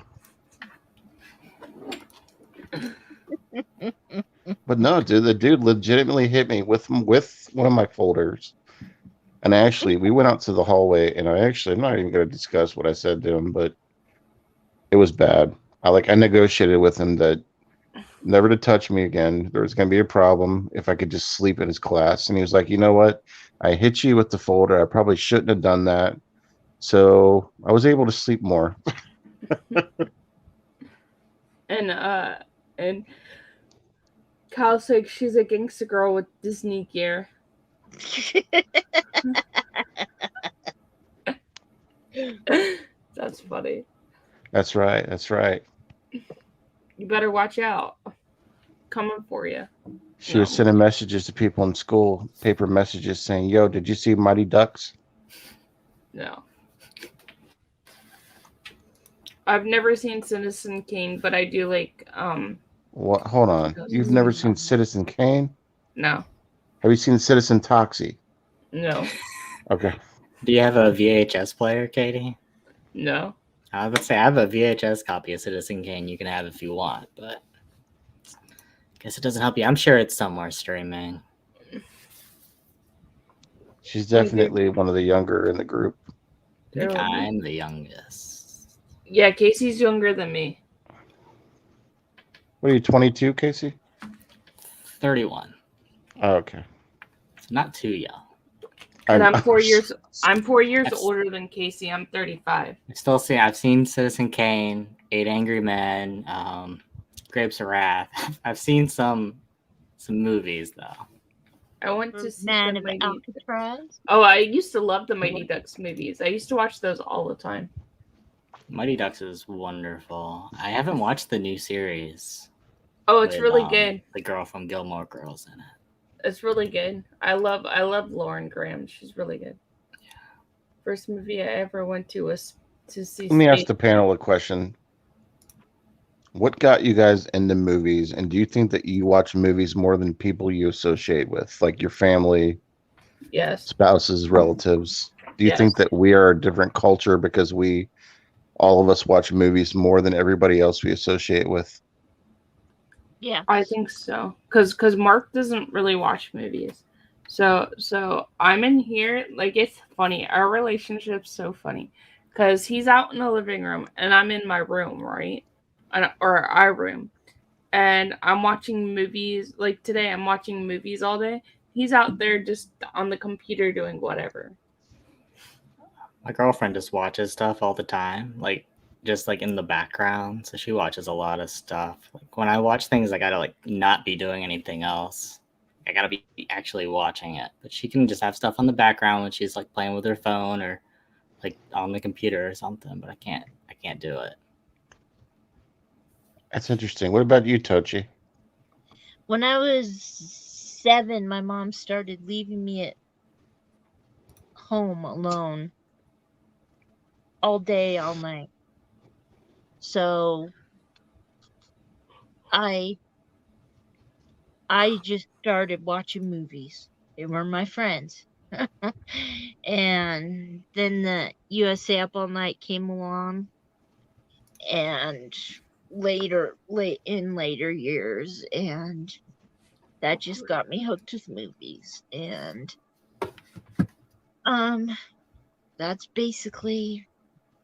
But no, dude, the dude legitimately hit me with one of my folders. And actually, we went out to the hallway, and I'm not even going to discuss what I said to him, but it was bad. I negotiated with him that never to touch me again. There was going to be a problem if I could just sleep in his class. And he was like, you know what? I hit you with the folder. I probably shouldn't have done that. So I was able to sleep more.
And Kyle's like, she's a gangster girl with Disney gear. That's funny.
That's right. That's right.
You better watch out. Coming for you.
She was sending messages to people in school, paper messages saying, yo, did you see Mighty Ducks?
No. I've never seen Citizen Kane, but I do like
What? Hold on. You've never seen Citizen Kane?
No.
Have you seen Citizen Toxie?
No.
Okay.
Do you have a VHS player, Katie?
No.
I was about to say, I have a VHS copy of Citizen Kane you can have if you want, but I guess it doesn't help you. I'm sure it's somewhere streaming.
She's definitely one of the younger in the group.
I think I'm the youngest.
Yeah, Casey's younger than me.
What are you, 22, Casey?
31.
Oh, okay.
Not too young.
And I'm 4 years
That's-
older than Casey. I'm 35.
I've seen Citizen Kane, 8 Angry Men, Grapes of Wrath. I've seen some movies though.
I went to see
Man
the
of
Mighty.
Alcatraz.
Oh, I used to love the Mighty Ducks movies. I used to watch those all the time.
Mighty Ducks is wonderful. I haven't watched the new series.
Oh, it's
with,
really good.
The girl from Gilmore Girls in it.
It's really good. I love Lauren Graham. She's really good.
Yeah.
First movie I ever went to was to see.
Let me ask the panel a question. What got you guys into movies, and do you think that you watch movies more than people you associate with, like your family
Yes.
spouses, relatives. Do you
Yes.
think that we are a different culture because all of us watch movies more than everybody else we associate with?
Yeah.
I think so. Cause Mark doesn't really watch movies. So I'm in here, like, it's funny. Our relationship's so funny. Cause he's out in the living room and I'm in my room, right? Or our room. And I'm watching movies. Like today I'm watching movies all day. He's out there just on the computer doing whatever.
My girlfriend just watches stuff all the time, like just like in the background. So she watches a lot of stuff. Like when I watch things, I gotta like not be doing anything else. I gotta be actually watching it. But she can just have stuff on the background when she's like playing with her phone or like on the computer or something. But I can't do it.
That's interesting. What about you, Tochi?
When I was 7, my mom started leaving me at home alone all day, all night. So I just started watching movies. They were my friends. And then the USA Up All Night came along, and later years, and that just got me hooked with movies. And that's basically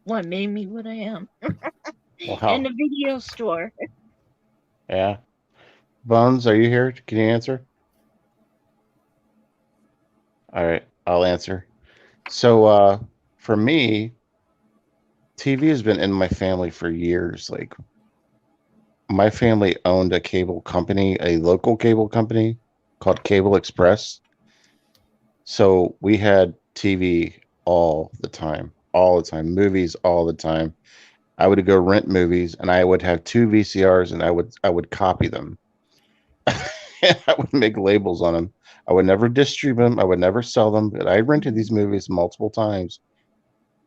what made me what I am.
Wow.
And a video store.
Yeah. Bones, are you here? Can you answer? All right, I'll answer. So, for me, TV has been in my family for years. Like, my family owned a cable company, a local cable company called Cable Express. So we had TV all the time, movies all the time. I would go rent movies, and I would have two VCRs, and I would copy them. I would make labels on them. I would never distribute them. I would never sell them. But I rented these movies multiple times.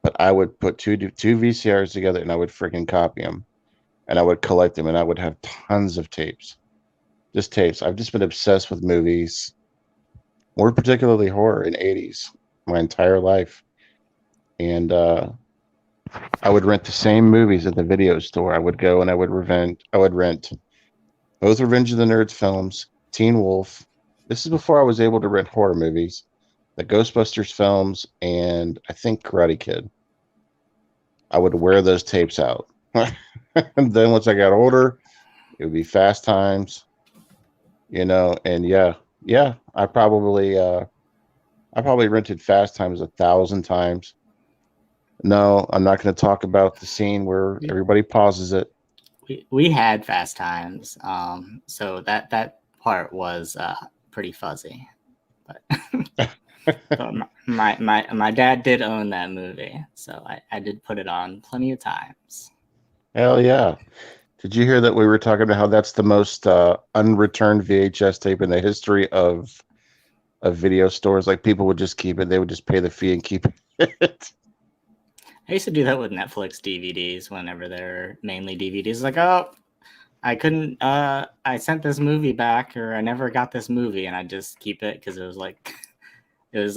But I would put two VCRs together, and I would freaking copy them, and I would collect them, and I would have tons of tapes, just tapes. I've just been obsessed with movies, more particularly horror in '80s, my entire life. And I would rent the same movies at the video store. I would go and I would rent both Revenge of the Nerds films, Teen Wolf. This is before I was able to rent horror movies, the Ghostbusters films, and I think Karate Kid. I would wear those tapes out. And then once I got older, it would be Fast Times, and yeah, I probably rented Fast Times 1,000 times. No, I'm not going to talk about the scene where everybody pauses it.
We had Fast Times, so that part was pretty fuzzy. But my dad did own that movie, so I did put it on plenty of times.
Hell yeah! Did you hear that we were talking about how that's the most unreturned VHS tape in the history of video stores? Like people would just keep it; they would just pay the fee and keep it.
I used to do that with Netflix DVDs whenever they're mainly DVDs. Like, oh, I couldn't, I sent this movie back, or I never got this movie, and I just keep it because it was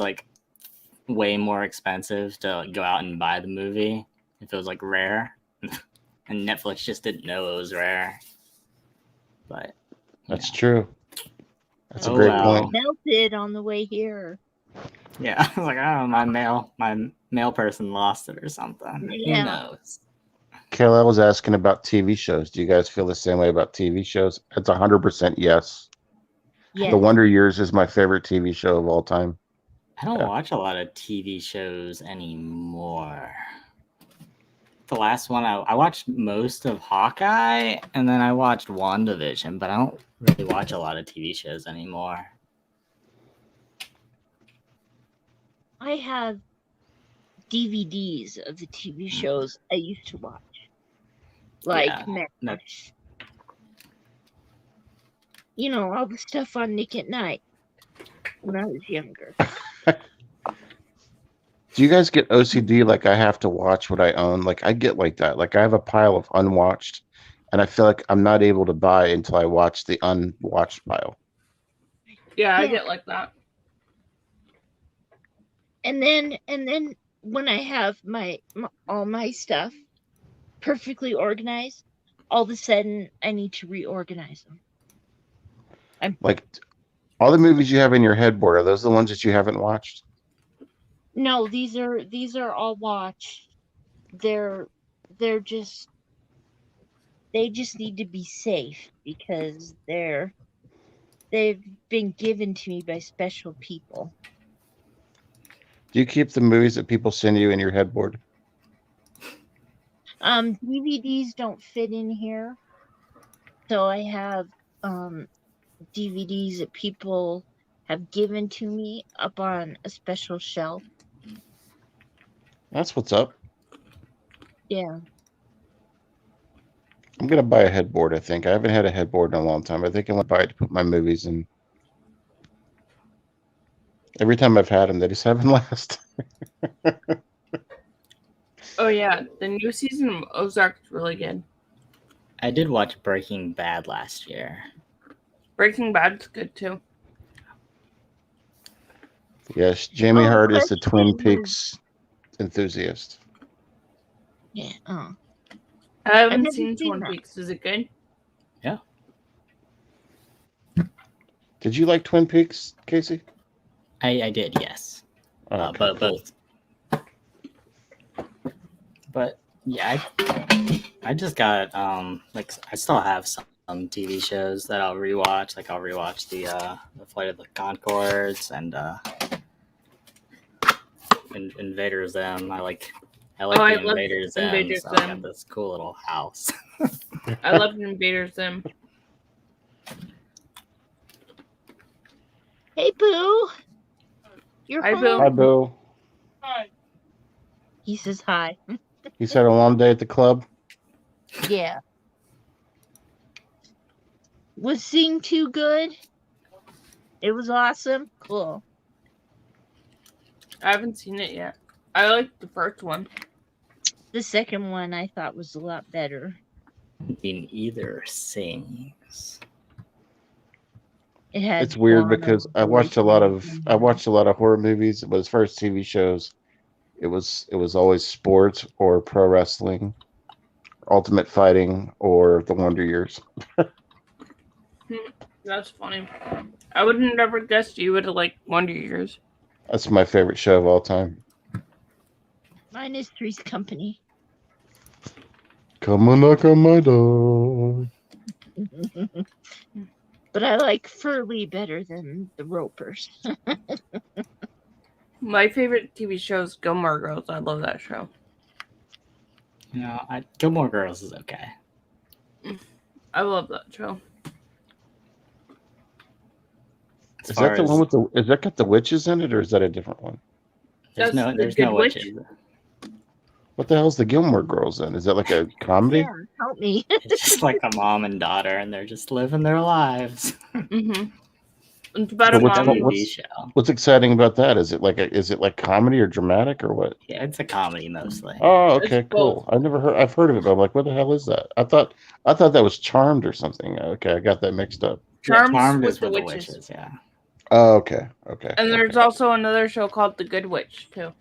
like way more expensive to go out and buy the movie if it was like rare. And Netflix just didn't know it was rare. But
that's true. That's a great point.
Melted on the way here.
Yeah, I was like, oh, my mail person lost it or something.
Yeah.
Who knows?
Kayla was asking about TV shows. Do you guys feel the same way about TV shows? It's 100% yes.
Yes.
The Wonder Years is my favorite TV show of all time.
I don't watch a lot of TV shows anymore. The last one I watched most of Hawkeye, and then I watched WandaVision, but I don't really watch a lot of TV shows anymore.
I have DVDs of the TV shows I used to watch. Like MASH. All the stuff on Nick at Night when I was younger.
Do you guys get OCD like I have to watch what I own? Like I get like that. Like I have a pile of unwatched, and I feel like I'm not able to buy until I watch the unwatched pile.
Yeah, I get like that.
And then when I have all my stuff perfectly organized, all of a sudden I need to reorganize them.
Like all the movies you have in your headboard, are those the ones that you haven't watched?
No, these are all watched. They're just they just need to be safe because they've been given to me by special people.
Do you keep the movies that people send you in your headboard?
DVDs don't fit in here. So I have DVDs that people have given to me up on a special shelf.
That's what's up.
Yeah.
I'm gonna buy a headboard. I think I haven't had a headboard in a long time. I think I want to buy it to put my movies in. Every time I've had them, they just haven't lasted.
Oh yeah, the new season of Ozark is really good.
I did watch Breaking Bad last year.
Breaking Bad's good too.
Yes, Jamie
Oh,
Hart is the
question
Twin
is-
Peaks enthusiast.
Yeah. Oh.
I haven't
never
seen
seen
Twin
that.
Peaks. Is it good?
Did you like Twin Peaks, Casey?
I did, yes.
Okay, cool.
But yeah, I just got like I still have some TV shows that I'll rewatch. Like I'll rewatch the Flight of the Conchords and Invader Zim. I like
I
the
love
Invader Zim.
Invader
So I
Zim.
got this cool little house.
I love Invader Zim.
Hey, Boo. You're
Hi,
home.
Boo.
Hi, Boo.
He says hi.
He's had a long day at the club.
Yeah. Was Sing 2 good? It was awesome. Cool.
I haven't seen it yet. I liked the first one.
The second one I thought was a lot better.
In either sings.
It had
It's weird
Bono,
because I
Billy
watched a lot of
Connolly.
horror movies, but as far as TV shows, it was always sports or pro wrestling, Ultimate Fighting, or The Wonder Years.
That's funny. I would have never guessed you would have liked Wonder Years.
That's my favorite show of all time.
Mine is Three's Company.
Come on, knock on my door.
But I like Furley better than the Ropers.
My favorite TV show is Gilmore Girls. I love that show.
You know, Gilmore Girls is okay.
I love that show.
As
Is
far
that the
as-
one with the? Is that got the witches in it, or is that a different one?
There's
That's
no,
the
there's
Good
no
Witch.
witches.
What the hell's the Gilmore Girls in? Is that like a comedy?
Yeah, help me.
It's just like a mom and daughter, and they're just living their lives.
Mm-hmm. It's about
So
a
what's
mom.
called-
TV show.
What's exciting about that? Is it like comedy or dramatic or what?
Yeah, it's a comedy mostly.
Oh, okay,
It's
cool. I've heard of it, but I'm like, what the hell is that? I thought that was Charmed or something. Okay, I got that mixed up.
Charmed
Charmed
with
is
the
with the
witches.
witches, yeah.
Oh, okay.
And there's
okay.
also another show called The Good Witch, too.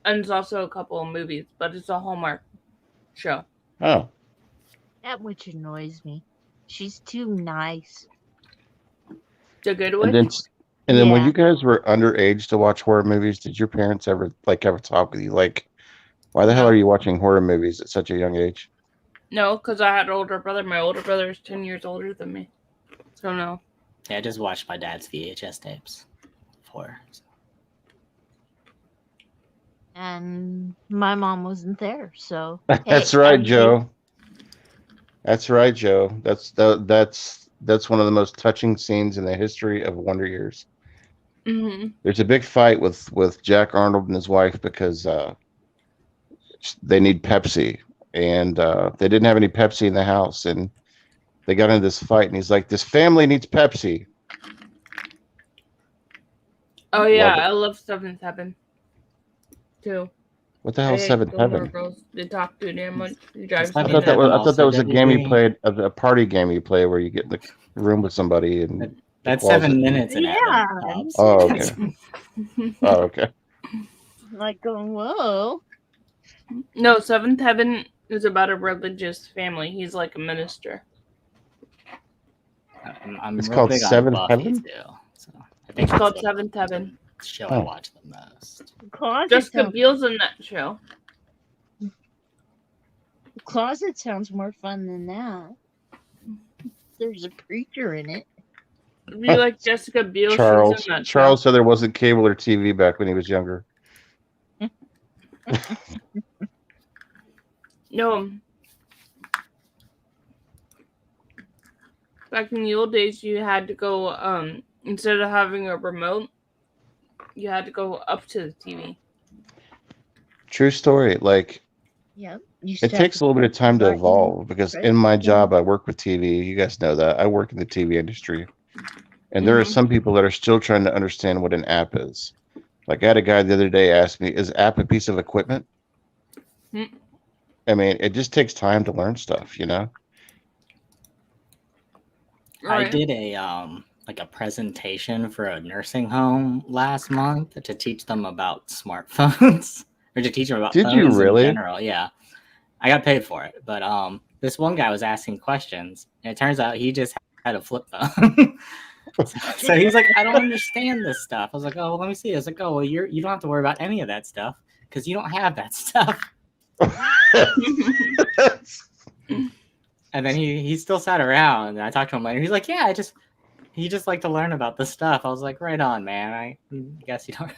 And there's also a couple of movies, but it's a Hallmark show.
Oh,
That witch annoys me. She's too nice.
The Good
and
Witch?
then when
Yeah.
you guys were underage to watch horror movies, did your parents ever talk with you like, why the hell
No.
are you watching horror movies at such a young age?
No, because I had an older brother. My older brother is 10 years older than me. So no.
Yeah, I just watched my dad's VHS tapes before.
And my mom wasn't there, so.
That's
hey,
right,
I-
Joe. That's right, Joe. That's one of the most touching scenes in the history of Wonder Years.
Mm-hmm.
There's a big fight with Jack Arnold and his wife because they need Pepsi, and they didn't have any Pepsi in the house, and they got into this fight, and he's like, "This family needs Pepsi."
Oh, yeah.
Love it.
I love Seventh Heaven, too.
What the hell is
I hate
Seventh
Gilmore
Heaven?
Girls. They talk too damn much. It drives
I
I
me
thought that
nuts.
was a game you
WB.
played, a party game you play where you get in the room with somebody and
That's
closet.
7 minutes in
Yeah.
heaven. Pops.
Oh, okay. Oh, okay.
Like going, whoa.
No, Seventh Heaven is about a religious family. He's like a minister.
I'm
It's
real
called
big on
Seventh
Buffy
Heaven?
too, so I think
It's called
the
Seventh Heaven.
show
Oh.
I watch the most.
Closet
Jessica
sounds,
Biel's in that show.
Closet sounds more fun than that. There's a preacher in it.
If you like Jessica Biel,
Charles.
she's in that
Charles
show.
said there wasn't cable or TV back when he was younger.
No. Back in the old days, you had to go, instead of having a remote, you had to go up to the TV.
True story. Like,
Yep.
it takes a little bit of time to evolve because in my job, I work with TV. You guys know that. I work in the TV industry. And there are some people that are still trying to understand what an app is. Like, I had a guy the other day ask me, is app a piece of equipment? I mean, it just takes time to learn stuff, you know?
I did a like a presentation for a nursing home last month to teach them about smartphones or to teach them about
Did
phones
you really?
in general. Yeah, I got paid for it, but this one guy was asking questions, and it turns out he just had a flip phone. So he's like, I don't understand this stuff. I was like, oh, well, let me see. I was like, oh, well, you don't have to worry about any of that stuff because you don't have that stuff. And then he still sat around, and I talked to him later. He's like, yeah, he just like to learn about this stuff. I was like, right on, man. I guess you don't.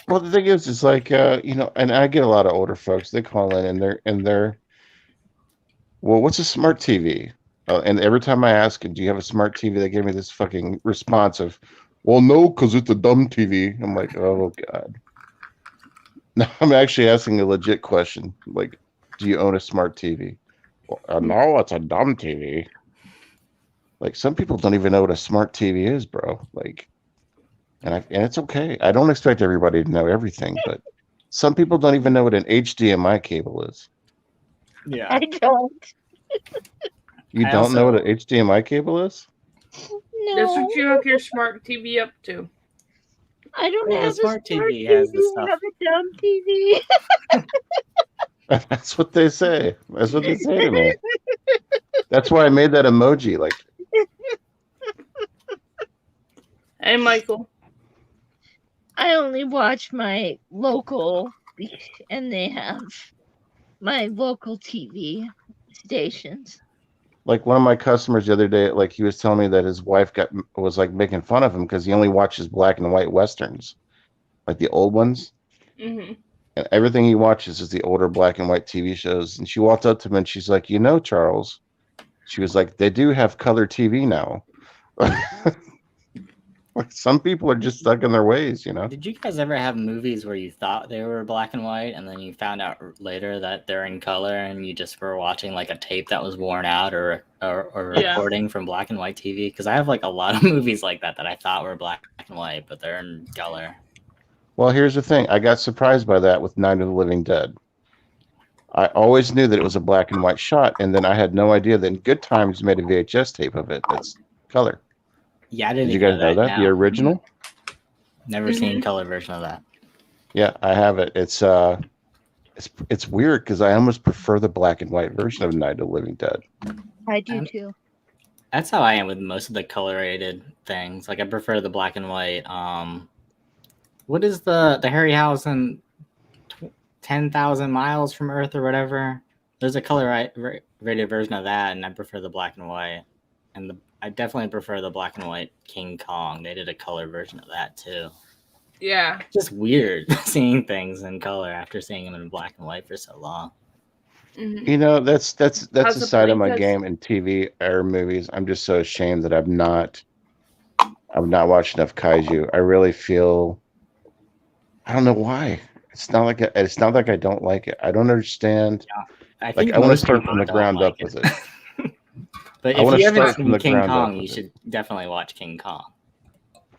Well, the thing is, it's like, you know, and I get a lot of older folks. They call in and they're, well, what's a smart TV? And every time I ask, do you have a smart TV? They give me this fucking response of, well, no, because it's a dumb TV. I'm like, oh, God. No, I'm actually asking a legit question. Like, do you own a smart TV? Well, no, it's a dumb TV. Like, some people don't even know what a smart TV is, bro. Like, and it's okay. I don't expect everybody to know everything, but some people don't even know what an HDMI cable is.
Yeah.
I don't.
You don't know what an HDMI cable is?
No.
That's what you hook your smart TV up to.
I don't
Well,
have
the smart
a smart
TV has the
TV.
stuff.
I have a dumb TV.
That's what they say. That's what they say to me. That's why I made that emoji. Like,
Hey, Michael.
I only watch my local, and they have my local TV stations.
like one of my customers the other day, like he was telling me that his wife was like making fun of him because he only watches black and white westerns, like the old ones.
Mm-hmm.
And everything he watches is the older black and white TV shows. And she walked up to him and she's like, you know, Charles, she was like, they do have color TV now. Like, some people are just stuck in their ways, you know?
Did you guys ever have movies where you thought they were black and white and then you found out later that they're in color and you just were watching like a tape that was worn out or recording from black and white TV? Because I have like a lot of movies like that I thought were black and white, but they're in color.
Well, here's the thing. I got surprised by that with Night of the Living Dead. I always knew that it was a black and white shot, and then I had no idea that Good Times made a VHS tape of it that's color.
Yeah,
Did you guys know that? The original?
Never seen color version of that.
Yeah, I have it. It's weird because I almost prefer the black and white version of Night of the Living Dead.
I do too.
That's how I am with most of the colorated things. Like I prefer the black and white. What is the Harryhausen 10,000 miles from Earth or whatever? There's a color rated version of that, and I prefer the black and white. And I definitely prefer the black and white King Kong. They did a color version of that too.
Yeah.
Just weird seeing things in color after seeing them in black and white for so long.
Mm-hmm.
You know, that's a side of my game in TV or movies. I'm just so ashamed that I've not watched enough kaiju. I really feel, I don't know why. It's not like I don't like it. I don't understand.
Yeah, I
want to start from the ground up with it.
But if you haven't seen King Kong, you should definitely watch King Kong.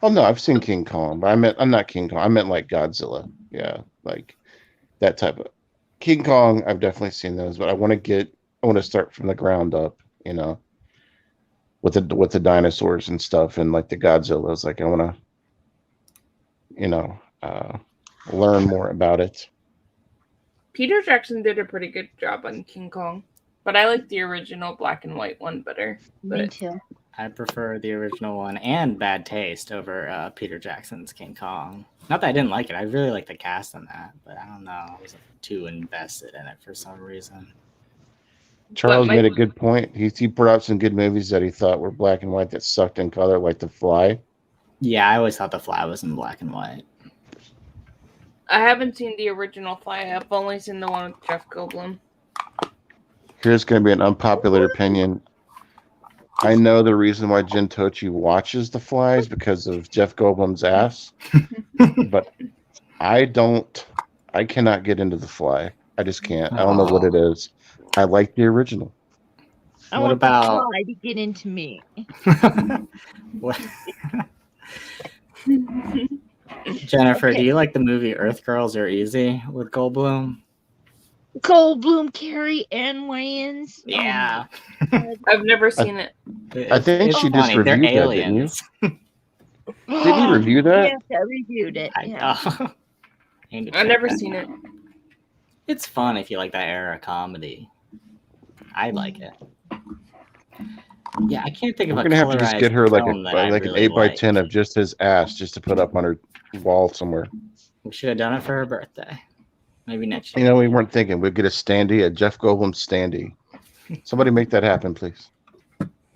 Oh no, I've seen King Kong, but I'm not King Kong. I meant like Godzilla. Yeah, like that type of King Kong. I've definitely seen those, but I want to start from the ground up. You know, with the dinosaurs and stuff, and like the Godzillas. Like I want to, you know, learn more about it.
Peter Jackson did a pretty good job on King Kong, but I like the original black and white one better.
Me
But
too.
I prefer the original one and Bad Taste over Peter Jackson's King Kong. Not that I didn't like it. I really like the cast in that, but I don't know. I wasn't too invested in it for some reason.
Charles
But
made a good point. He brought up some good movies that he thought were black and white that sucked in color, like The Fly.
Yeah, I always thought The Fly was in black and white.
I haven't seen the original Fly. I've only seen the one with Jeff Goldblum.
Here's going to be an unpopular opinion. I know the reason why Jin Tochi watches The Fly is because of Jeff Goldblum's ass, but I cannot get into The Fly. I just can't. I don't know what it is. I like the original.
I
What
want the
about-
fly to get into me.
What? Jennifer,
Okay.
do you like the movie Earth Girls Are Easy with Goldblum?
Goldblum, Carrie, and Wayans.
Yeah.
I've never seen it.
I think
It's
she just
funny. They're
reviewed that, didn't you?
aliens.
Didn't you review that?
Yes, I reviewed it.
I
Yeah.
know.
I've never seen it.
It's fun if you like that era of comedy. I like it. Yeah, I can't think of
We're
a
gonna have to just
colorized
get her like
film that I
an
really
8x10
like.
of just his ass, just to put up on her wall somewhere.
We should have done it for her birthday. Maybe next
You
year.
know, we weren't thinking we'd get a Jeff Goldblum standee. Somebody make that happen, please.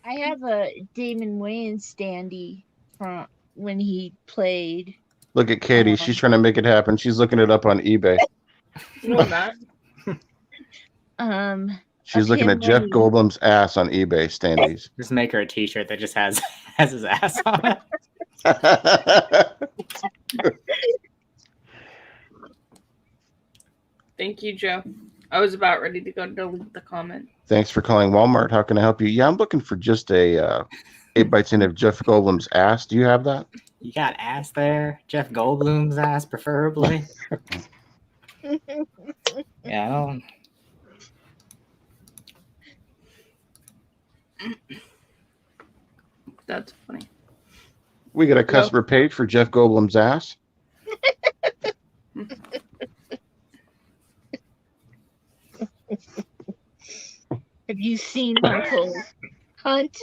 I have a Damon Wayans standee from when he played.
Look at Katie. She's trying to make it happen. She's looking it up on eBay.
No, I'm not.
She's
Of
looking
him
at Jeff
when he-
Goldblum's ass on eBay standees.
Just make her a T-shirt that just has his ass on it.
Thank you, Joe. I was about ready to go delete the comment.
Thanks for calling Walmart. How can I help you? Yeah, I'm looking for just a 8x10 of Jeff Goldblum's ass. Do you have that?
You got ass there? Jeff Goldblum's ass, preferably. Yeah, I don't.
That's funny.
We got a customer page for Jeff Goldblum's ass.
Have you seen Michael Hunt?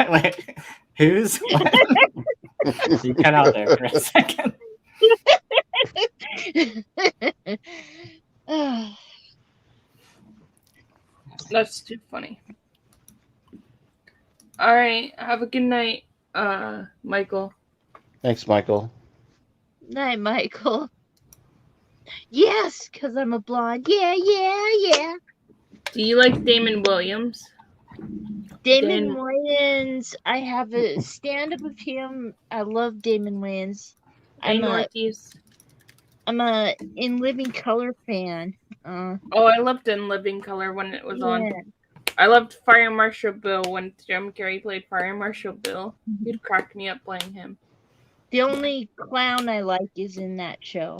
Wait, who's? What? You cut out there for a second.
That's too funny. All right. Have a good night, Michael.
Thanks, Michael.
Night, Michael. Yes, because I'm a blonde. Yeah.
Do you like Damon Williams?
Damon Wayans. I have a stand-up of him. I love Damon Wayans. I'm a In Living Color fan.
Oh, I loved In Living Color when it was on.
Yeah.
I loved Fire Marshal Bill when Jim Carrey played Fire Marshal Bill. He'd crack me up playing him.
The only clown I like is in that show.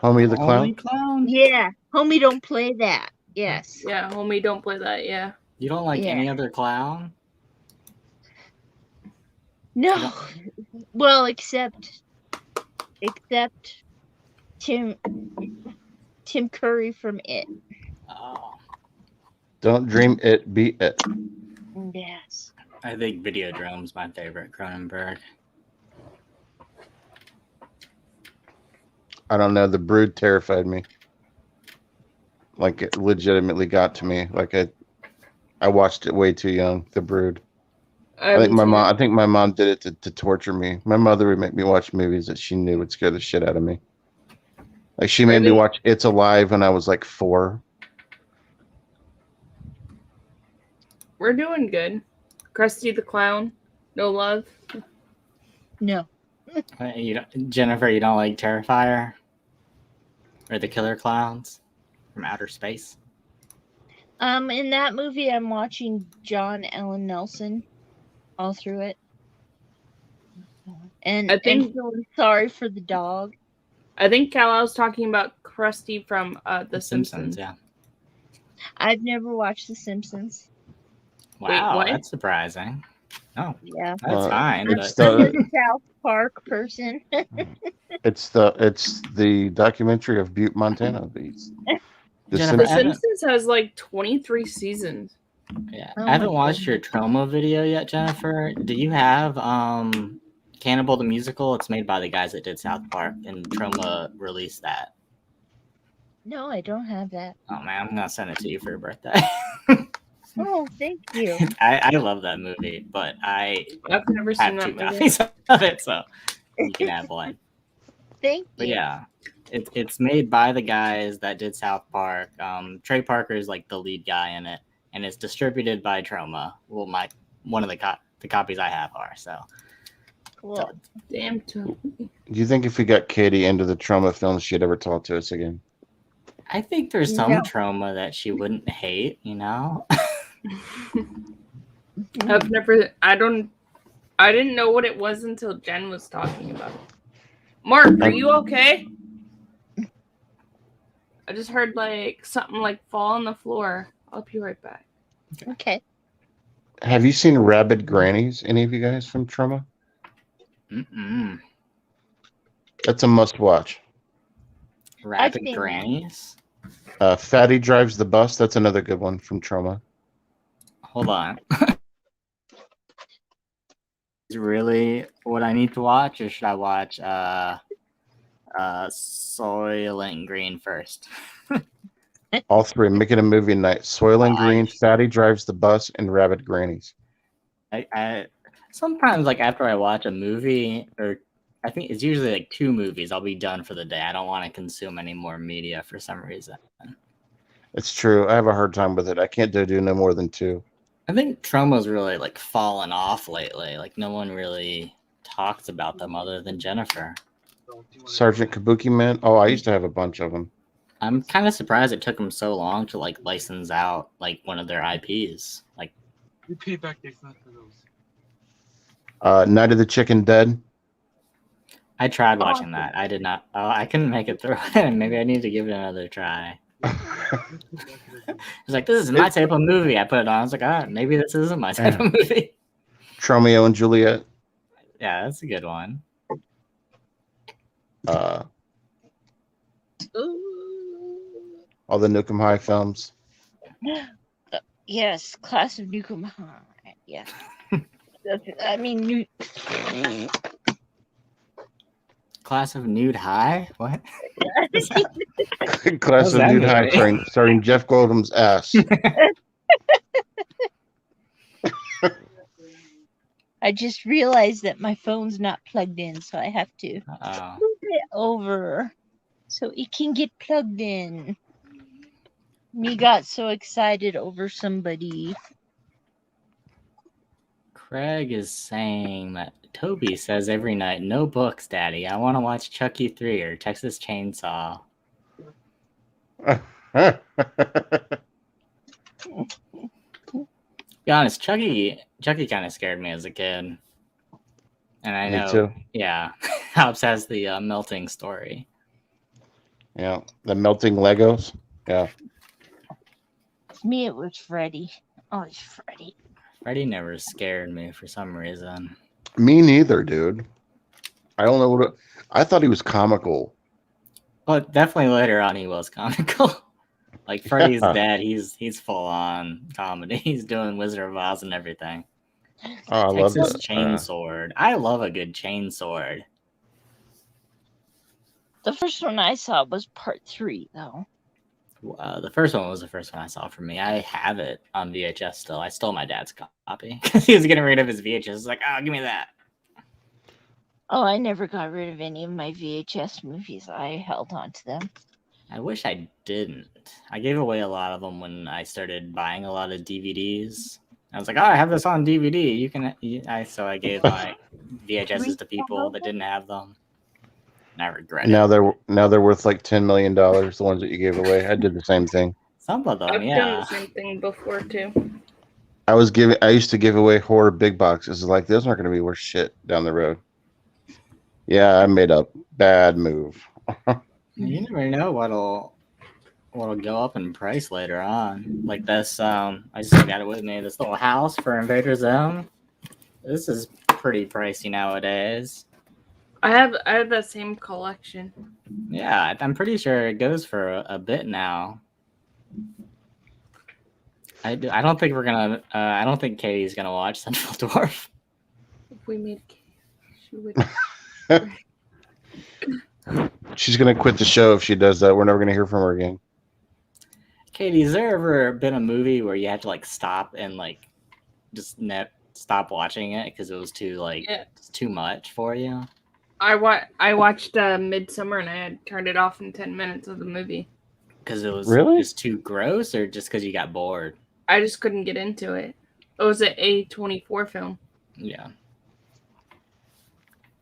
Homie the
Only
Clown?
clown?
Yeah, homie, don't play that. Yes.
Yeah, homie, don't play that. Yeah.
You don't like
Yeah.
any other clown?
No. Well, except Tim Curry from It.
Oh,
Don't dream it, be it.
Yes.
I think Videodrome's my favorite Cronenberg.
I don't know. The Brood terrified me. Like, it legitimately got to me. Like, I watched it way too young. The Brood. I think my mom did it to torture me. My mother would make me watch movies that she knew would scare the shit out of me. Like, she made me
Really?
watch It's Alive when I was like 4.
We're doing good. Krusty the Clown, no love.
No.
Jennifer, you don't like Terrifier? Or the Killer Clowns from Outer Space?
In that movie, I'm watching John Ellen Nelson all through it. And
I think-
and feeling sorry for the dog.
I think Cal-L's talking about Krusty from The Simpsons.
Yeah.
I've never watched The Simpsons.
Wow,
what?
that's surprising. Oh,
Yeah.
that's fine.
It's
But
I'm a
the
South Park person.
it's the documentary of Butte, Montana. The
Jennifer,
The
I haven't,
Simpsons has like 23 seasons.
yeah,
Oh
I haven't
my
watched your
goodness.
Trauma video yet, Jennifer. Do you have Cannibal the Musical? It's made by the guys that did South Park, and Trauma released that.
No, I don't have that.
Oh man, I'm gonna send it to you for your birthday.
Oh, thank you.
I love that movie, but I
I've never seen
have
that
2
movie.
copies of it, so you can have one.
Thank
But
you.
yeah, it's made by the guys that did South Park. Trey Parker is like the lead guy in it, and it's distributed by Troma. Well, one of the copies I have are so.
Cool.
Damn.
Do you think if we got Katie into the Trauma films, she'd ever talk to us again?
I think there's some
No.
Trauma that she wouldn't hate, you know.
I've never. I didn't know what it was until Jen was talking about it. Mark, are you okay? I just heard like something like fall on the floor. I'll be right back.
Okay.
Have you seen Rabid Grannies? Any of you guys from Trauma?
Mm-mm.
That's a must-watch.
Rapid
think-
Grannies.
Fatty Drives the Bus. That's another good one from Trauma.
Hold on. Is really what I need to watch, or should I watch Soylent Green first?
All three. Make it a movie night. Soylent Green, Fatty Drives the Bus, and Rabid Grannies.
I sometimes, like, after I watch a movie, or I think it's usually like 2 movies, I'll be done for the day. I don't want to consume any more media for some reason.
It's true. I have a hard time with it. I can't do no more than 2.
I think Troma's really like fallen off lately. Like, no one really talks about them other than Jennifer.
Sergeant Kabuki Man. Oh, I used to have a bunch of them.
I'm kind of surprised it took them so long to like license out like one of their IPs. Like,
We pay back the expense for those.
Night of the Chicken Dead.
I tried watching that. I did not. Oh, I couldn't make it through it. Maybe I need to give it another try. It's like, this is my type of movie. I put it on. I was like, maybe this isn't my type of movie.
Romeo and Juliet.
Yeah, that's a good one.
All the Nukem High films.
Yes, Class of Nukem High. Yeah. I mean,
Class of Nude High? What?
Class
How's
of
that
Nude High
movie?
starring Jeff Goldblum's ass.
I just realized that my phone's not plugged in, so I have to
Uh-oh.
move it over so it can get plugged in. Me got so excited over somebody.
Craig is saying that Toby says every night, no books, Daddy. I want to watch Chucky 3 or Texas Chainsaw. Be honest, Chucky kind of scared me as a kid. And I
Me
know,
too.
yeah, Hobbs has the melting story.
Yeah, the melting Legos. Yeah.
Me, it was Freddy. Oh, it's Freddy.
Freddy never scared me for some reason.
Me neither, dude. I don't know what. I thought he was comical.
But definitely later on, he was comical. Like, Freddy's dead. He's full on comedy. He's doing Wizard of Oz and everything.
Oh, I love
Texas
that.
Chainsword. I love a good chainsword.
The first one I saw was part 3, though.
The first one was the first one I saw for me. I have it on VHS still. I stole my dad's copy because he was getting rid of his VHS. I was like, give me that.
Oh, I never got rid of any of my VHS movies. I held on to them.
I wish I didn't. I gave away a lot of them when I started buying a lot of DVDs. I was like, I have this on DVD. You can. So I gave my VHSs to people that didn't have them. And I regret it.
Now they're worth like $10 million. The ones that you gave away. I did the same thing.
Some of them,
I've done
yeah.
the same thing before too.
I used to give away horror big boxes. Like, those aren't going to be worth shit down the road. Yeah, I made a bad move.
You never know what'll go up in price later on. Like this, I just got it with me. This little house for Invader Zone. This is pretty pricey nowadays.
I have that same collection.
Yeah, I'm pretty sure it goes for a bit now. I don't think we're gonna. I don't think Katie's gonna watch Skinful Dwarf.
If we made she would.
She's gonna quit the show if she does that. We're never gonna hear from her again.
Katie, has there ever been a movie where you had to like stop and like just stop watching it because it was too too much for you?
I watched Midsummer and I had turned it off in 10 minutes of the movie.
Because it was
Really?
just too gross, or just because you got bored?
I just couldn't get into it. It was an A24 film.
Yeah.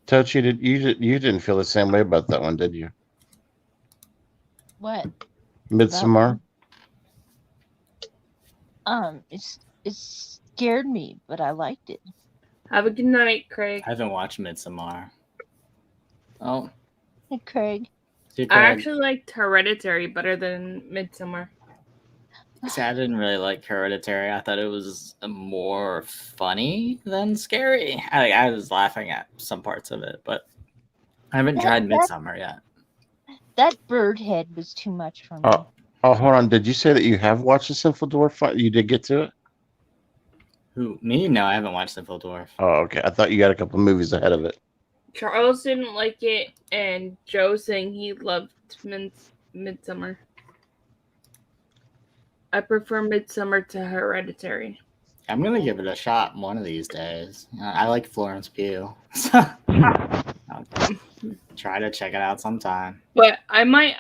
Tochi, you didn't feel the same way about that one, did you?
What?
Midsommar.
It scared me, but I liked it.
Have a good night, Craig.
I haven't watched Midsommar. Oh.
Hey, Craig.
See,
I
Craig,
actually liked Hereditary better than Midsummer.
see, I didn't really like Hereditary. I thought it was more funny than scary. I was laughing at some parts of it, but I haven't tried Midsommar yet.
That bird head was too much for me.
Oh, hold on. Did you say that you have watched the Skinful Dwarf? You did get to it?
Who? Me? No, I haven't watched Skinful Dwarf.
Oh, okay. I thought you got a couple movies ahead of it.
Charles didn't like it, and Joe saying he loved Midsummer. I prefer Midsummer to Hereditary.
I'm gonna give it a shot one of these days. I like Florence Pugh, so I'll try to check it out sometime.
But I might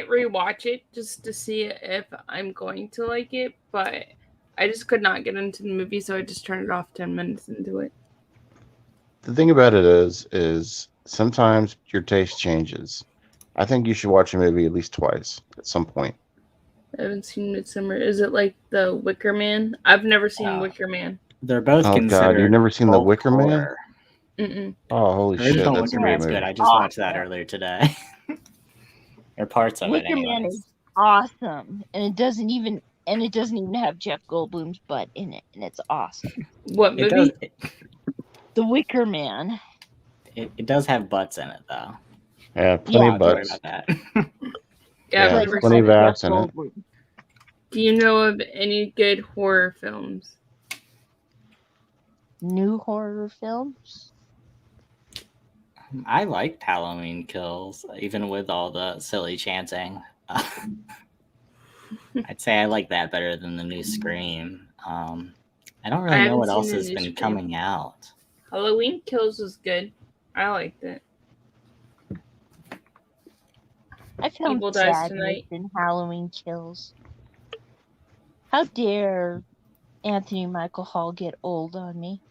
rewatch it just to see if I'm going to like it. But I just could not get into the movie, so I just turned it off 10 minutes into it.
The thing about it is sometimes your taste changes. I think you should watch a movie at least twice at some point.
I haven't seen Midsummer. Is it like The Wicker Man? I've never seen Wicker Man.
They're both
Oh
considered.
God, you've never seen The Wicker Man?
horror.
Mm-mm.
Oh, holy shit,
Original
that's a
Wicker
great
Man's
movie.
good. I just watched that earlier today. Or parts of it,
Wicker Man
anyways.
is awesome, and it doesn't even have Jeff Goldblum's butt in it, and it's awesome.
What
It
movie?
does.
The Wicker Man.
It does have butts in it, though.
Yeah, plenty
Don't
of
have to worry
butts.
about that.
Yeah, I've
Yeah,
never
plenty
seen
of
it.
ass in it.
Goldblum.
Do you know of any good horror films?
New horror films.
I liked Halloween Kills, even with all the silly chanting. I'd say I like that better than the new Scream. I don't really know
haven't
what
seen
else
the
has
new
been
Scream.
coming out.
Halloween Kills was good. I liked it.
I found
Evil Dies
sadness
Tonight.
in Halloween Kills. How dare Anthony Michael Hall get old on me?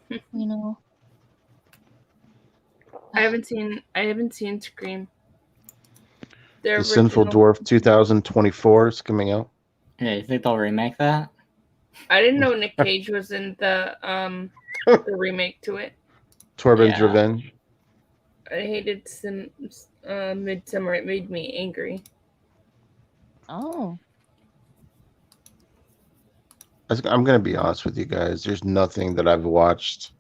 You know.
I haven't seen Scream.
The Skinful Dwarf 2024 is coming out.
Yeah, you think they'll remake that?
I didn't know Nick Cage was in the remake to it.
Torben's
Yeah.
Revenge.
I hated Midsummer. It made me angry.
Oh.
I'm going to be honest with you guys. There's nothing that I've watched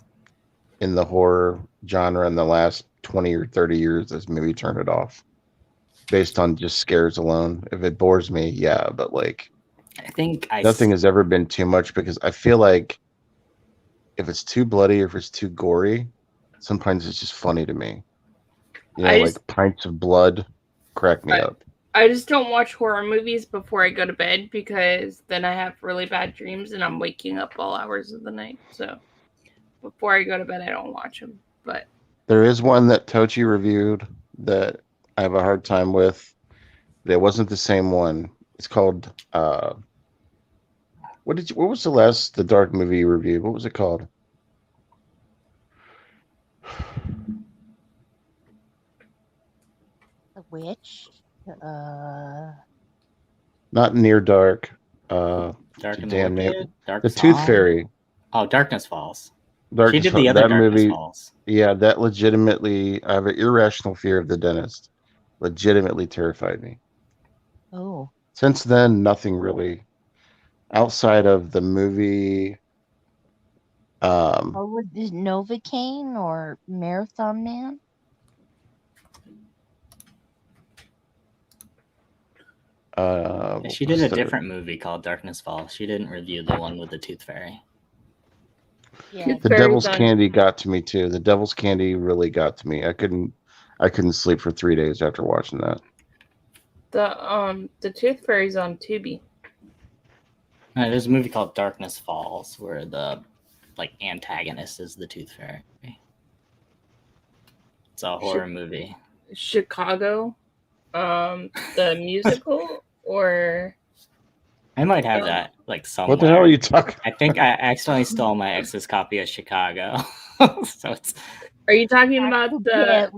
in the horror genre in the last 20 or 30 years that's maybe turned it off based on just scares alone. If it bores me, yeah, but like
I think
nothing has ever been too much because I feel like if it's too bloody or if it's too gory, sometimes it's just funny to me. You know, like pints of blood crack me up.
I just don't watch horror movies before I go to bed because then I have really bad dreams and I'm waking up all hours of the night. So before I go to bed, I don't watch them. But
there is one that Tochi reviewed that I have a hard time with. That wasn't the same one. It's called what was the dark movie you reviewed? What was it called?
The Witch.
Not Near Dark.
Dark and
damn
Wicked,
name.
Dark
The
Song?
Tooth Fairy.
Oh, Darkness Falls.
Darkness
She did the
Falls.
other
That
Darkness
movie.
Falls.
Yeah, that legitimately. I have an irrational fear of the dentist. Legitimately terrified me.
Oh.
Since then, nothing really. Outside of the movie
Or was it Novocaine or Marathon Man?
She did a different movie called Darkness Falls. She didn't review the one with the Tooth Fairy.
Yeah.
The Devil's Candy got to me too. The Devil's Candy really got to me. I couldn't sleep for 3 days after watching that.
The Tooth Fairy's on Tubi.
There's a movie called Darkness Falls where the antagonist is the Tooth Fairy. It's a horror movie.
Chicago, the musical, or
I might have that somewhere.
What the hell are you talking?
I think I accidentally stole my ex's copy of Chicago. So it's.
Are you talking about the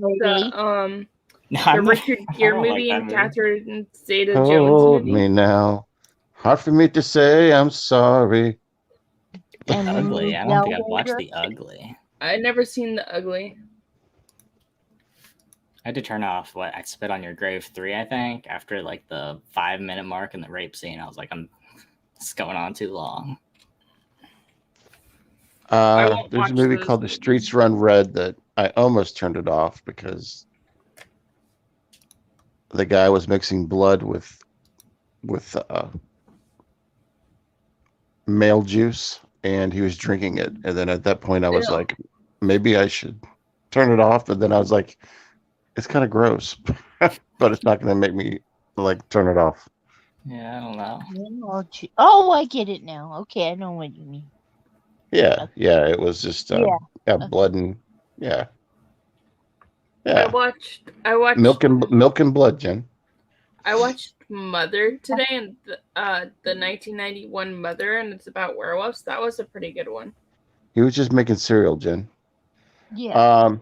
Richard Gere movie and Catherine Zeta-Jones
Hold
movie?
me now. Hard for me to say I'm sorry.
The Ugly. I don't think I've watched The Ugly.
I've never seen The Ugly.
I had to turn off I Spit on Your Grave 3, I think, after the 5-minute mark in the rape scene. I was like, it's going on too long.
There's a movie called The Streets Run Red that I almost turned it off because the guy was mixing blood with male juice, and he was drinking it. And then at that point, I was like, maybe I should turn it off. But then I was like, it's kind of gross, but it's not going to make me turn it off.
Yeah, I don't know.
Oh, I get it now. Okay, I know what you mean.
Yeah, it was just blood and yeah.
I watched
Milk and Blood, Jen.
I watched Mother today, and the 1991 Mother, and it's about werewolves. That was a pretty good one.
He was just making cereal, Jen.
Yeah.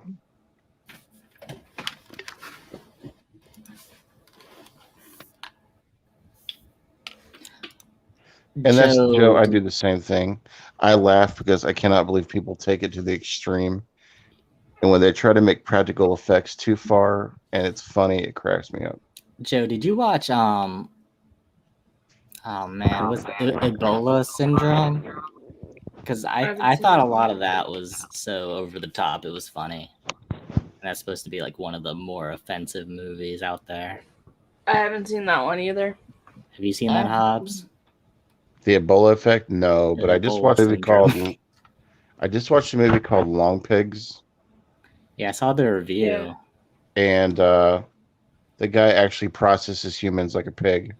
And that's Joe. I do the same thing. I laugh because I cannot believe people take it to the extreme. And when they try to make practical effects too far and it's funny, it cracks me up.
Joe, did you watch was Ebola syndrome? Because I thought a lot of that was so over the top, it was funny. And that's supposed to be one of the more offensive movies out there.
I haven't seen that one either.
Have you seen that, Hobbs?
The Ebola Effect? No, but I just watched a movie called Long Pigs.
Yeah, I saw the review.
Yeah. And the guy actually processes humans like a pig.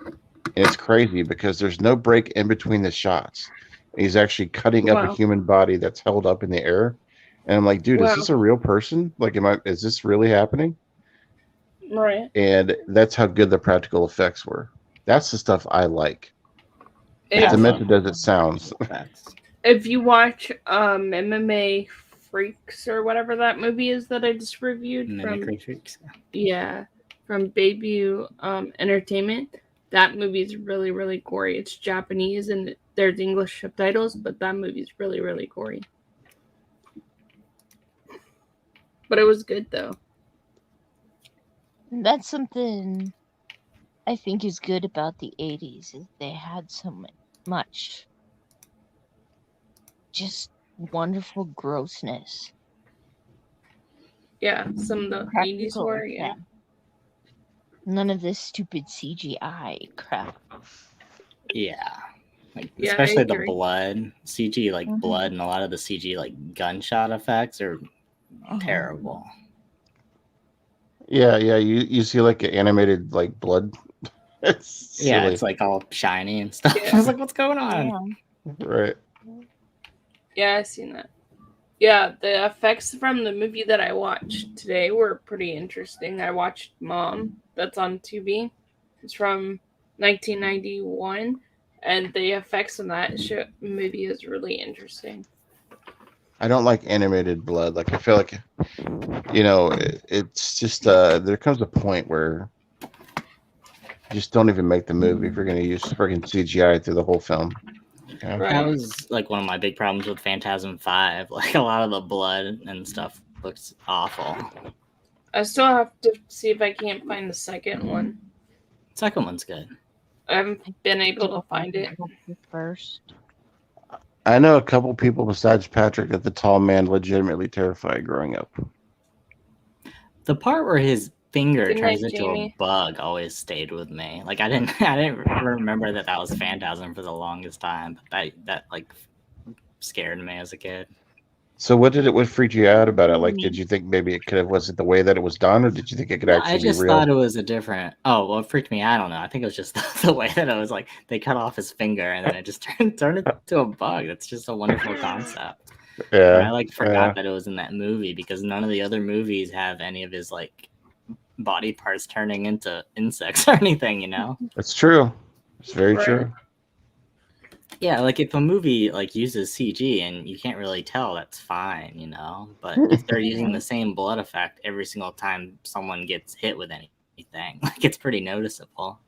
And it's crazy because there's no break in between the shots. He's actually cutting up a human body that's held up in the air. And I'm like, dude, is this a real person? Is this really happening?
Right.
And that's how good the practical effects were. That's the stuff I like. It's demented as it sounds.
If you watch MMA Freaks or whatever that movie is that I just reviewed from Bayview Entertainment, that movie is really, really gory. It's Japanese and there's English subtitles, but that movie is really, really gory. But it was good though.
That's something I think is good about the 80s is they had so much just wonderful grossness.
Yeah, some of the 80s horror, yeah.
None of this stupid CGI crap.
Yeah. Especially the blood. CG blood and a lot of the CG gunshot effects are terrible.
Yeah, you see an animated blood. It's
it's all shiny and stuff. I was like, what's going on?
Yeah. Right.
Yeah, I've seen that. Yeah, the effects from the movie that I watched today were pretty interesting. I watched Mom, that's on Tubi. It's from 1991, and the effects in that movie is really interesting.
I don't like animated blood. I feel like, it's just there comes a point where you just don't even make the movie if you're going to use freaking CGI through the whole film. Yeah.
Right.
That was one of my big problems with Phantasm 5. A lot of the blood and stuff looks awful.
I still have to see if I can't find the second one.
The second one's good.
I haven't been able to find it
first.
I know a couple people besides Patrick that the tall man legitimately terrified growing up.
The part where his finger
Good
turns
night,
into a
Jamie.
bug always stayed with me. Like I didn't remember that was Phantasm for the longest time, but that like scared me as a kid.
So what freaked you out about it? Like, did you think maybe it could have, was it the way that it was done, or did you think it could
No,
actually
I
be
just
real?
thought it was a different. Oh, well, it freaked me. I don't know. I think it was just the way that it was like they cut off his finger and then it just turned into a bug. That's just a wonderful concept.
Yeah.
And I like forgot that it was in that movie because none of the other movies have any of his like body parts turning into insects or anything. You know?
It's true. It's very
Right.
true.
Yeah, like if a movie like uses CG and you can't really tell, that's fine, you know. But if they're using the same blood effect every single time someone gets hit with anything, like it's pretty noticeable.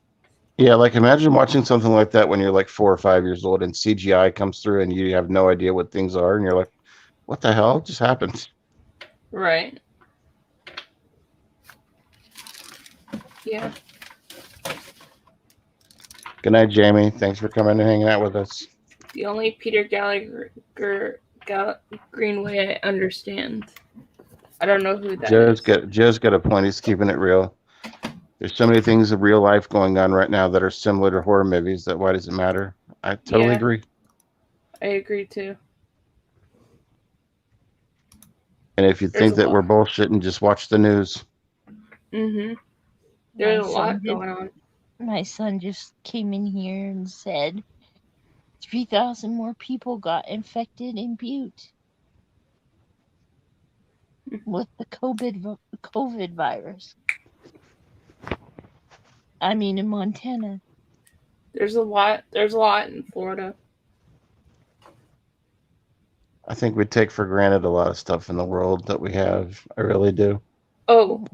Yeah, like imagine watching something like that when you're like 4 or 5 years old and CGI comes through and you have no idea what things are and you're like, what the hell just happened?
Right. Yeah.
Good night, Jamie. Thanks for coming and hanging out with us.
The only Peter Gallagher Greenway I understand. I don't know who that is.
Joe's got a point. He's keeping it real. There's so many things in real life going on right now that are similar to horror movies that why does it matter? I totally agree.
I agree too.
And if you think that we're bullshitting, just watch the news.
Mm-hmm. There's a lot going on.
My son just came in here and said 3,000 more people got infected in Butte with the COVID virus. I mean, in Montana.
There's a lot in Florida.
I think we take for granted a lot of stuff in the world that we have. I really do.
Oh,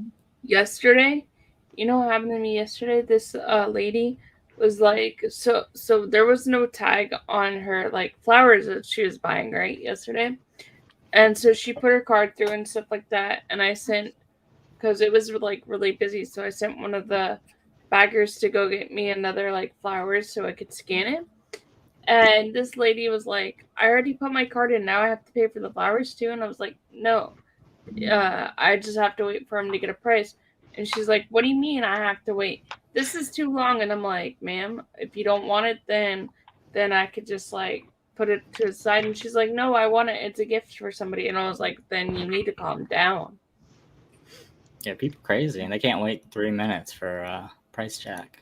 yesterday, you know what happened to me yesterday? This lady was like, so there was no tag on her like flowers that she was buying, right, yesterday. And so she put her card through and stuff like that. And I sent, because it was like really busy, so I sent one of the baggers to go get me another like flowers so I could scan it. And this lady was like, I already put my card in, now I have to pay for the flowers too. And I was like, no, I just have to wait for him to get a price. And she's like, what do you mean I have to wait? This is too long. And I'm like, ma'am, if you don't want it, then I could just like put it to the side. And she's like, no, I want it. It's a gift for somebody. And I was like, then you need to calm down.
Yeah, people crazy, and they can't wait 3 minutes for a price check.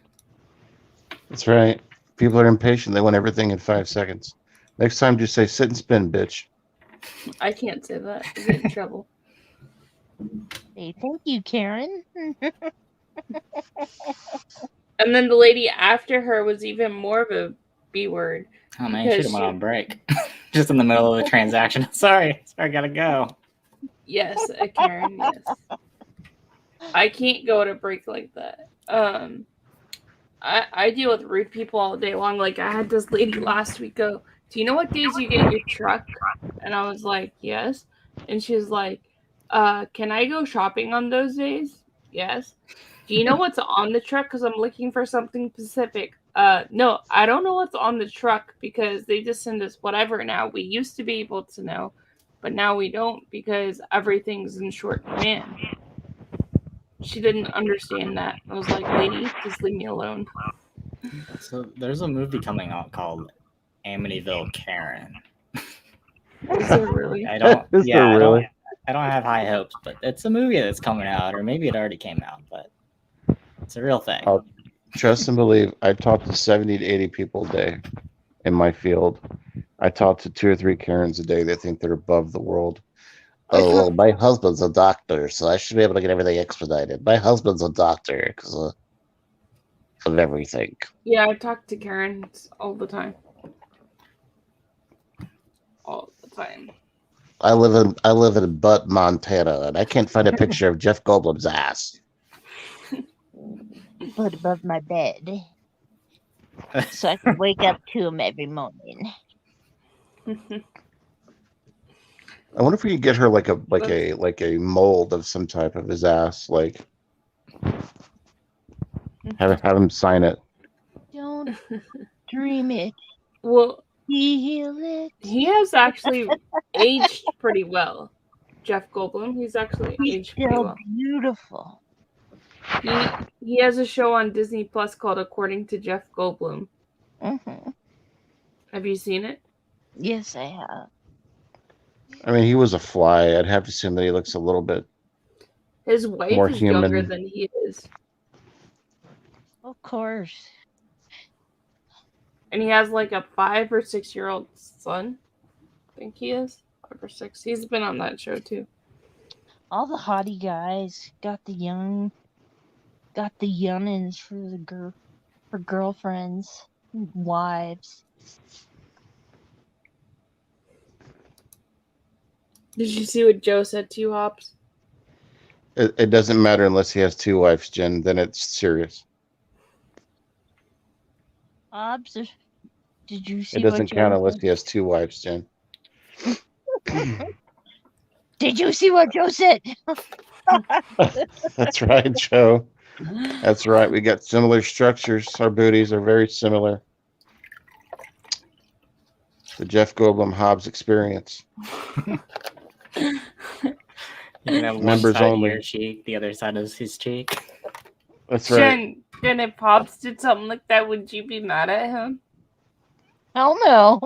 That's right. People are impatient. They want everything in 5 seconds. Next time, just say, sit and spin, bitch.
I can't say that. I get in trouble.
Hey, thank you, Karen.
And then the lady after her was even more of a B word.
Oh man, you should have went on break. Just in the middle of the transaction. Sorry, I gotta go.
Yes, Karen, yes. I can't go to break like that. I deal with rude people all day long. Like, I had this lady last week go, do you know what days you get your truck? And I was like, yes. And she was like, can I go shopping on those days? Yes. Do you know what's on the truck? Because I'm looking for something specific. No, I don't know what's on the truck because they just send us whatever now. We used to be able to know, but now we don't because everything's in short demand. She didn't understand that. I was like, lady, just leave me alone.
So there's a movie coming out called Amityville Karen.
Is there really?
I don't have high hopes, but it's a movie that's coming out, or maybe it already came out, but it's a real thing.
Trust and believe. I talk to 70 to 80 people a day in my field. I talk to 2 or 3 Karens a day that think they're above the world. Oh, well, my husband's a doctor, so I should be able to get everything expedited. My husband's a doctor because of everything.
Yeah, I talk to Karens all the time. All the time.
I live in Butte, Montana, and I can't find a picture of Jeff Goldblum's ass.
Put above my bed, so I can wake up to him every morning.
I wonder if we could get her like a mold of some type of his ass, like have him sign it.
Don't dream it.
Well,
Feel it.
He has actually aged pretty well. Jeff Goldblum, he's actually
He's
aged pretty
still
well.
beautiful.
He has a show on Disney Plus called According to Jeff Goldblum.
Mm-hmm.
Have you seen it?
Yes, I have.
I mean, he was a fly. I'd have to assume that he looks a little bit
His wife
more
is younger
human.
than he is.
Of course.
And he has like a 5 or 6 year old son. I think he is. 5 or 6. He's been on that show too.
All the hottie guys got the youngins for girlfriends, wives.
Did you see what Joe said to you, Hops?
It doesn't matter unless he has 2 wives, Jen. Then it's serious.
Hobbs, did you see
It
what
doesn't
Joe
count unless
said?
he has 2 wives, Jen.
Did you see what Joe said?
That's right, Joe. That's right. We got similar structures. Our booties are very similar. The Jeff Goldblum Hobbs experience.
You can have one
Members
side
only.
of your cheek, the other side is his cheek.
That's right.
Jen, if Hobbs did something like that, would you be mad at him?
Hell no.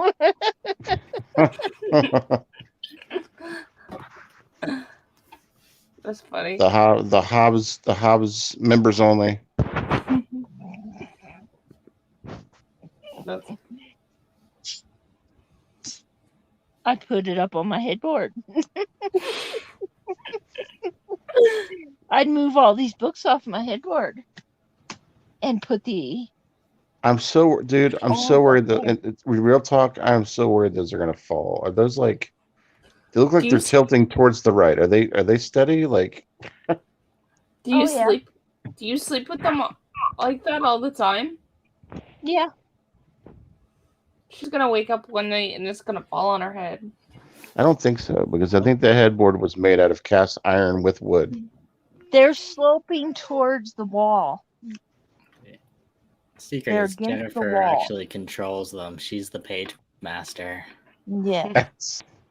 That's funny.
The Hobbs members only.
That's,
I'd put it up on my headboard. I'd move all these books off my headboard and put the.
I'm so worried that real talk. I'm so worried those are gonna fall. Are those like? They look like they're tilting towards the right. Are they steady? Like.
Do you
Oh, yeah.
sleep? Do you sleep with them like that all the time?
Yeah.
She's gonna wake up one night and it's gonna fall on her head.
I don't think so because I think the headboard was made out of cast iron with wood.
They're sloping towards the wall.
Secret
They're
is
against the
Jennifer
wall.
actually controls them. She's the page master.
Yeah.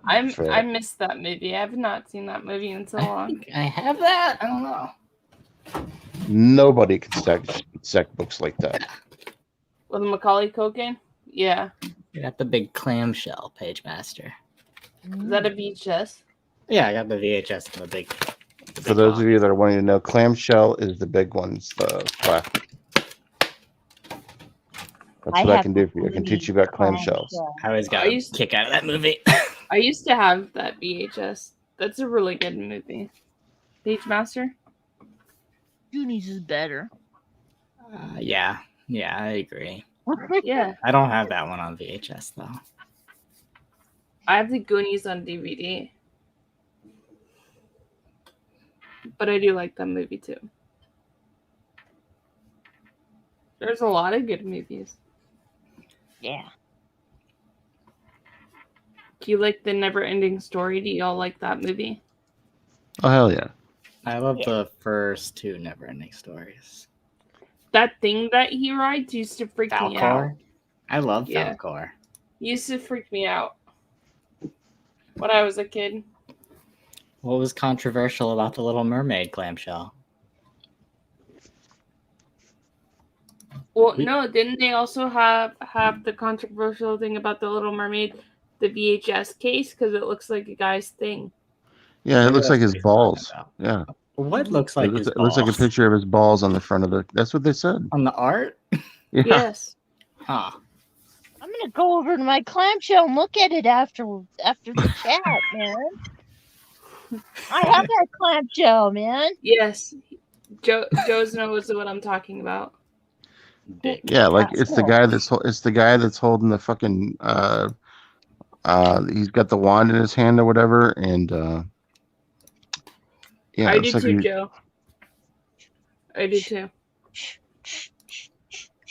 I
right.
missed that movie. I have not seen that movie in so long.
I have that. I don't know.
Nobody can stack books like that.
With Macaulay Culkin? Yeah.
You got the big clamshell page master.
Is that a VHS?
Yeah, I got the VHS and the big.
For those of you that are wanting to know, clamshell is the big ones, the plastic. That's what I can do for you. I can teach you about clamshells.
I always got a kick out of that movie.
I used to have that VHS. That's a really good movie. Page Master?
Goonies is better.
Yeah, I agree.
Yeah.
I don't have that one on VHS though.
I have the Goonies on DVD. But I do like that movie too. There's a lot of good movies.
Yeah.
Do you like The Never Ending Story? Do y'all like that movie?
Oh, hell yeah.
I love the first 2 Neverending Stories.
That thing that he rides used to freak me out.
Falcor? I love
Yeah.
Falcor.
Used to freak me out when I was a kid.
What was controversial about the Little Mermaid clamshell?
Well, no, didn't they also have the controversial thing about the Little Mermaid, the VHS case, because it looks like a guy's thing?
Yeah, it looks like his balls. Yeah.
What looks like his
it looks like a
balls?
picture of his balls on the front of the. That's what they said.
On the art?
Yeah.
Yes.
Huh.
I'm gonna go over to my clamshell and look at it after the chat, man. I have that clamshell, man.
Yes. Joe's knows what I'm talking about.
Big.
Yeah, like it's the guy that's holding the fucking he's got the wand in his hand or whatever, and yeah,
I
it
do
looks
too,
like
Joe. I do too.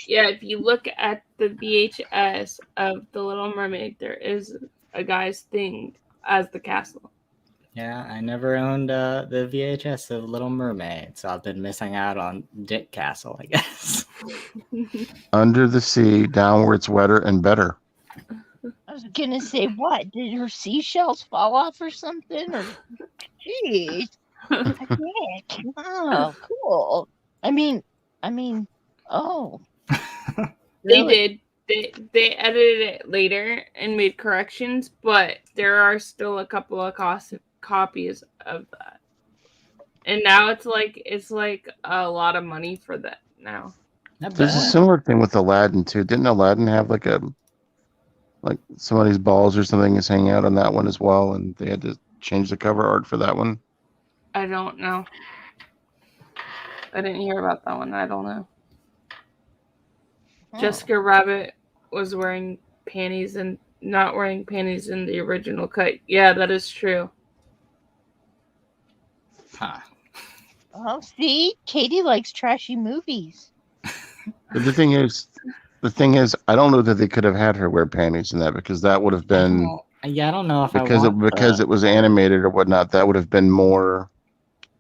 Yeah, if you look at the VHS of The Little Mermaid, there is a guy's thing as the castle.
Yeah, I never owned the VHS of Little Mermaid, so I've been missing out on Dick Castle, I guess.
Under the sea, down where it's wetter and better.
was gonna say, what? Did her seashells fall off or something? Or jeez, heck. Oh, cool. I mean, oh,
They
really?
did. They edited it later and made corrections, but there are still a couple of copies of that. And now it's like a lot of money for that now.
Not
There's a
bad.
similar thing with Aladdin too. Didn't Aladdin have like somebody's balls or something is hanging out on that one as well, and they had to change the cover art for that one?
I don't know. I didn't hear about that one. I don't know.
Oh.
Jessica Rabbit was wearing panties and not wearing panties in the original cut. Yeah, that is true.
Huh.
Oh, see, Katie likes trashy movies.
But the thing is, I don't know that they could have had her wear panties in that, because that would have been
I don't know if
because
I want
it was animated or whatnot. That would have been more.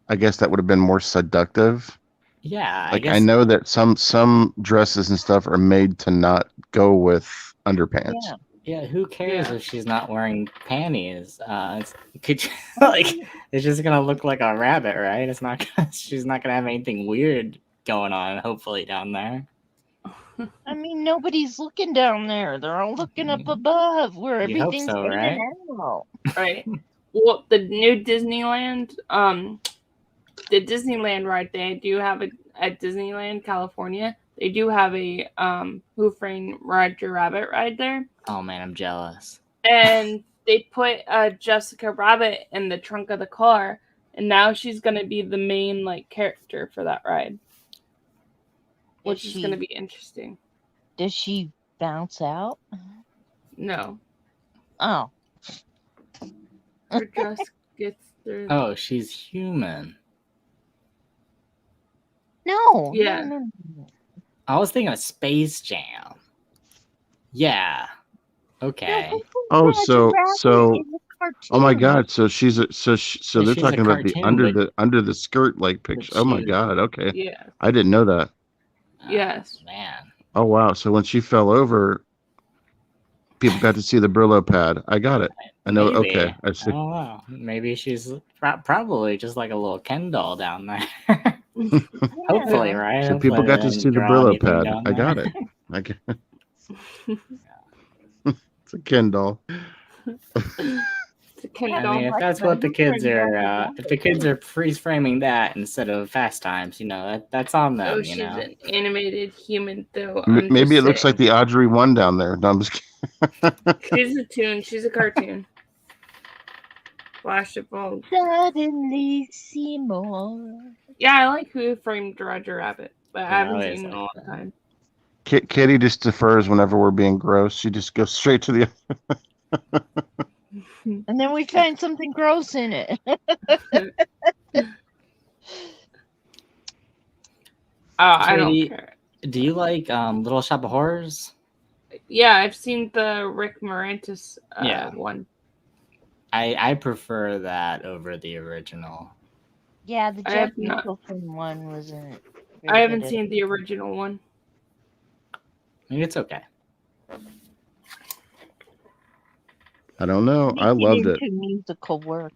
I guess that would have been more seductive.
Yeah,
Like,
guess.
I know that some dresses and stuff are made to not go with underpants.
Yeah.
Yeah, who cares
Yeah.
if she's not wearing panties? It's just gonna look like a rabbit, right? It's not. She's not gonna have anything weird going on. Hopefully down there.
I mean, nobody's looking down there. They're all looking up above where
You hope
everything's
so,
in
right?
and out.
Right. Well, the new Disneyland, the Disneyland ride, they do have at Disneyland, California. They do have a Who Framed Roger Rabbit ride there,
Oh man, I'm jealous.
and they put Jessica Rabbit in the trunk of the car, and now she's gonna be the main character for that ride, which is gonna be interesting.
Does she bounce out?
No,
Oh,
her dress gets through.
Oh, she's human.
no.
Yeah.
No.
I was thinking of Space Jam. Yeah. Okay.
Oh,
Roger
so
Rabbit is a
oh my
cartoon.
God! So so they're
She's
talking
a
about the
cartoon,
under the skirt picture. Oh my
she's-
God! Okay,
Yeah.
I didn't know that.
Yes.
Man.
Oh wow! So when she fell over, people got to see the Brillo pad. I got it. I know.
Maybe.
Okay, I see.
Oh wow. Maybe she's probably just like a little Ken doll down there. Hopefully, right?
So people
Hopefully
got
they
to
didn't
see the
draw
Brillo
anything
pad.
down
I
there.
got it. It's a Ken doll.
It's a Ken
I
doll.
mean, if that's what the kids are, if the kids are freeze framing that instead of Fast Times, that's on them.
Oh, she's an animated human, though.
Maybe it looks like the Audrey one down there. No, I'm just kidding.
She's a toon. She's a cartoon. Flash of Bulb.
Suddenly Seymour.
Yeah, I like Who Framed Roger Rabbit, but I haven't
always
seen it in a
like
long time.
Kitty just defers whenever we're being gross. She just goes straight to the.
And then we find something gross in it.
I don't
Katie,
care.
Do you like Little Shop of Horrors?
Yeah, I've seen the Rick Moranis
Yeah.
one.
I prefer that over the original.
Yeah, the
I
Jack
have not-
Nicholson one wasn't.
I haven't seen the original one.
I mean, it's okay.
I don't know. I loved it.
Musical work.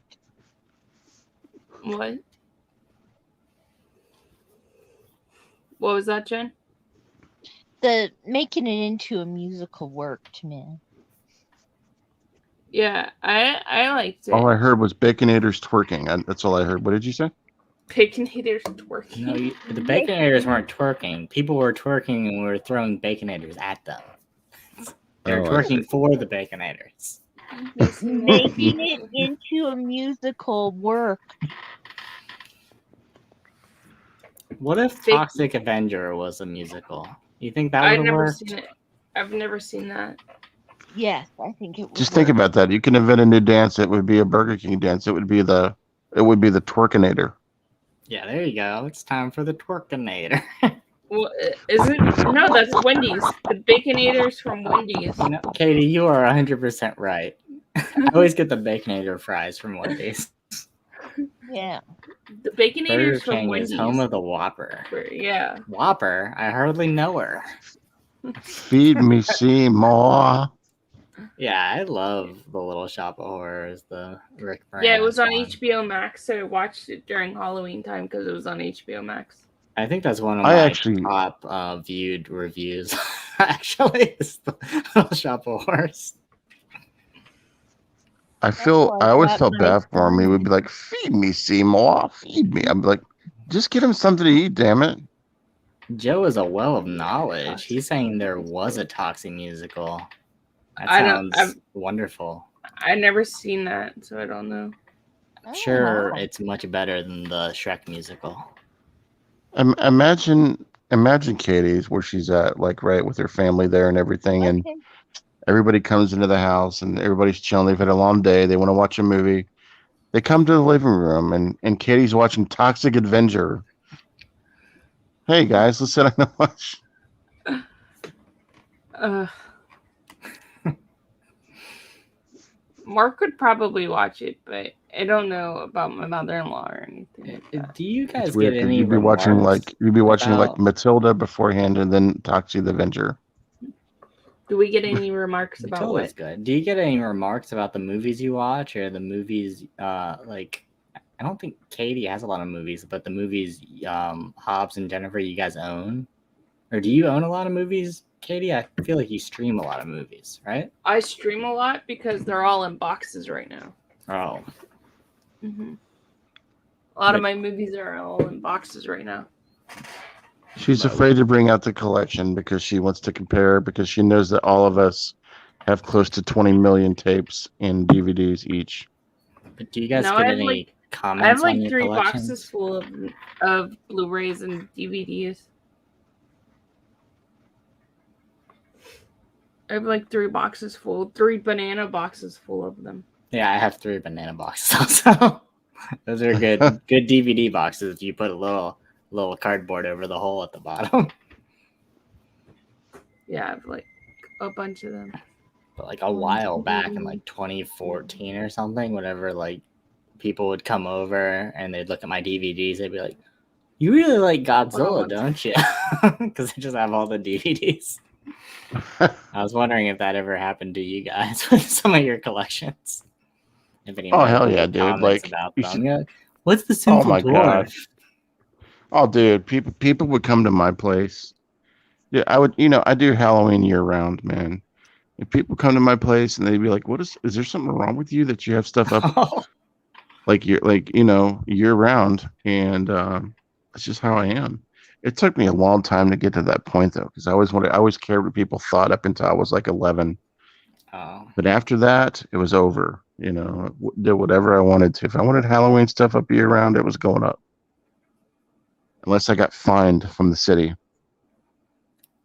What? What was that, Jen?
The making it into a musical worked, man.
Yeah, I liked it.
All I heard was Baconators twerking. That's all I heard. What did you say?
Baconators twerking.
No, the Baconators weren't twerking. People were twerking and we were throwing Baconators at them. They were
Oh, I
twerking for the Baconators.
Making it into a musical work.
What if Toxic Avenger was a musical? You think that
I've
would have
never
worked?
seen it. I've never seen that.
Yes, I think it would.
Just think about that. You can invent a new dance. It would be a Burger King dance. It would be the twerkinator.
Yeah, there you go. It's time for the Twerkinator.
Well, no, that's Wendy's. The Baconators from Wendy's.
Katie, you are 100% right. I always get the Baconator fries from Wendy's.
Yeah.
The
Burger
Baconators from
King
Wendy's.
is home of the Whopper.
Yeah.
Whopper? I hardly know her.
Feed me, Seymour.
Yeah, I love The Little Shop of Horrors, the Rick Moranis
Yeah, it was on
one.
HBO Max, so I watched it during Halloween time because it was on HBO Max.
I think that's one of
I
my
actually-
top viewed reviews. Actually, is The Little Shop of Horrors.
I always felt bad for him. He would be like, "Feed me, Seymour, feed me." I'm like, just get him something to eat, damn it.
Joe is a well of knowledge. He's saying there was a Toxic musical. That
I don't-
sounds wonderful.
I never seen that, so I don't know.
I'm sure it's much better than the Shrek musical.
Imagine Katie's where she's at, like right with her family there and everything, and
Okay.
everybody comes into the house and everybody's chilling. They've had a long day. They want to watch a movie. They come to the living room and Katie's watching Toxic Avenger. Hey guys, let's sit down and watch.
Mark would probably watch it, but I don't know about my mother-in-law or anything like that.
Do you guys
It's weird
get
'cause
any
you'd be watching
remarks
like
about-
Matilda beforehand and then Toxic Avenger.
Do we get any remarks about
Matilda's
what?
good. Do you get any remarks about the movies you watch or the movies like I don't think Katie has a lot of movies, but the movies Hobbs and Jennifer you guys own? Or do you own a lot of movies, Katie? I feel like you stream a lot of movies, right?
I stream a lot because they're all in boxes right now.
Oh.
Mm-hmm. A lot of my movies are all in boxes right now.
She's afraid to bring out the collection because she wants to compare, because she knows that all of us have close to 20 million tapes and DVDs each.
But do you guys
No,
get
I have,
any
like-
comments
I have
on
like
your
3
collections?
boxes full of Blu-rays and DVDs. I have like 3 boxes full, 3 banana boxes full of them.
Yeah, I have 3 banana boxes also. Those are good DVD boxes if you put a little cardboard over the hole at the bottom.
Yeah, I have like a bunch of them.
But like a while back in like 2014 or something, whenever like people would come over and they'd look at my DVDs, they'd be like, "You really like Godzilla, don't you?" Because I just have all the DVDs. I was wondering if that ever happened to you guys with some of your collections. If anyone
hell
had
yeah,
any
dude!
comments
Like,
about
you
them.
should-
You're like, what's the Sinful
Oh my
Dwarf?
god! Oh, dude, people would come to my place. Yeah, I would. I do Halloween year round, man. If people come to my place and they'd be like, is there something wrong with you that you have stuff up like year round?" And that's just how I am. It took me a long time to get to that point though, because I always cared what people thought up until I was like 11.
Oh.
But after that, it was over. Did whatever I wanted to. If I wanted Halloween stuff up year round, it was going up. Unless I got fined from the city.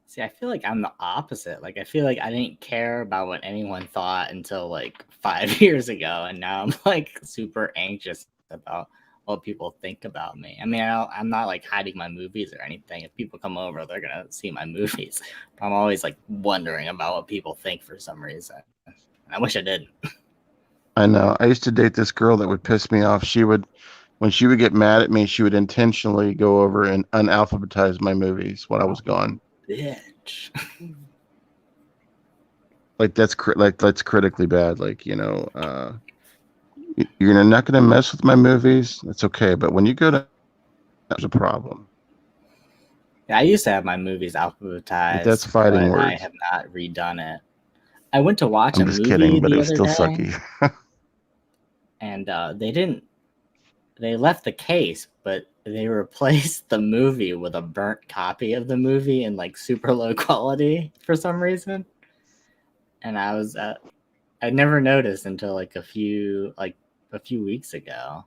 See, I feel like I'm the opposite. Like, I feel like I didn't care about what anyone thought until like 5 years ago, and now I'm like super anxious about what people think about me. I mean, I'm not like hiding my movies or anything. If people come over, they're gonna see my movies. I'm always like wondering about what people think for some reason. I wish I didn't.
I know. I used to date this girl that would piss me off. When she would get mad at me, she would intentionally go over and unalphabetize my movies when I was gone.
Bitch.
Like that's critically bad. Like you're not going to mess with my movies. That's okay. But when you go to, there's a problem.
Yeah, I used to have my movies alphabetized.
But that's fighting
but I
words.
have not redone it. I went to watch
I'm
a
just
movie
kidding, but
the
it was
other
still
day,
sucky.
and they left the case, but they replaced the movie with a burnt copy of the movie in like super low quality for some reason. And I never noticed until like a few weeks ago.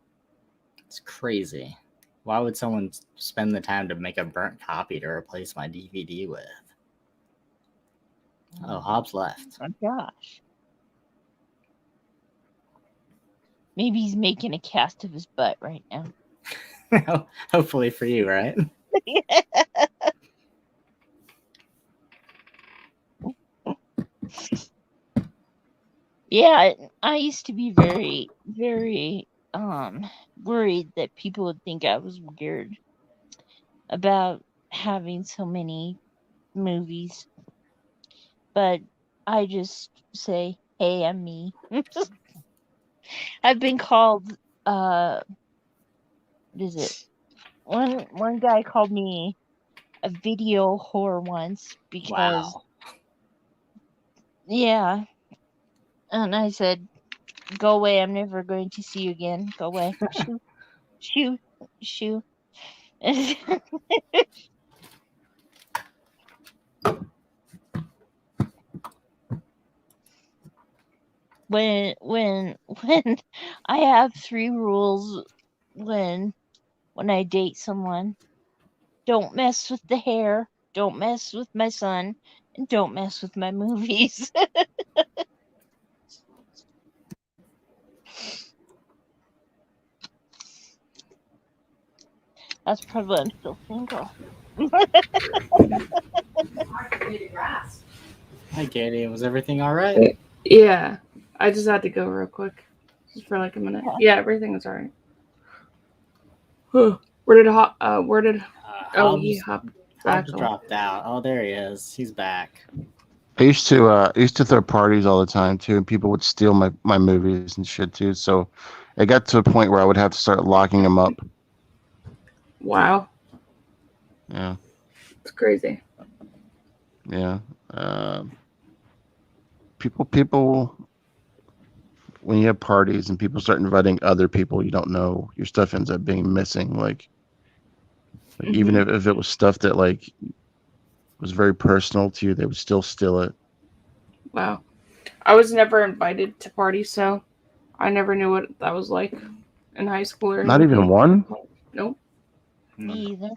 It's crazy. Why would someone spend the time to make a burnt copy to replace my DVD with? Oh, Hobbs left.
Oh my gosh. Maybe he's making a cast of his butt right now.
Hopefully for you, right?
Yeah, I used to be very, very worried that people would think I was weird about having so many movies. But I just say, Hey, I'm me. I've been called what is it? One guy called me a video whore once because
Wow.
yeah, and I said, "Go away! I'm never going to see you again. Go away! Shoo, shoo, shoo." when I have 3 rules when I date someone: don't mess with the hair, don't mess with my son, and don't mess with my movies. That's probably why I'm still single.
Hi, Katie. Was everything all right?
Yeah, I just had to go real quick, just for like a minute. Yeah, everything was alright. Where did oh, he hopped back
Hobbs
on.
dropped out. Oh, there he is. He's back.
I used to throw parties all the time too, and people would steal my movies and shit too. So it got to a point where I would have to start locking them up.
Wow,
Yeah,
it's crazy.
yeah. People. When you have parties and people start inviting other people you don't know, your stuff ends up being missing. Like even if it was stuff that like was very personal to you, they would still steal it.
Wow, I was never invited to parties, so I never knew what that was like in high school or
Not
anything.
even one?
Nope.
Me either.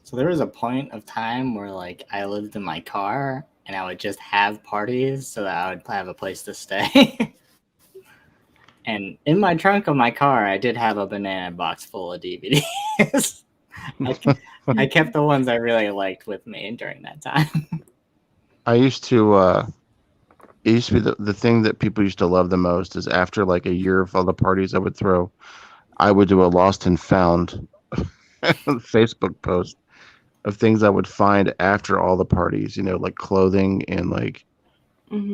So there was a point of time where like I lived in my car and I would just have parties so that I would have a place to stay. And in my trunk of my car, I did have a banana box full of DVDs. I kept the ones I really liked with me during that time.
I used to it used to be the thing that people used to love the most is after like a year of all the parties I would throw, I would do a lost and found Facebook post of things I would find after all the parties, like clothing and like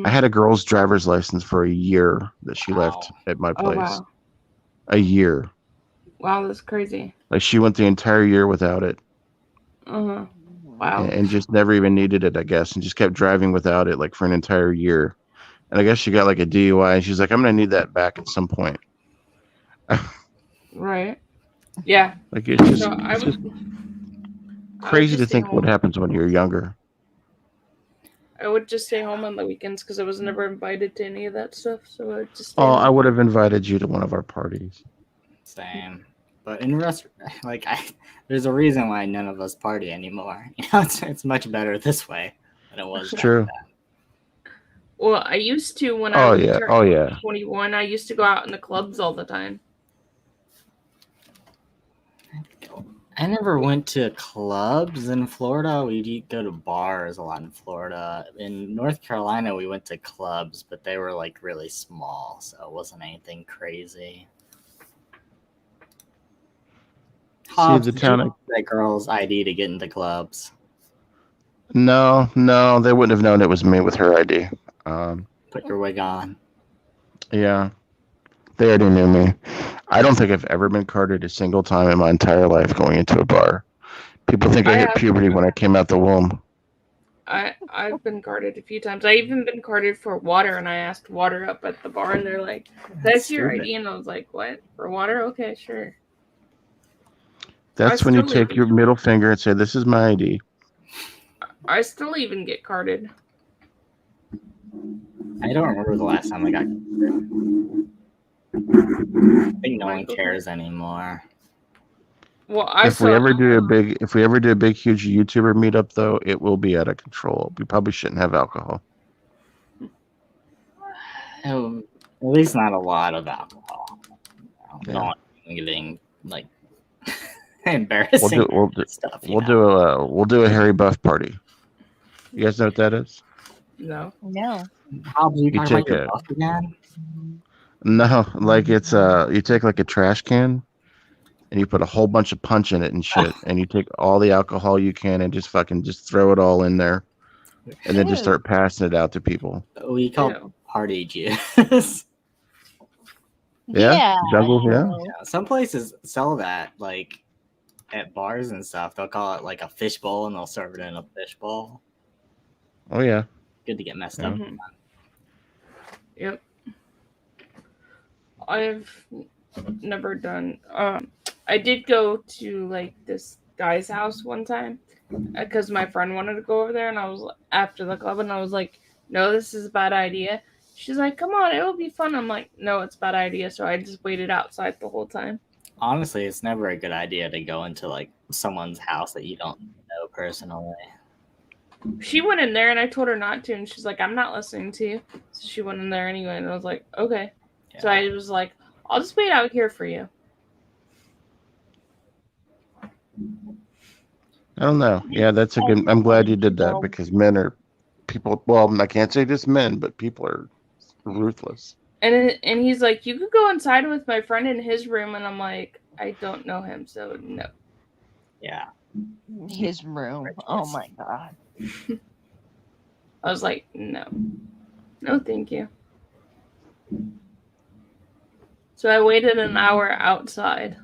I had a girl's driver's license for a year that she left at my place.
Oh wow.
A year.
Wow, that's crazy.
Like she went the entire year without it.
Wow.
And just never even needed it, I guess, and just kept driving without it like for an entire year. And I guess she got like a DUI and she's like, I'm gonna need that back at some point.
Right. Yeah.
Like it's just,
So
it's just crazy to think what happens when you're younger.
I would just stay home on the weekends because I was never invited to any of that stuff. So I would just stay
Oh,
home.
I would have invited you to one of our parties.
Same. But in there's a reason why none of us party anymore. It's much better this way than it was.
It's true.
Well, I used to when I turned 21. I used to go out in the clubs all the time.
I never went to clubs in Florida. We'd go to bars a lot in Florida. In North Carolina, we went to clubs, but they were like really small, so it wasn't anything crazy. Hobbs, did you want that girl's ID to get into clubs?
No, they wouldn't have known it was me with her ID.
Put your wig on.
Yeah, they already knew me. I don't think I've ever been carded a single time in my entire life going into a bar. People think I hit puberty when I came out the womb.
I've been carded a few times. I even been carded for water, and I asked water up at the bar, and they're like, "That's your ID," and I was like, "What? For water? Okay, sure."
That's when you take your middle finger and say, "This is my ID."
I still even get carded.
I don't remember the last time I got carded. I think no one cares anymore.
Well,
if we ever do a big huge YouTuber meetup, though, it will be out of control. We probably shouldn't have alcohol.
At least not a lot of alcohol.
Yeah.
Not getting like embarrassing stuff.
We'll do a hairy buff party. You guys know what that is?
No.
Hobbs, you talking about your buff again?
No, like it's you take like a trash can and you put a whole bunch of punch in it and shit, and you take all the alcohol you can and just throw it all in there, and then just start passing it out to people.
We call party juice.
Yeah, jungle, yeah.
Yeah, some places sell that, like at bars and stuff. They'll call it like a fish bowl, and they'll serve it in a fish bowl.
Oh yeah.
Good to get messed
Yeah.
up.
Yep. I've never done. I did go to like this guy's house one time because my friend wanted to go over there, and I was after the club, and I was like, "No, this is a bad idea." She's like, "Come on, it will be fun." I'm like, "No, it's a bad idea." So I just waited outside the whole time.
Honestly, it's never a good idea to go into like someone's house that you don't know personally.
She went in there, and I told her not to, and she's like, "I'm not listening to you." So she went in there anyway, and I was like, "Okay."
Yeah.
So I was like, "I'll just wait out here for you."
I don't know. Yeah, that's a good. I'm glad you did that because men are people. Well, I can't say just men, but people are ruthless.
And he's like, "You could go inside with my friend in his room," and I'm like, "I don't know him, so no."
Yeah.
His room. Oh my god.
I was like, "No, no, thank you." So I waited an hour outside,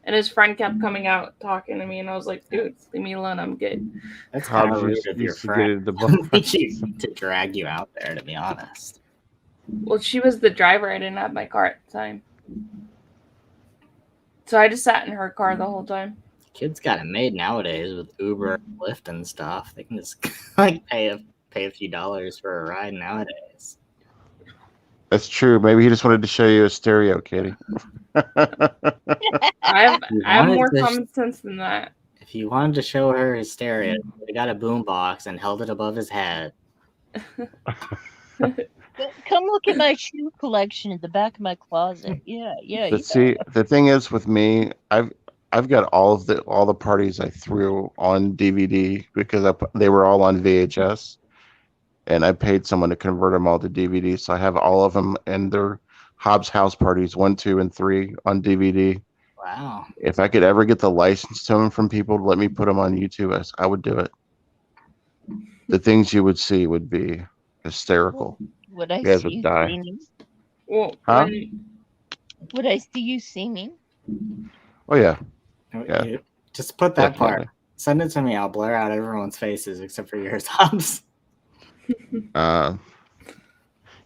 and his friend kept coming out talking to me, and I was like, "Dude, leave me alone. I'm good."
That's kind of
Hobbs
rude
used-
of your
used to get
friend
into the
to drag you out there, to be honest.
Well, she was the driver. I didn't have my car at the time, so I just sat in her car the whole time.
Kids got it made nowadays with Uber and Lyft and stuff. They can just like pay a few dollars for a ride nowadays.
That's true. Maybe he just wanted to show you a stereo, Katie.
I have more
wanted to-
common sense than that.
If you wanted to show her his stereo, he got a boombox and held it above his head.
Come look at my shoe collection at the back of my closet. Yeah.
But see, the thing is with me, I've got all the parties I threw on DVD because they were all on VHS, and I paid someone to convert them all to DVD. So I have all of them and their Hobbs House parties 1, 2, and 3 on DVD.
Wow.
If I could ever get the license to them from people to let me put them on YouTube, I would do it. The things you would see would be hysterical.
Would I
You guys
see
would
you
die.
singing?
Well,
Huh?
Would I see you singing?
Oh yeah. Yeah.
Just put that part.
Definitely.
Send it to me. I'll blur out everyone's faces except for yours, Hobbs.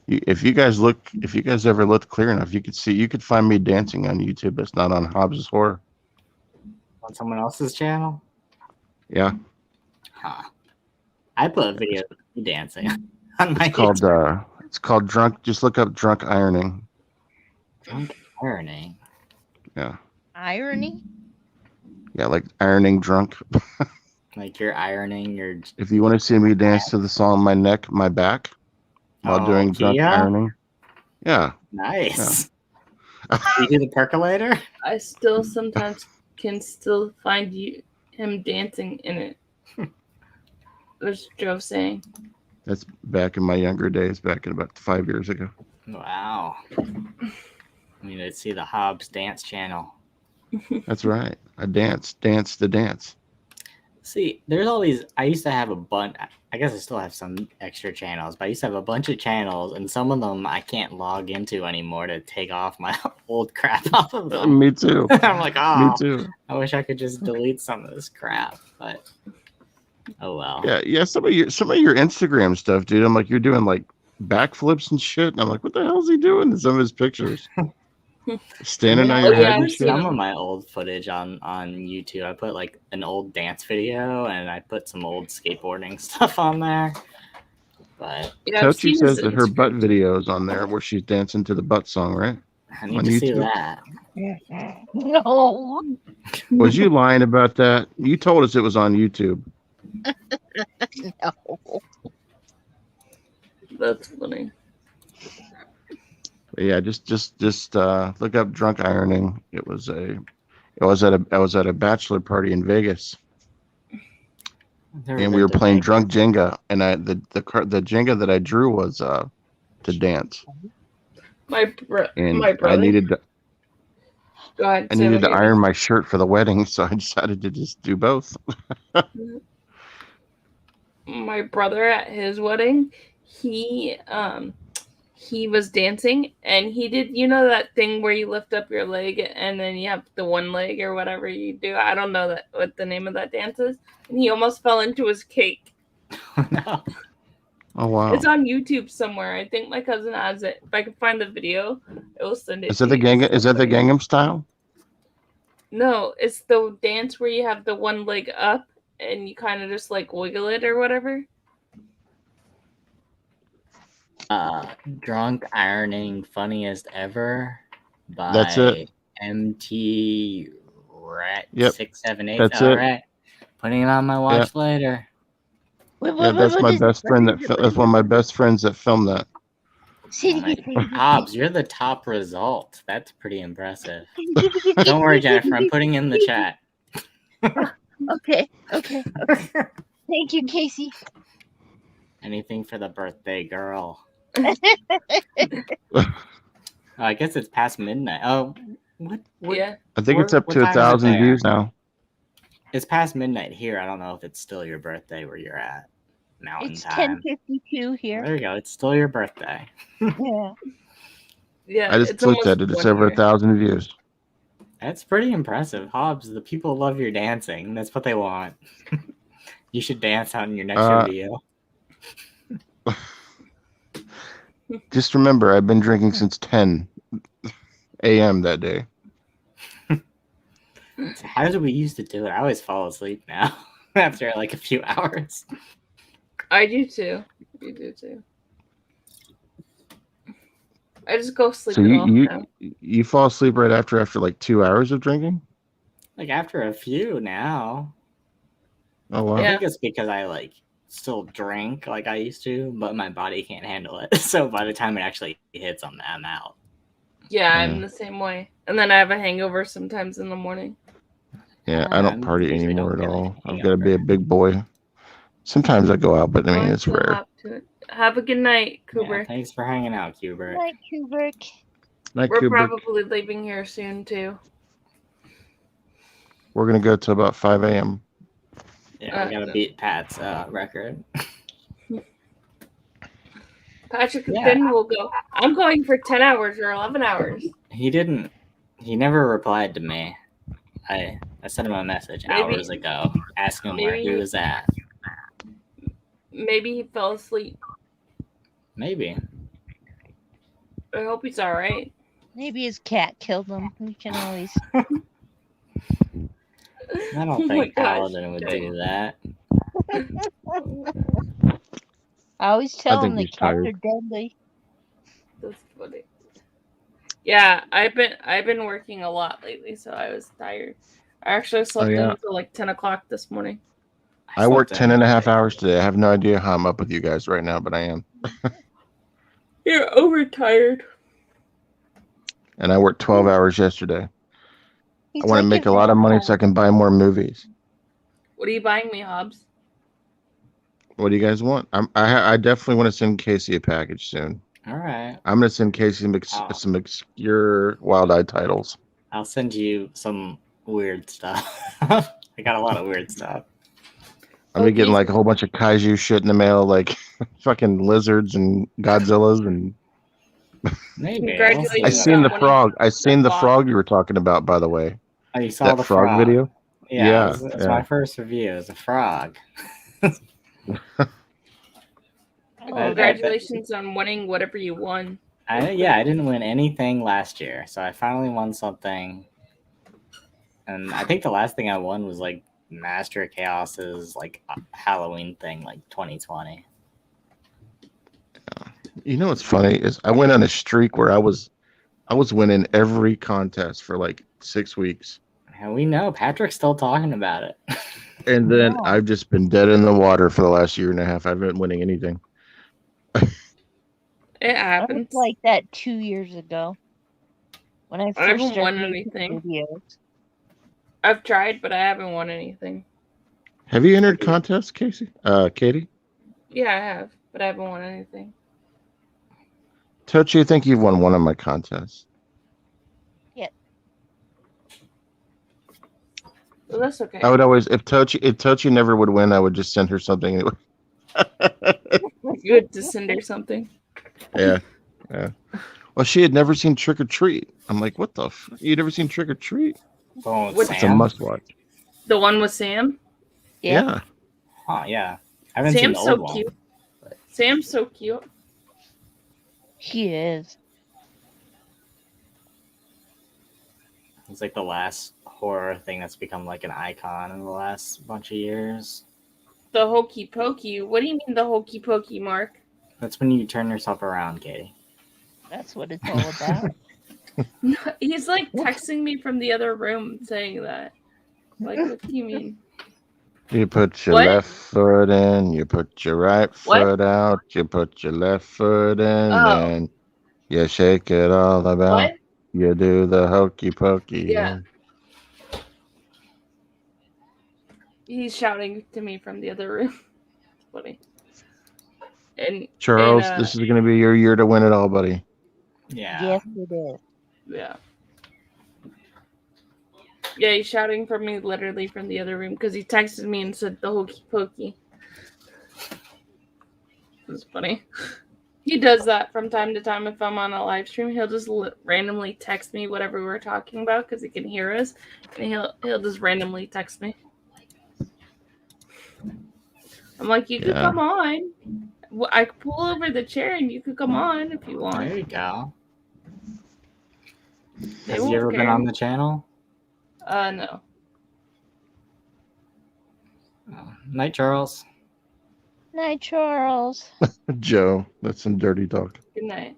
If you guys ever looked clear enough, you could find me dancing on YouTube. It's not on Hobbs' Horror.
On someone else's channel?
Yeah.
Huh. I put a video of you dancing on my
It's called Drunk. Just look up Drunk Ironing.
Drunk ironing.
Yeah.
Irony?
Yeah, like ironing drunk.
Like you're ironing your.
If you want to see me dance to the song My Neck, My Back while doing drunk
Kia?
ironing. Yeah.
Nice. You do the percolator?
I still sometimes can still find him dancing in it. That's what Joe saying.
That's back in my younger days, back in about 5 years ago.
Wow. I mean, let's see the Hobbs dance channel.
That's right. I dance the dance.
See, there's all these. I used to have a bunch. I guess I still have some extra channels, but I used to have a bunch of channels, and some of them I can't log into anymore to take off my old crap off of them.
Me too.
I'm like, oh,
Me too.
I wish I could just delete some of this crap, but oh well.
Yeah. Some of your Instagram stuff, dude. I'm like, you're doing like backflips and shit, and I'm like, what the hell is he doing in some of his pictures? Standing on your head and shit.
Some of my old footage on YouTube, I put like an old dance video, and I put some old skateboarding stuff on there. But
Yeah,
Tochi says that her butt video is on there where she's dancing to the butt song, right?
I need
On
to see
YouTube?
that.
No.
Was you lying about that? You told us it was on YouTube.
No.
That's funny.
But yeah, just look up drunk ironing. I was at a bachelor party in Vegas, and we were playing drunk Jenga, and the Jenga that I drew was to dance.
My brother.
I needed to
Go ahead.
I needed to iron my shirt for the wedding, so I decided to just do both.
My brother at his wedding, he he was dancing, and he did, you know, that thing where you lift up your leg and then you have the one leg or whatever you do. I don't know what the name of that dance is. And he almost fell into his cake.
No.
Oh wow!
It's on YouTube somewhere. I think my cousin has it. If I can find the video, I will send it.
Is that the Gangnam Style?
No, it's the dance where you have the one leg up and you kind of just like wiggle it or whatever.
Drunk Ironing Funniest Ever by
That's it.
MT Rat
Yep.
678.
That's
All
it.
right. Putting it on my watch later.
Yeah, that's my best friend. That's one of my best friends that filmed that.
Hobbs, you're the top result. That's pretty impressive. Don't worry, Jennifer. I'm putting in the chat.
Okay. Thank you, Casey.
Anything for the birthday girl. I guess it's past midnight. Oh, what?
Yeah.
I think it's up
What
to
time is it
1,000
there?
views now.
It's past midnight here. I don't know if it's still your birthday where you're at. Mountain
It's
time.
10:52 here.
There you go. It's still your birthday.
Yeah.
Yeah.
I just
it's
looked at
almost
it. It's
1
over
year.
1,000 views.
That's pretty impressive. Hobbs, the people love your dancing. That's what they want. You should dance out in your next video.
Just remember, I've been drinking since 10 a.m. that day.
How did we used to do it? I always fall asleep now after like a few hours.
I do too. You do too. I just go sleep
So
it off now.
you fall asleep right after like 2 hours of drinking?
Like after a few now.
Oh wow!
I
Yeah.
think it's because I like still drink like I used to, but my body can't handle it. So by the time it actually hits, I'm out.
Yeah, I'm the same way. And then I have a hangover sometimes in the morning.
Yeah, I don't
I'm
party
usually
anymore
don't
at
get a
all. I've got to be a
hangover.
big boy. Sometimes I go out, but I mean
I'm
it's
so
rare.
hot to it. Have a good night, Cooper.
Yeah, thanks for hanging out, Kubrick.
Night, Kubrick.
Night,
We're
Kubrick.
probably leaving here soon too.
We're gonna go to about 5 a.m.
Yeah, we gotta beat Pat's record.
Patrick
Yeah.
Finn will go. I'm going for 10 hours or 11 hours.
He never replied to me. I sent him a message hours ago asking him where he was at.
Maybe he fell asleep.
Maybe.
I hope he's all right.
Maybe his cat killed him. We can always.
I don't
Oh my
think
gosh.
Paladin would do that.
I always tell
think
him that
he's
cats
tired.
are deadly.
That's funny. Yeah, I've been working a lot lately, so I was tired. I actually slept
yeah.
until like 10 o'clock this morning.
I worked 10 and a half hours today. I have no idea how I'm up with you guys right now, but I am.
You're overtired.
And I worked 12 hours yesterday.
He's
I want to
like
make
a
a lot of money
vampire.
so I can buy more movies.
What are you buying me, Hobbs?
What do you guys want? I definitely want to send Casey a package soon.
All right.
I'm going to send Casey some obscure wild-eyed titles.
I'll send you some weird stuff. I got a lot of weird stuff.
I'm gonna getting like a whole bunch of kaiju shit in the mail, like fucking lizards and Godzillas and.
Maybe.
Congratulations.
I seen the
on
frog. I seen the
frog.
frog you were talking about, by the way.
Oh, you saw
That
the
frog video?
Yeah,
Yeah,
it's my first review. It's a frog.
Congratulations on winning whatever you won.
I didn't win anything last year, so I finally won something. And I think the last thing I won was like Master of Chaos's like Halloween thing, like 2020.
You know what's funny is I went on a streak where I was winning every contest for like 6 weeks,
And we know Patrick's still talking about it.
and then I've just been dead in the water for the last year and a half. I haven't been winning anything.
It
I
happens.
was like that 2 years ago when I
I
first
haven't
started
won
making
anything.
videos.
I've tried, but I haven't won anything.
Have you entered contests, Casey? Katie?
Yeah, I have, but I haven't won anything.
Tochi, I think you've won one of my contests.
Yeah.
Well, that's okay.
I would always, if Tochi never would win, I would just send her something anyway.
You would just send her something.
Yeah. Yeah. Well, she had never seen Trick or Treat. I'm like, what the? You never seen Trick or Treat?
The one with
What's
It's a
Sam?
must watch.
The one with Sam?
Yeah.
Huh, yeah. I haven't seen
Sam's
the
so
old one.
cute. Sam's so cute.
He is.
It's like the last horror thing that's become like an icon in the last bunch of years.
The hokey pokey. What do you mean the hokey pokey, Mark?
That's when you turn yourself around, Katie.
That's what it's all about.
He's like texting me from the other room saying that. Like, what do you mean?
You put your
What?
left foot in, you put your right
What?
foot out, you put your left foot in,
Oh.
then you shake it all about.
What?
You do the hokey pokey.
Yeah. He's shouting to me from the other room. It's funny. And
Charles, this is going to be your year to win it all, buddy.
Yeah.
Yes, it is.
yeah. Yeah, he's shouting for me literally from the other room because he texted me and said the hokey pokey. It's funny. He does that from time to time if I'm on a live stream. He'll just randomly text me whatever we're talking about because he can hear us, and he'll just randomly text me. I'm like, you could come on. I could pull over the chair and you could come on if you want.
There you go.
They
Has he
won't
ever been
care.
on the channel?
No.
Oh. Night, Charles.
Night, Charles.
Joe, that's some dirty talk.
Good night.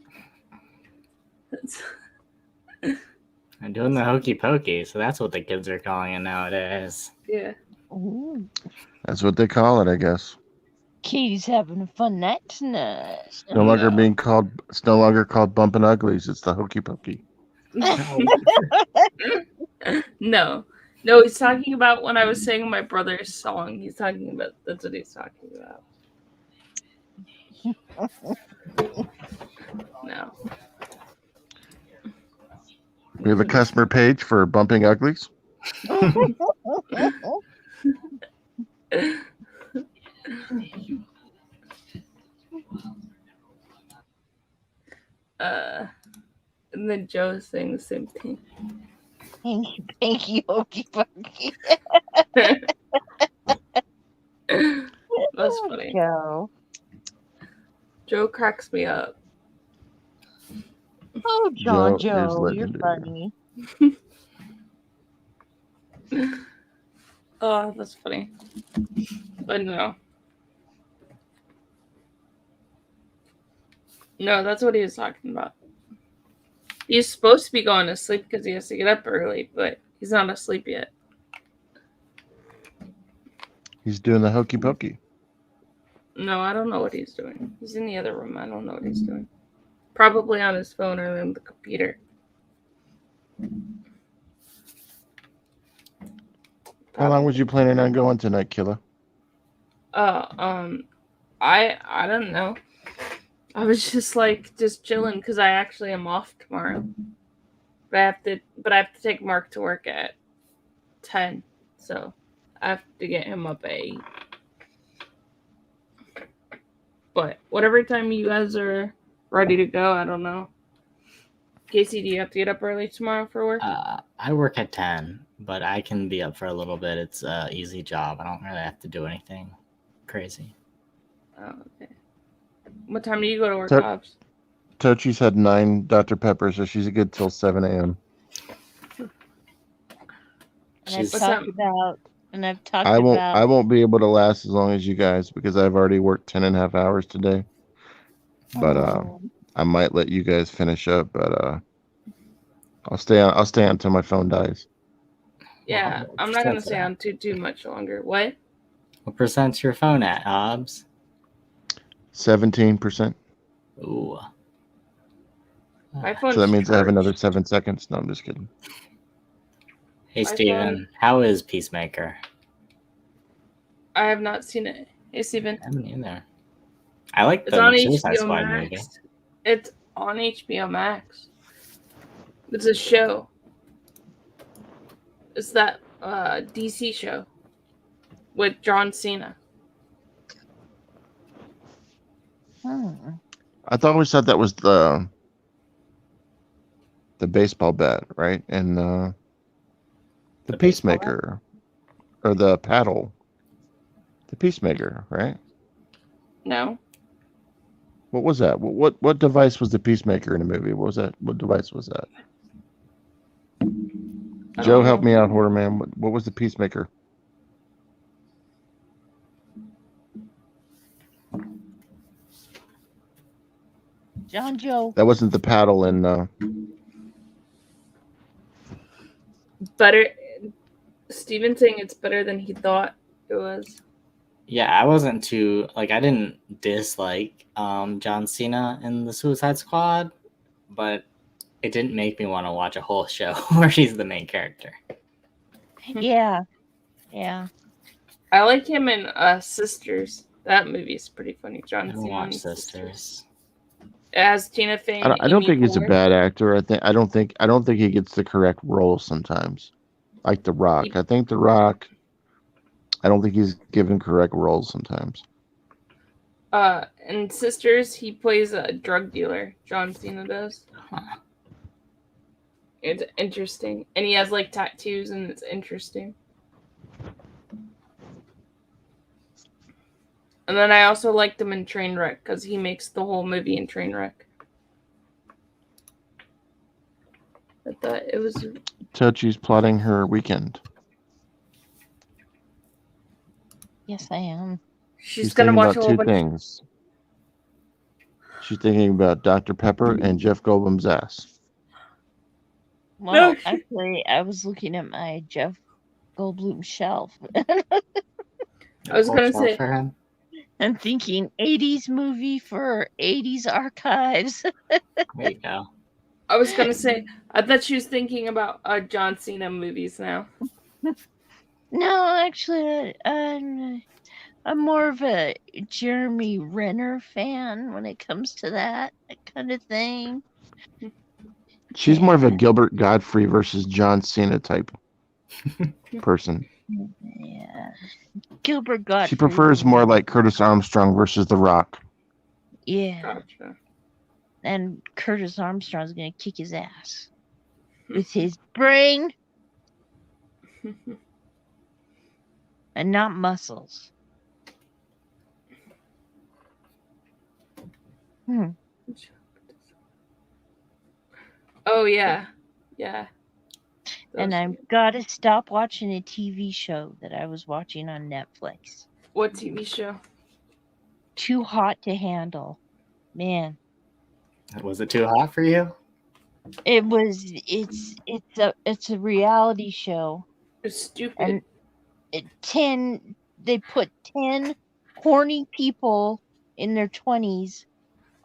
I'm doing the hokey pokey, so that's what the kids are calling it nowadays.
Yeah.
Ooh.
That's what they call it, I guess.
Katie's having a fun night tonight.
It's no longer being called. It's no longer called bumping uglies. It's the hokey pokey.
No. No, he's talking about when I was singing my brother's song. He's talking about, that's what he's talking about. No.
We have a customer page for bumping uglies.
And then Joe's saying the same thing.
Thank you, hokey pokey.
That's funny.
Joe.
Joe cracks me up.
Oh, John,
Joe is
Joe, you're
legendary.
funny.
Oh, that's funny. But no. No, that's what he was talking about. He's supposed to be going to sleep because he has to get up early, but he's not asleep yet.
He's doing the hokey pokey.
No, I don't know what he's doing. He's in the other room. I don't know what he's doing. Probably on his phone or on the computer.
How long was you planning on going tonight, Killa?
I don't know. I was just chilling because I actually am off tomorrow. But I have to take Mark to work at 10. So I have to get him up at 8. But whatever time you guys are ready to go, I don't know. Casey, do you have to get up early tomorrow for work?
I work at 10, but I can be up for a little bit. It's an easy job. I don't really have to do anything crazy.
Oh, okay. What time do you go to work,
To-
Hobbs?
Tochi's had 9 Dr. Pepper, so she's good till 7 a.m.
And
She's-
I've talked about.
I won't be able to last as long as you guys because I've already worked 10 and a half hours today. But I might let you guys finish up, but I'll stay on until my phone dies.
Yeah, I'm not gonna stay on too much longer. What?
What percent's your phone at, Hobbs?
17%.
Ooh.
My phone's
So that means I have
charged.
another 7 seconds. No, I'm just kidding.
Hey,
My
Steven,
phone-
how is Peacemaker?
I have not seen it. Hey, Steven.
I haven't either. I like
It's
the
on
Suicide
HBO
Squad movie.
Max. It's on HBO Max. It's a show. It's that DC show with John Cena.
Hmm.
I always thought that was the the baseball bat, right? And the
The
peacemaker, or the paddle, the peacemaker, right?
No.
What was that? What device was the peacemaker in the movie? What was that? What device was that?
I
Joe,
don't
help
know.
me out, Horror Man. What was the peacemaker?
John Joe.
That wasn't the paddle in.
Better. Steven saying it's better than he thought it was.
Yeah, I wasn't too I didn't dislike John Cena in the Suicide Squad, but it didn't make me want to watch a whole show where he's the main character.
Yeah. Yeah.
I like him in Sisters. That movie is pretty funny.
I
John
don't
Cena
watch
in
Sisters.
It has Tina Fey.
I don't think he's a bad actor. I don't think he gets the correct role sometimes. Like The Rock. I think The Rock. I don't think he's given correct roles sometimes.
In Sisters, he plays a drug dealer. John Cena does.
Huh.
It's interesting, and he has like tattoos, and it's interesting. And then I also liked him in Trainwreck because he makes the whole movie in Trainwreck. I thought it was.
Tochi's plotting her weekend.
Yes, I am.
She's gonna
thinking
watch a
about
whole
two
bunch.
things. She's thinking about Dr. Pepper and Jeff Goldblum's ass.
Well, actually, I was looking at my Jeff Goldblum shelf.
I was gonna say
for him.
I'm thinking 80s movie for 80s archives.
There you go.
I was gonna say I thought she was thinking about John Cena movies now.
No, actually, I'm more of a Jeremy Renner fan when it comes to that kind of thing.
She's more of a Gilbert Godfrey versus John Cena type person.
Yeah. Gilbert Godfrey.
She prefers more like Curtis Armstrong versus The Rock.
Yeah.
Gotcha.
And Curtis Armstrong's going to kick his ass with his brain and not muscles.
Oh yeah, yeah.
And I've got to stop watching a TV show that I was watching on Netflix.
What TV show?
Too Hot to Handle. Man.
Was it too hot for you?
It was. It's a reality show.
It's stupid.
And they put 10 horny people in their 20s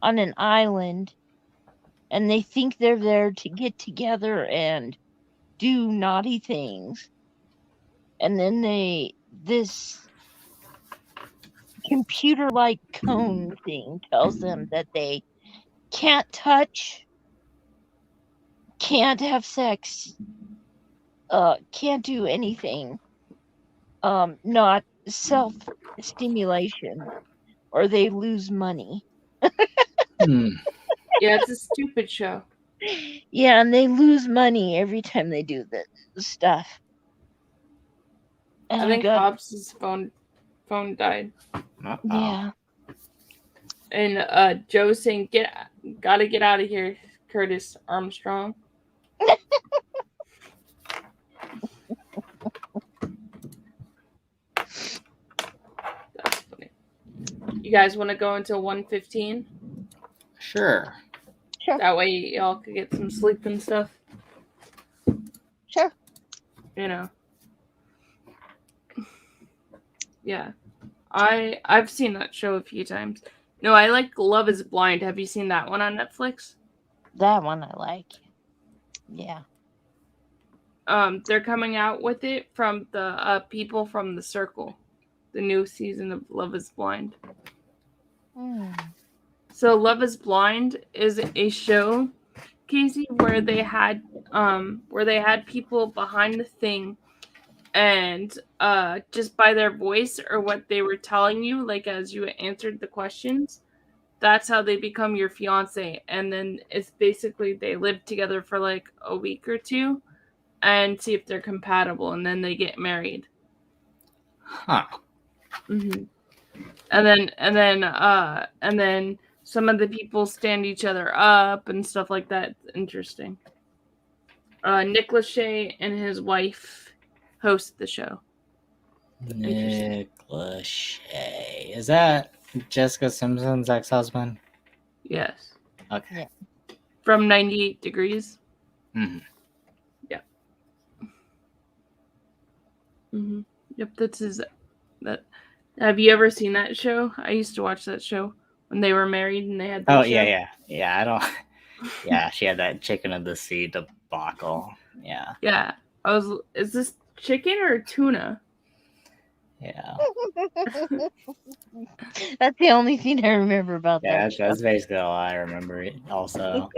on an island, and they think they're there to get together and do naughty things. And then this computer-like cone thing tells them that they can't touch, can't have sex, can't do anything, not self-stimulation, or they lose money.
Yeah, it's a stupid show.
Yeah, and they lose money every time they do the stuff. And
I think Hobbs' phone died.
Yeah.
And Joe's saying, gotta get out of here, Curtis Armstrong. That's funny. You guys want to go until 1:15?
Sure.
That way y'all could get some sleep and stuff.
Sure.
You know. Yeah. I've seen that show a few times. No, I like Love is Blind. Have you seen that one on Netflix?
That one I like. Yeah.
They're coming out with it from the people from The Circle. The new season of Love is Blind. So Love is Blind is a show, Casey, where they had people behind the thing, and just by their voice or what they were telling you, like as you answered the questions, that's how they become your fiance. And then it's basically they live together for like a week or two and see if they're compatible, and then they get married.
Huh.
Mm-hmm. And then some of the people stand each other up and stuff like that. It's interesting. Nick Lachey and his wife host the show. Interesting.
Nick Lachey. Is that Jessica Simpson's ex-husband?
Yes.
Okay.
Yeah.
From 98 Degrees.
Mm-hmm.
Yeah. Mm-hmm. Yep, that's his. That. Have you ever seen that show? I used to watch that show when they were married and they had.
Oh
show.
yeah. I don't. Yeah, she had that chicken of the sea debacle. Yeah.
Yeah. Is this chicken or tuna?
Yeah.
That's the only thing I remember about
Yeah,
that.
that's basically all I remember. Also.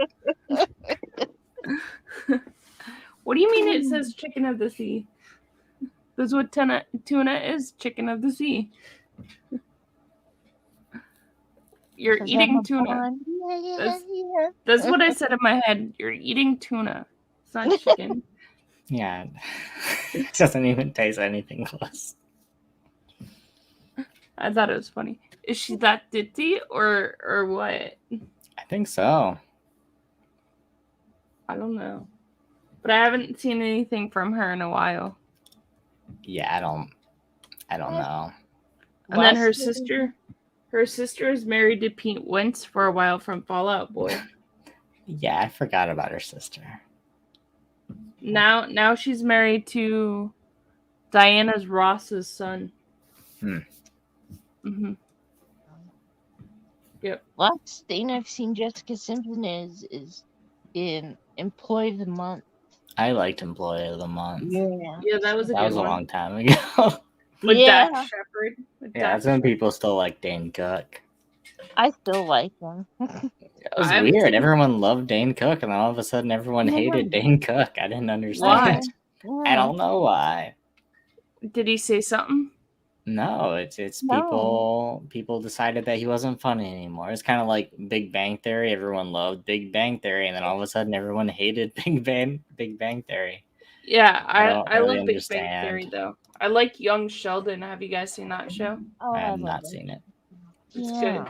What do you mean it says chicken of the sea? That's what tuna is, chicken of the sea. You're eating tuna. That's what I said in my head. You're eating tuna. It's not chicken.
Yeah. It doesn't even taste anything close.
I thought it was funny. Is she that ditty or what?
I think so.
I don't know. But I haven't seen anything from her in a while.
Yeah, I don't know.
And then her sister is married to Pete Wentz for a while from Fall Out Boy.
Yeah, I forgot about her sister.
Now she's married to Diana Ross's son. Mm-hmm. Yep.
Last thing I've seen Jessica Simpson is in Employee of the Month.
I liked Employee of the Month.
Yeah, that was a good one.
Long time ago.
With Dak Shepard.
That's when people still like Dane Cook.
I still like him.
It was weird. Everyone loved Dane Cook, and then all of a sudden everyone hated Dane Cook. I didn't understand.
Why?
I don't know why.
Did he say something?
No, it's people decided that he wasn't funny anymore. It's kind of like Big Bang Theory. Everyone loved Big Bang Theory, and then all of a sudden everyone hated Big Bang Theory.
Yeah, I
really
love Big Bang Theory though. I like Young Sheldon. Have you guys seen that show?
Oh,
I have not seen it.
It's good.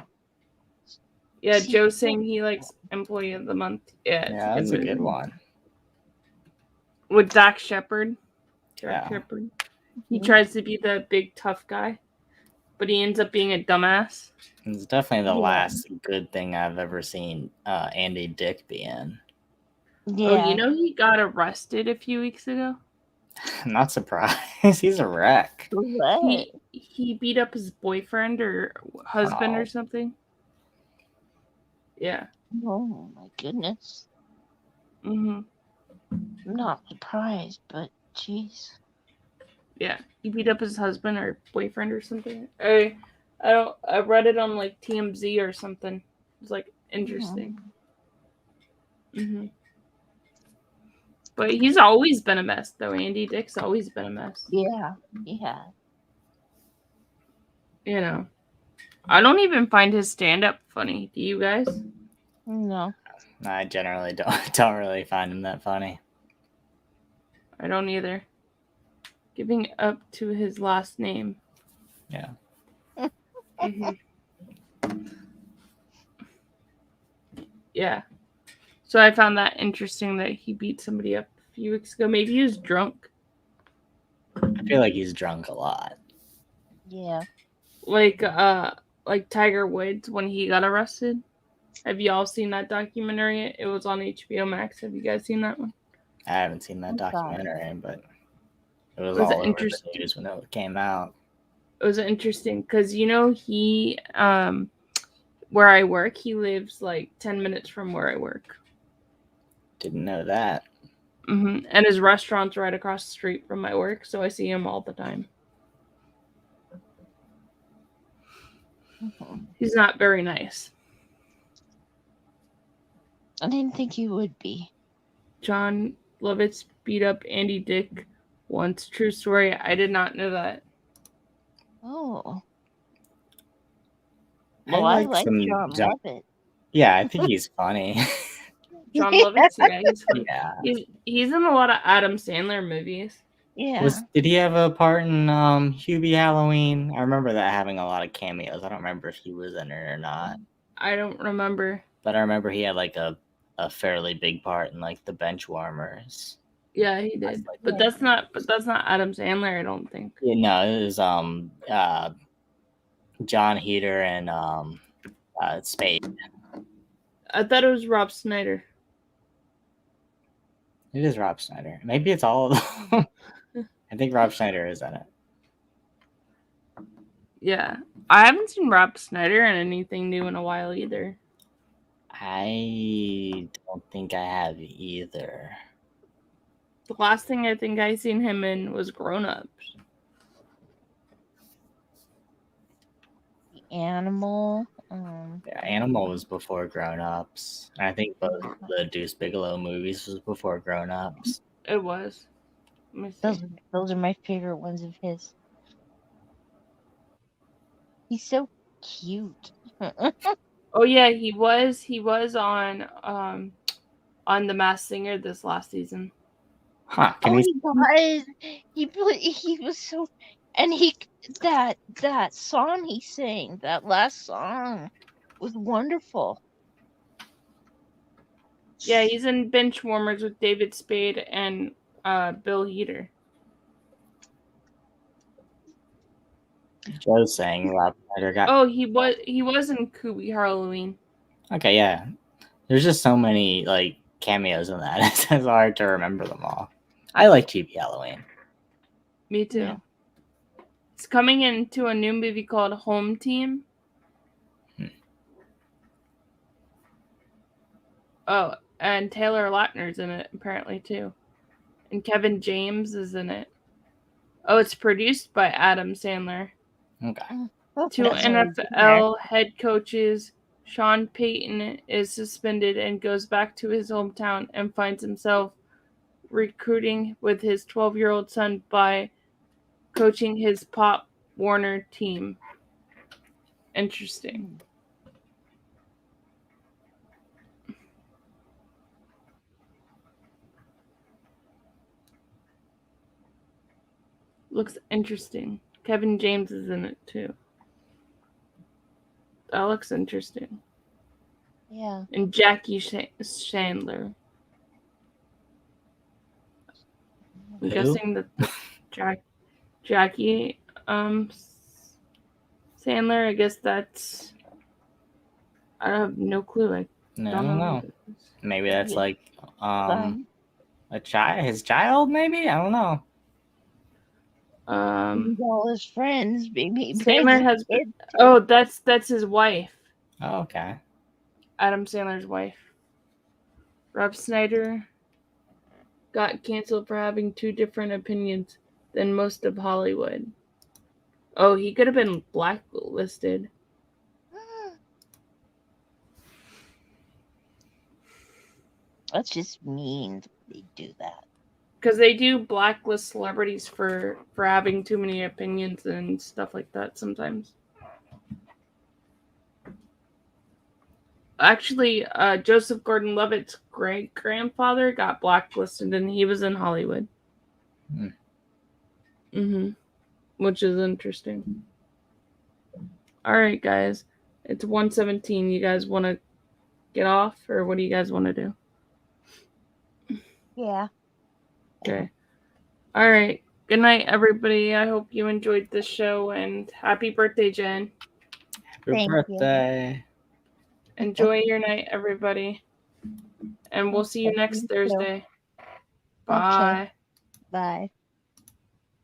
Yeah, Joe saying he likes Employee of the Month. Yeah,
that's a good one.
With Dak Shepard.
Yeah.
Shepard. He tries to be the big tough guy, but he ends up being a dumbass.
It's definitely the last good thing I've ever seen Andy Dick be in.
Yeah.
Oh, you know he got arrested a few weeks ago?
I'm not surprised. He's a wreck.
He beat up his boyfriend or husband or something. Yeah.
Oh my goodness.
Mm-hmm.
I'm not surprised, but jeez.
Yeah, he beat up his husband or boyfriend or something. I read it on like TMZ or something. It's like interesting. Mm-hmm. But he's always been a mess, though. Andy Dick's always been a mess.
Yeah, he has.
You know, I don't even find his stand-up funny. Do you guys?
No.
I generally don't really find him that funny.
I don't either. Giving up to his last name.
Yeah.
Mm-hmm. Yeah. So I found that interesting that he beat somebody up a few weeks ago. Maybe he was drunk.
I feel like he's drunk a lot.
Yeah.
Like Tiger Woods when he got arrested. Have you all seen that documentary? It was on HBO Max. Have you guys seen that one?
I haven't seen that documentary, but it was
all
all over the
interesting
news when it came out.
It was interesting because he where I work, he lives like 10 minutes from where I work.
Didn't know that.
Mm-hmm. And his restaurant's right across the street from my work, so I see him all the time.
Mm-hmm.
He's not very nice.
I didn't think he would be.
John Lovitz beat up Andy Dick once. True story. I did not know that.
Oh. Oh, I
like
like
some
John Lovett.
Yeah, I think he's funny.
John Lovitz, yeah, he's funny.
Yeah.
He's in a lot of Adam Sandler movies.
Yeah.
Did he have a part in Hubie Halloween? I remember that having a lot of cameos. I don't remember if he was in it or not.
I don't remember.
But I remember he had like a fairly big part in like the bench warmers.
Yeah, he did. But that's not Adam Sandler, I don't think.
Yeah, no, it was John Heater and Spade.
I thought it was Rob Schneider.
It is Rob Schneider. Maybe it's all of them. I think Rob Schneider is in it.
Yeah. I haven't seen Rob Schneider in anything new in a while either.
I don't think I have either.
The last thing I think I seen him in was Grown Ups.
Animal.
Yeah, Animal was before Grown Ups. I think both the Deuce Bigelow movies was before Grown Ups.
It was. Let me see.
Those are my favorite ones of his. He's so cute.
Oh yeah, he was on The Masked Singer this last season.
Huh?
He was. He was so, and that song he sang, that last song, was wonderful.
Yeah, he's in Bench Warmers with David Spade and Bill Heater.
Joe's saying Rob Schneider got.
Oh, he was in Hubie Halloween.
Okay, yeah. There's just so many like cameos in that. It's hard to remember them all. I like Hubie Halloween.
Me too.
Yeah.
It's coming into a new movie called Home Team. Oh, and Taylor Lautner's in it apparently too, and Kevin James is in it. Oh, it's produced by Adam Sandler.
Okay.
Two NFL head coaches. Sean Payton is suspended and goes back to his hometown and finds himself recruiting with his 12-year-old son by coaching his Pop Warner team. Interesting. Looks interesting. Kevin James is in it too. That looks interesting.
Yeah.
And Jackie Chandler. I'm guessing that Jackie Sandler. I guess that's. I have no clue. I don't know.
Maybe that's like his child. Maybe, I don't know.
All his friends, maybe.
Sandler has. Oh, that's his wife.
Oh, okay.
Adam Sandler's wife. Rob Schneider got canceled for having two different opinions than most of Hollywood. Oh, he could have been blacklisted.
That's just mean that they do that.
Because they do blacklist celebrities for having too many opinions and stuff like that sometimes. Actually, Joseph Gordon-Levitt's great-grandfather got blacklisted and he was in Hollywood. Which is interesting. All right, guys. It's 1:17. You guys want to get off, or what do you guys want to do?
Yeah.
Okay. All right. Good night, everybody. I hope you enjoyed this show, and happy birthday, Jen.
Happy birthday.
Enjoy your night, everybody. And we'll see you next Thursday. Bye.
Bye.